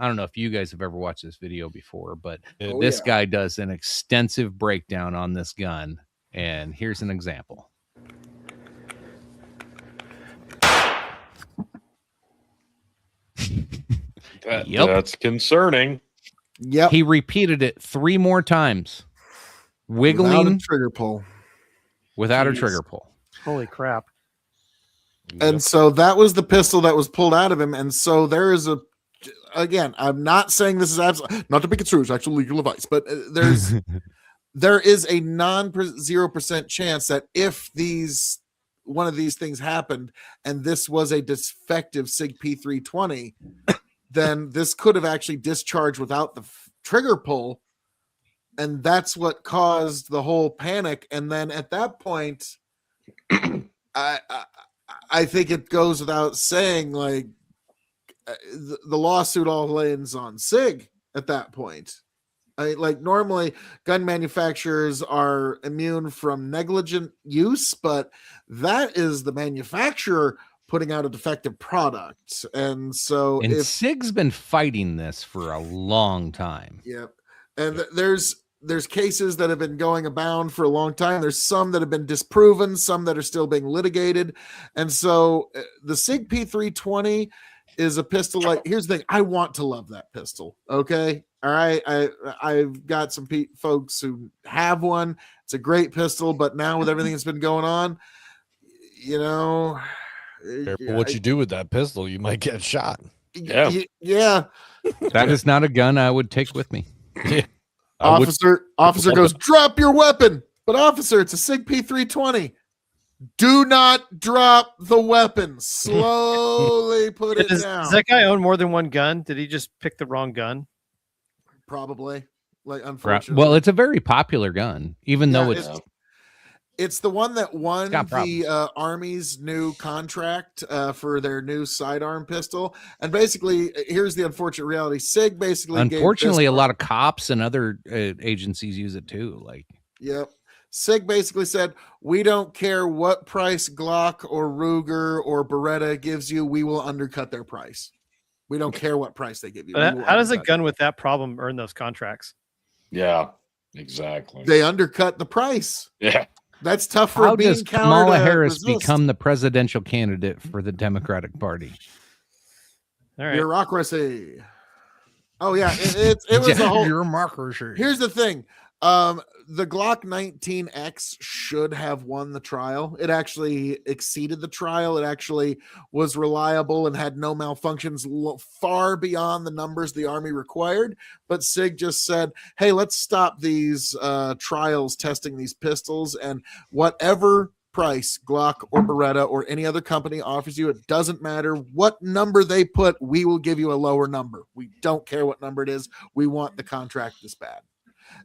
don't know if you guys have ever watched this video before, but this guy does an extensive breakdown on this gun, and here's an example. That's concerning. Yep. He repeated it 3 more times, wiggling Without a trigger pull. without a trigger pull. Holy crap. And so that was the pistol that was pulled out of him. And so there is again, I'm not saying this is absolutely not to be construed as actual legal advice, but there is a 0% chance that if one of these things happened and this was a defective SIG P320, then this could have actually discharged without the trigger pull. And that's what caused the whole panic. And then at that point, I think it goes without saying, like, the lawsuit all lands on SIG at that point. Like, normally gun manufacturers are immune from negligent use, but that is the manufacturer putting out a defective product. And so SIG's been fighting this for a long time. Yep. And there's cases that have been going abound for a long time. There's some that have been disproven, some that are still being litigated. And so the SIG P320 is a pistol. Like, here's the thing. I want to love that pistol. Okay. All right. I've got some folks who have one. It's a great pistol, but now with everything that's been going on, careful what you do with that pistol. You might get shot. Yeah. That is not a gun I would take with me. Officer goes, drop your weapon. But officer, it's a SIG P320. Do not drop the weapon. Slowly put it down. Does that guy own more than one gun? Did he just pick the wrong gun? Probably. Like, unfortunately. Well, it's a very popular gun, even though it's the one that won the Army's new contract for their new sidearm pistol. And basically, here's the unfortunate reality. SIG basically unfortunately a lot of cops and other agencies use it too. Like, yep. SIG basically said, we don't care what price Glock or Ruger or Beretta gives you, we will undercut their price. We don't care what price they give you. How does a gun with that problem earn those contracts? Yeah. Exactly. They undercut the price. Yeah. That's tough for How a bean does counter Kamala to Harris resist. become the presidential candidate for the Democratic Party? All right. Bureaucracy. Oh yeah, it was a whole. Bureaucracy. Here's the thing. The Glock 19X should have won the trial. It actually exceeded the trial. It actually was reliable and had no malfunctions far beyond the numbers the Army required. But SIG just said, hey, let's stop these trials testing these pistols, and whatever price Glock or Beretta or any other company offers you, it doesn't matter what number they put, we will give you a lower number. We don't care what number it is. We want the contract this bad.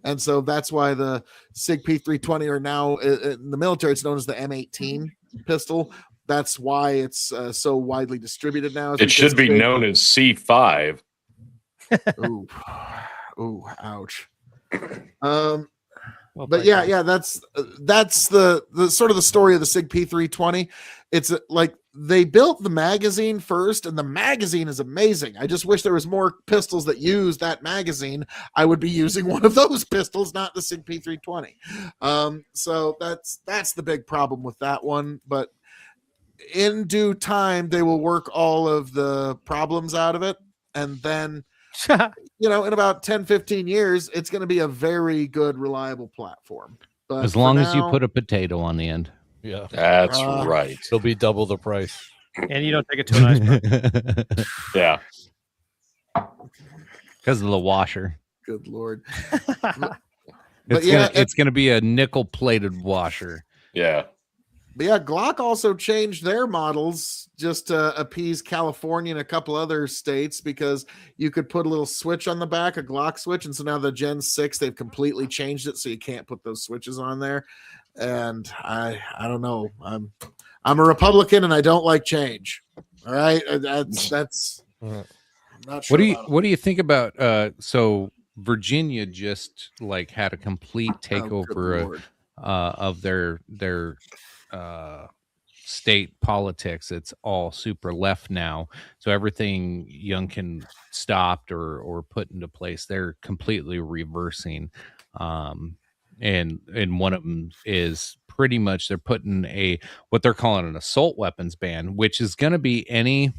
And so that's why the SIG P320 are now in the military. It's known as the M18 pistol. That's why it's so widely distributed now. It should be known as C5. Ooh, ouch. Well But played, yeah, guys. yeah, that's the sort of the story of the SIG P320. It's like they built the magazine first, and the magazine is amazing. I just wish there was more pistols that use that magazine. I would be using one of those pistols, not the SIG P320. So that's the big problem with that one. But in due time, they will work all of the problems out of it, and then in about 10, 15 years, it's going to be a very good, reliable platform. But As long for as you now- put a potato on the end. Yeah, That's right. it'll be double the price. And you don't take it to an iceberg. Yeah. Because of the washer. good Lord. It's yeah, it's gonna be a nickel plated washer. Yeah. But yeah, Glock also changed their models just to appease California and a couple other states, because you could put a little switch on the back, a Glock switch. And so now the Gen 6, they've completely changed it so you can't put those switches on there. And I don't know. I'm a Republican and I don't like change. All right. That's I'm not sure. What do you think about so Virginia just like had a complete takeover of their state politics. It's all super left now. So everything Youngkin stopped or put into place, they're completely reversing. And one of them is pretty much they're putting what they're calling an assault weapons ban, which is going to be any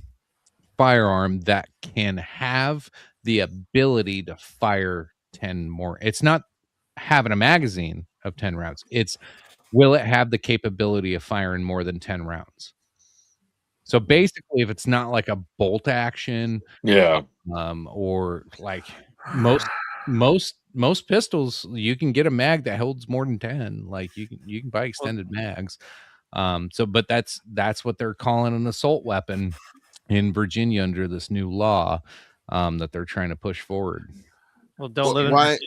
firearm that can have the ability to fire 10 more. It's not having a magazine of 10 rounds. It's will it have the capability of firing more than 10 rounds? So basically, if it's not like a bolt action, Yeah. or like most pistols, you can get a mag that holds more than 10. Like you can buy extended mags. But that's what they're calling an assault weapon in Virginia under this new law that they're trying to push forward. Well, don't live in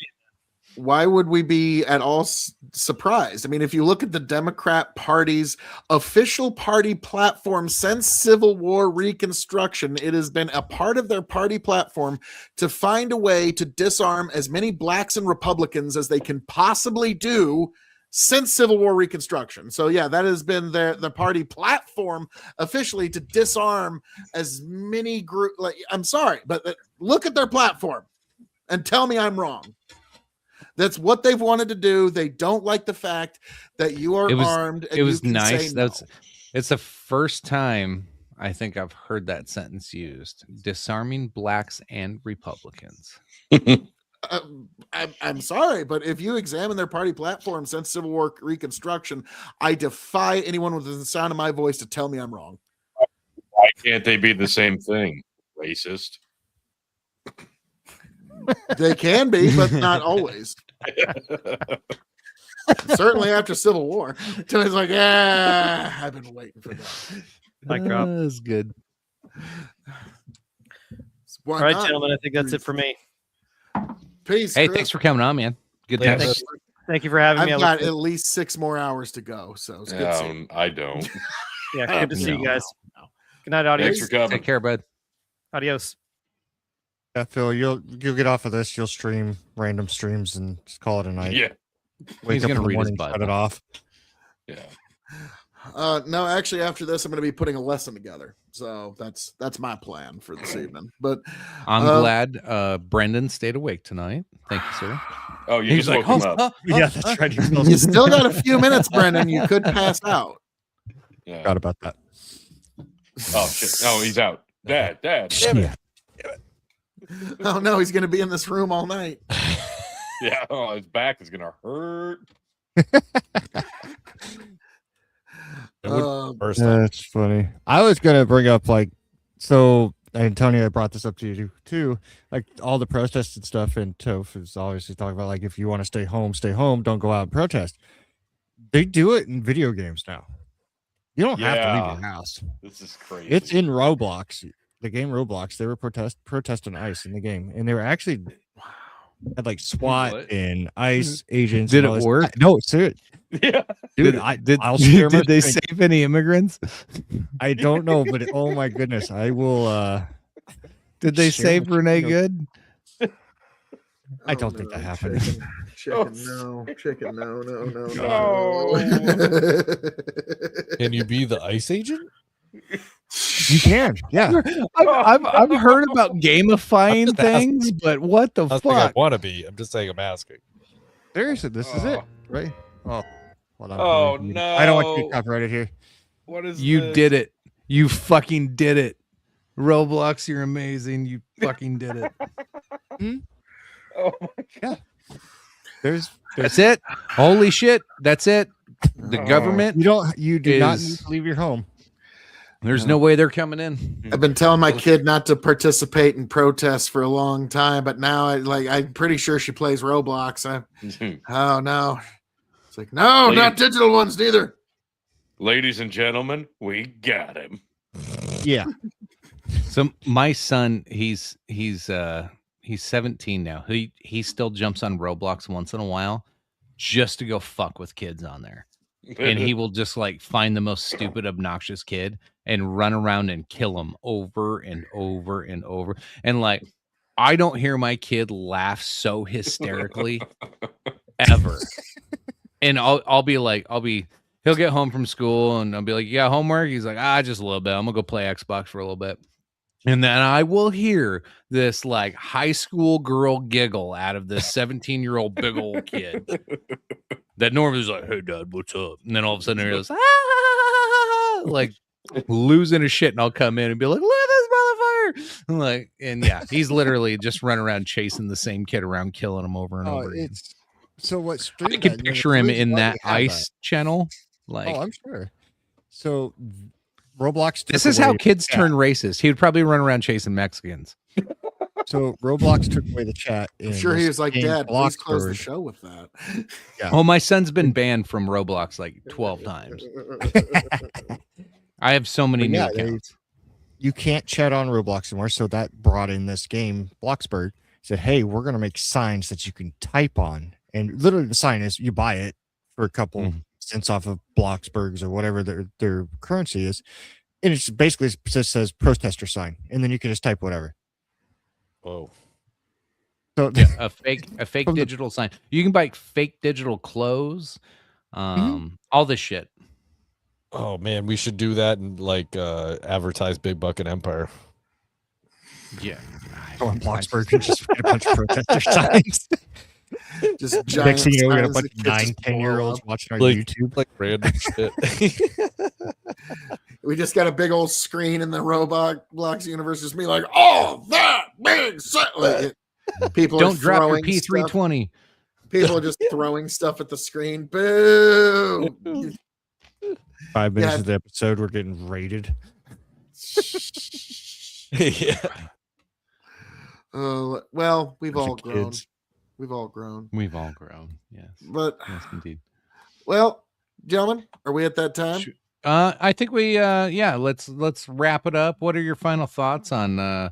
why would we be at all surprised? I mean, if you look at the Democrat Party's official party platform since Civil War Reconstruction, it has been a part of their party platform to find a way to disarm as many blacks and Republicans as they can possibly do since Civil War Reconstruction. So yeah, that has been the party platform officially, to disarm as many group. Like, I'm sorry, but look at their platform and tell me I'm wrong. That's what they've wanted to do. They don't like the fact that you are armed. And it was you can nice. say no. It's the first time I think I've heard that sentence used: disarming blacks and Republicans. I'm sorry, but if you examine their party platform since Civil War Reconstruction, I defy anyone within the sound of my voice to tell me I'm wrong. Why can't they be the same thing? Racist. They can be, but not always. Certainly after Civil War. So it's like, I've been waiting for that. Mic drop. That's good. Why All right, not? gentlemen, I think that's it for me. Peace. Hey, Chris. thanks for coming on, man. Good Yeah, time. Thank you for having me. I've I got look at least 6 more hours to go, so it's good to see you. I don't. yeah, good to see you No. guys. Good night, audience. Thanks for coming. Take care, bud. Adios. Yeah, Phil, you'll get off of this. You'll stream random streams and just call it a night. Yeah. Wake He's up gonna in the read his morning, shut Bible. it off. Yeah. No, actually, after this, I'm going to be putting a lesson together. So that's my plan for this evening. But I'm glad Brendan stayed awake tonight. Thank you, sir. Oh, you He's just like, woke him up. Yeah, that's right. You still got a few minutes, Brendan. You could pass out. Yeah. Forgot about that. Oh shit! Oh, he's out. Dad. Damn it. Oh no, he's gonna be in this room all night. Yeah. Oh, his back is gonna hurt. First time. That's funny. I was gonna bring up so Antonio brought this up to you too, like all the protests and stuff, and Toph is obviously talking about like if you want to stay home, don't go out and protest. They do it in video games now. You don't have to leave your house. This is crazy. It's in Roblox, the game Roblox. They were protesting ICE in the game, and they were actually had like SWAT and ICE agents. Did and all it this. work? No, seriously. Yeah. Dude, I'll share my did they screen. save any immigrants? I don't know, but oh my goodness, I will. Did they Share save my Renee screen. Good? I don't think that happened. Chicken, no. Chicken, no. Can you be the ICE agent? You can, yeah. I've heard about gamifying That's- things, but what the I don't think I fuck? want to be. I'm just saying I'm asking. Seriously, this is it, right? Oh, hold on. Oh, I don't want to no. get copyrighted here. What is You this? did it. You fucking did it. Roblox, you're amazing. You fucking did it. Oh my god. There's That's it. Holy shit. That's it. The government, you do not is- need to leave your home. there's no way they're coming in. I've been telling my kid not to participate in protests for a long time, but now I'm pretty sure she plays Roblox. Oh no. It's like, no, not digital ones neither. Ladies and gentlemen, we got him. Yeah. So my son, he's 17 now. He still jumps on Roblox once in a while just to go fuck with kids on there. And he will just like find the most stupid, obnoxious kid and run around and kill them over and over and over. And like, I don't hear my kid laugh so hysterically ever. And he'll get home from school and I'll be like, you got homework? He's like, just a little bit. I'm gonna go play Xbox for a little bit. And then I will hear this like high school girl giggle out of this 17-year-old big old kid that normally is like, hey dad, what's up? And then all of a sudden he goes, like losing his shit. And I'll come in and be like, look at this motherfucker. I'm like, and yeah, he's literally just running around chasing the same kid around, killing him over and over again. So what I stream can that- picture him in why that they have ICE channel. Like, Oh, I'm sure. So Roblox. this took is how away- kids yeah. turn racist. He would probably run around chasing Mexicans. So Roblox took away the chat. I'm sure he was like, Dad, please close the Bloxburg. show with that. Oh, my son's been banned from Roblox like 12 times. I have so many But new yeah, accounts. You can't chat on Roblox anymore. So that brought in this game, Bloxburg. Said, hey, we're going to make signs that you can type on. And literally the sign is you buy it for a couple cents off of Bloxburgs or whatever their currency is. And it's basically just says protester sign. And then you can just type whatever. Whoa. So A fake From the- digital sign. You can buy fake digital clothes. All this shit. Oh man, we should do that and like advertise Big Buck and Empire. Yeah. go on Bloxburg and just get a bunch of protester signs. Just giant Next thing you know, we got a signs bunch that of kids 9, just 10-year-olds blow up. watching our Like- YouTube. Like random shit. We just got a big old screen in the Roblox universe. Just me like, oh, that big set. Like, people Don't are drop your throwing stuff. P320. People are just throwing stuff at the screen. Boo! 5 minutes Yeah. of the episode, we're getting rated. Yeah. Well, we've Bunch all of grown. kids. We've all grown. We've all grown. Yes. But Yes, indeed. well, gentlemen, are we at that time? I think we let's wrap it up. What are your final thoughts on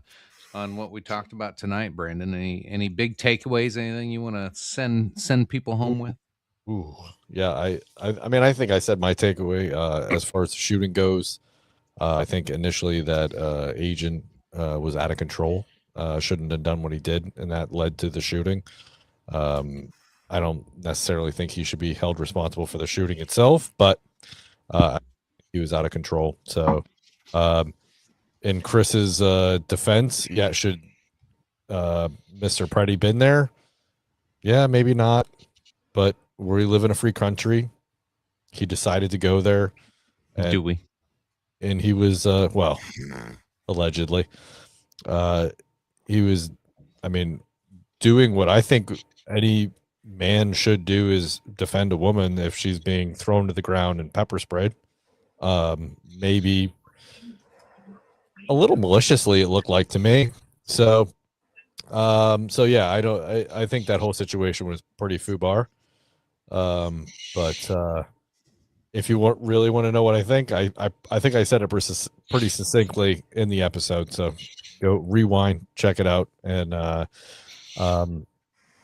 what we talked about tonight, Brandon? Any big takeaways, anything you want to send people home with? Ooh. Yeah, I mean I think I said my takeaway as far as the shooting goes. I think initially that agent was out of control. Shouldn't have done what he did, and that led to the shooting. I don't necessarily think he should be held responsible for the shooting itself, but he was out of control. So, in Chris's defense, yeah, should Mr. Preddy been there? Yeah, maybe not, but we live in a free country. He decided to go there. Do we? And he was, well, allegedly, he was, I mean, doing what I think any man should do is defend a woman if she's being thrown to the ground and pepper sprayed. Maybe a little maliciously, it looked like to me. So yeah, I think that whole situation was pretty foobar. But if you really want to know what I think, I think I said it pretty succinctly in the episode. So go rewind, check it out, and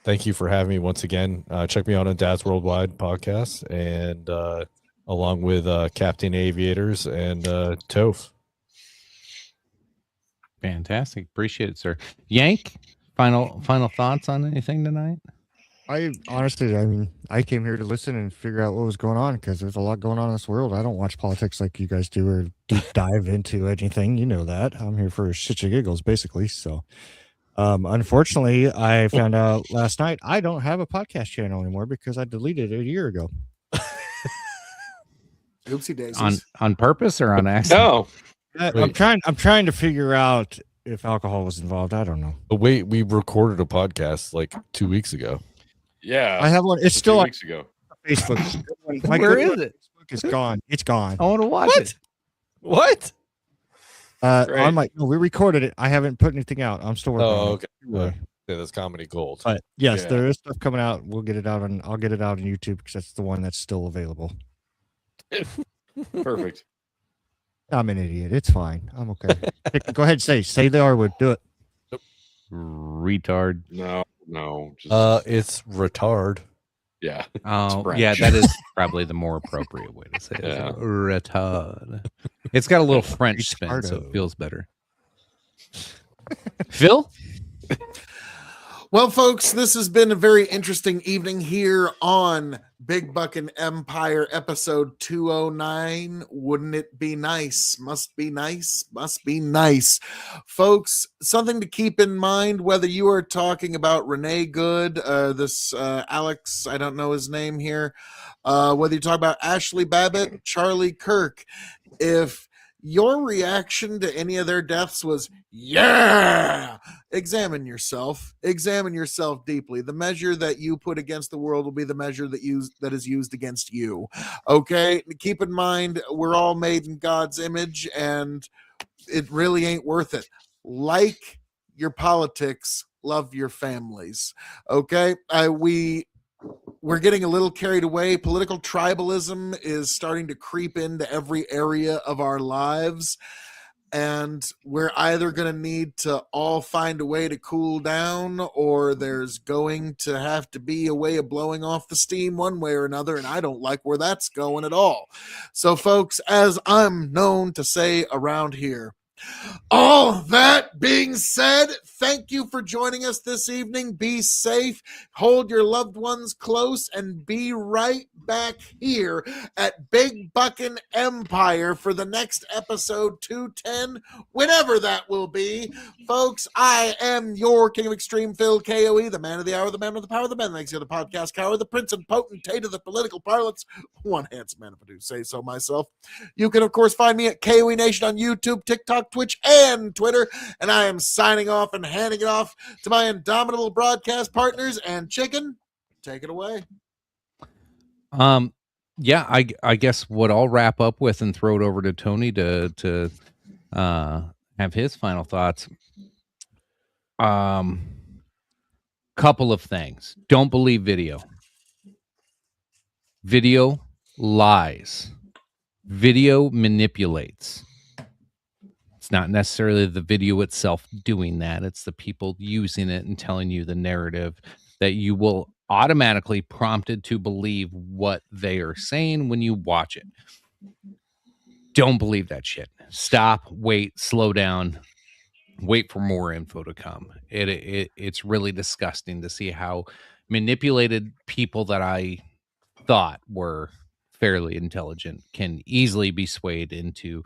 thank you for having me once again. Check me out on Dad's Worldwide podcast, and along with Captain Aviators and Toph. Fantastic. Appreciate it, sir. Yank, final thoughts on anything tonight? I honestly, I mean, I came here to listen and figure out what was going on because there's a lot going on in this world. I don't watch politics like you guys do or deep dive into anything. You know that. I'm here for shits and giggles, basically. So, unfortunately, I found out last night I don't have a podcast channel anymore because I deleted it a year ago. Oopsie daisies. On purpose or on accident? No. I'm trying to figure out if alcohol was involved. I don't know. But wait, we recorded a podcast like 2 weeks ago. Yeah. I have one. It's a still few on weeks ago. Facebook. Where is it? Facebook is gone. It's gone. I want to watch it. What? On my no, we recorded it. I haven't put anything out. I'm still working on it. Okay. Yeah, that's Comedy Gold. But yes, Yeah. there is stuff coming out. We'll get it out on. I'll get it out on YouTube because that's the one that's still available. Perfect. I'm an idiot. It's fine. I'm okay. Go ahead. Say the R word. Do it. Retard. No. Just, It's retard. yeah. Oh, French. yeah, that is probably the more appropriate way to say it. Yeah. Retard. It's got a little French spin, so it Retardo. feels better. Phil? Well, folks, this has been a very interesting evening here on Big Buckin' Empire episode 209. Wouldn't it be nice? Must be nice. Must be nice. Folks, something to keep in mind, whether you are talking about Renee Good, this Alex, I don't know his name here, whether you talk about Ashley Babbitt, Charlie Kirk, if your reaction to any of their deaths was, yeah, examine yourself deeply. The measure that you put against the world will be the measure that is used against you. Okay, keep in mind, we're all made in God's image, and it really ain't worth it. Like your politics, love your families. Okay, we're getting a little carried away. Political tribalism is starting to creep into every area of our lives. And we're either going to need to all find a way to cool down, or there's going to have to be a way of blowing off the steam one way or another. And I don't like where that's going at all. So, folks, as I'm known to say around here, all that being said, thank you for joining us this evening. Be safe, hold your loved ones close, and be right back here at Big Buckin' Empire for the next episode 210, whenever that will be. Folks, I am your King of Extreme, Phil KOE, the man of the hour, the man with the power, the man that makes you the podcast cower, the prince and potentate of the political parlance, one handsome man if I do say so myself. You can, of course, find me at KOE Nation on YouTube, TikTok, Twitch, and Twitter. And I am signing off and handing it off to my indomitable broadcast partners. And Chicken, take it away. Yeah, I guess what I'll wrap up with and throw it over to Tony to have his final thoughts. Couple of things. Don't believe video. Video lies. Video manipulates. It's not necessarily the video itself doing that. It's the people using it and telling you the narrative that you will automatically prompted to believe what they are saying when you watch it. Don't believe that shit. Stop, wait, slow down, wait for more info to come. It's really disgusting to see how manipulated people that I thought were fairly intelligent can easily be swayed into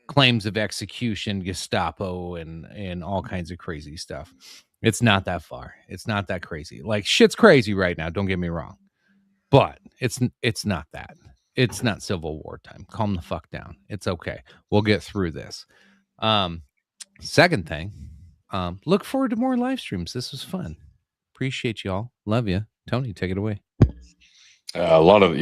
claims of execution, Gestapo, and all kinds of crazy stuff. It's not that far. It's not that crazy. Like shit's crazy right now. Don't get me wrong, but it's not that. It's not Civil War time. Calm the fuck down. It's okay. We'll get through this. Second thing, look forward to more live streams. This was fun. Appreciate y'all. Love you, Tony. Take it away. A lot of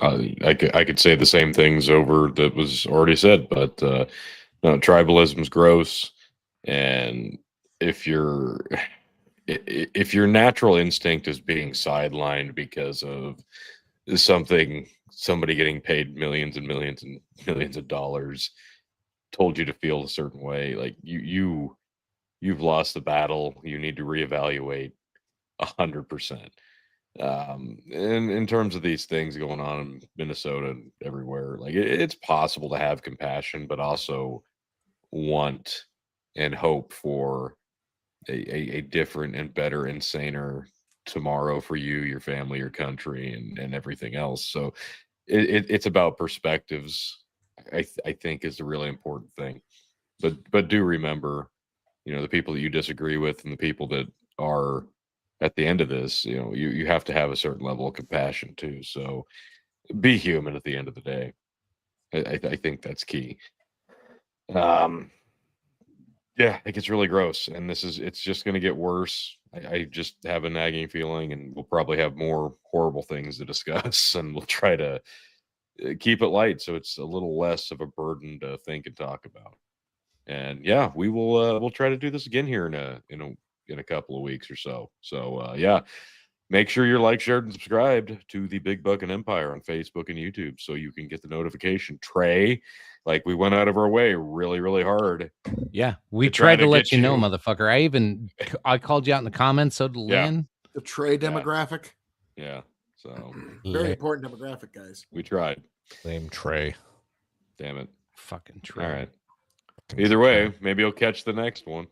I could say the same things over that was already said, but no, tribalism's gross, and if your natural instinct is being sidelined because of somebody getting paid millions and millions and millions of dollars told you to feel a certain way, like you've lost the battle. You need to reevaluate 100%. In terms of these things going on in Minnesota and everywhere, like it's possible to have compassion, but also want and hope for a different and better and saner tomorrow for you, your family, your country, and everything else. So it's about perspectives. I think is the really important thing. But do remember, the people that you disagree with and the people that are at the end of this, you have to have a certain level of compassion too. So be human at the end of the day. I think that's key. Yeah, it gets really gross, and it's just going to get worse. I just have a nagging feeling, and we'll probably have more horrible things to discuss, and we'll try to keep it light so it's a little less of a burden to think and talk about. And yeah, we'll try to do this again here in a couple of weeks or so. So yeah, make sure you're like, shared, and subscribed to the Big Buck and Empire on Facebook and YouTube so you can get the notification. Trey, like we went out of our way really, really hard. Yeah, we tried to let you know, motherfucker. I called you out in the comments. So did Lynn. The Trey demographic. Yeah. So very important demographic, guys. We tried. Lame Trey. Damn it. Fucking Trey. All right. Either way, maybe you'll catch the next one.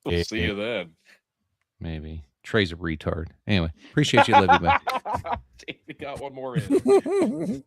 We'll see you then. Maybe. Trey's a retard. Anyway, appreciate you, Libby. We got one more in.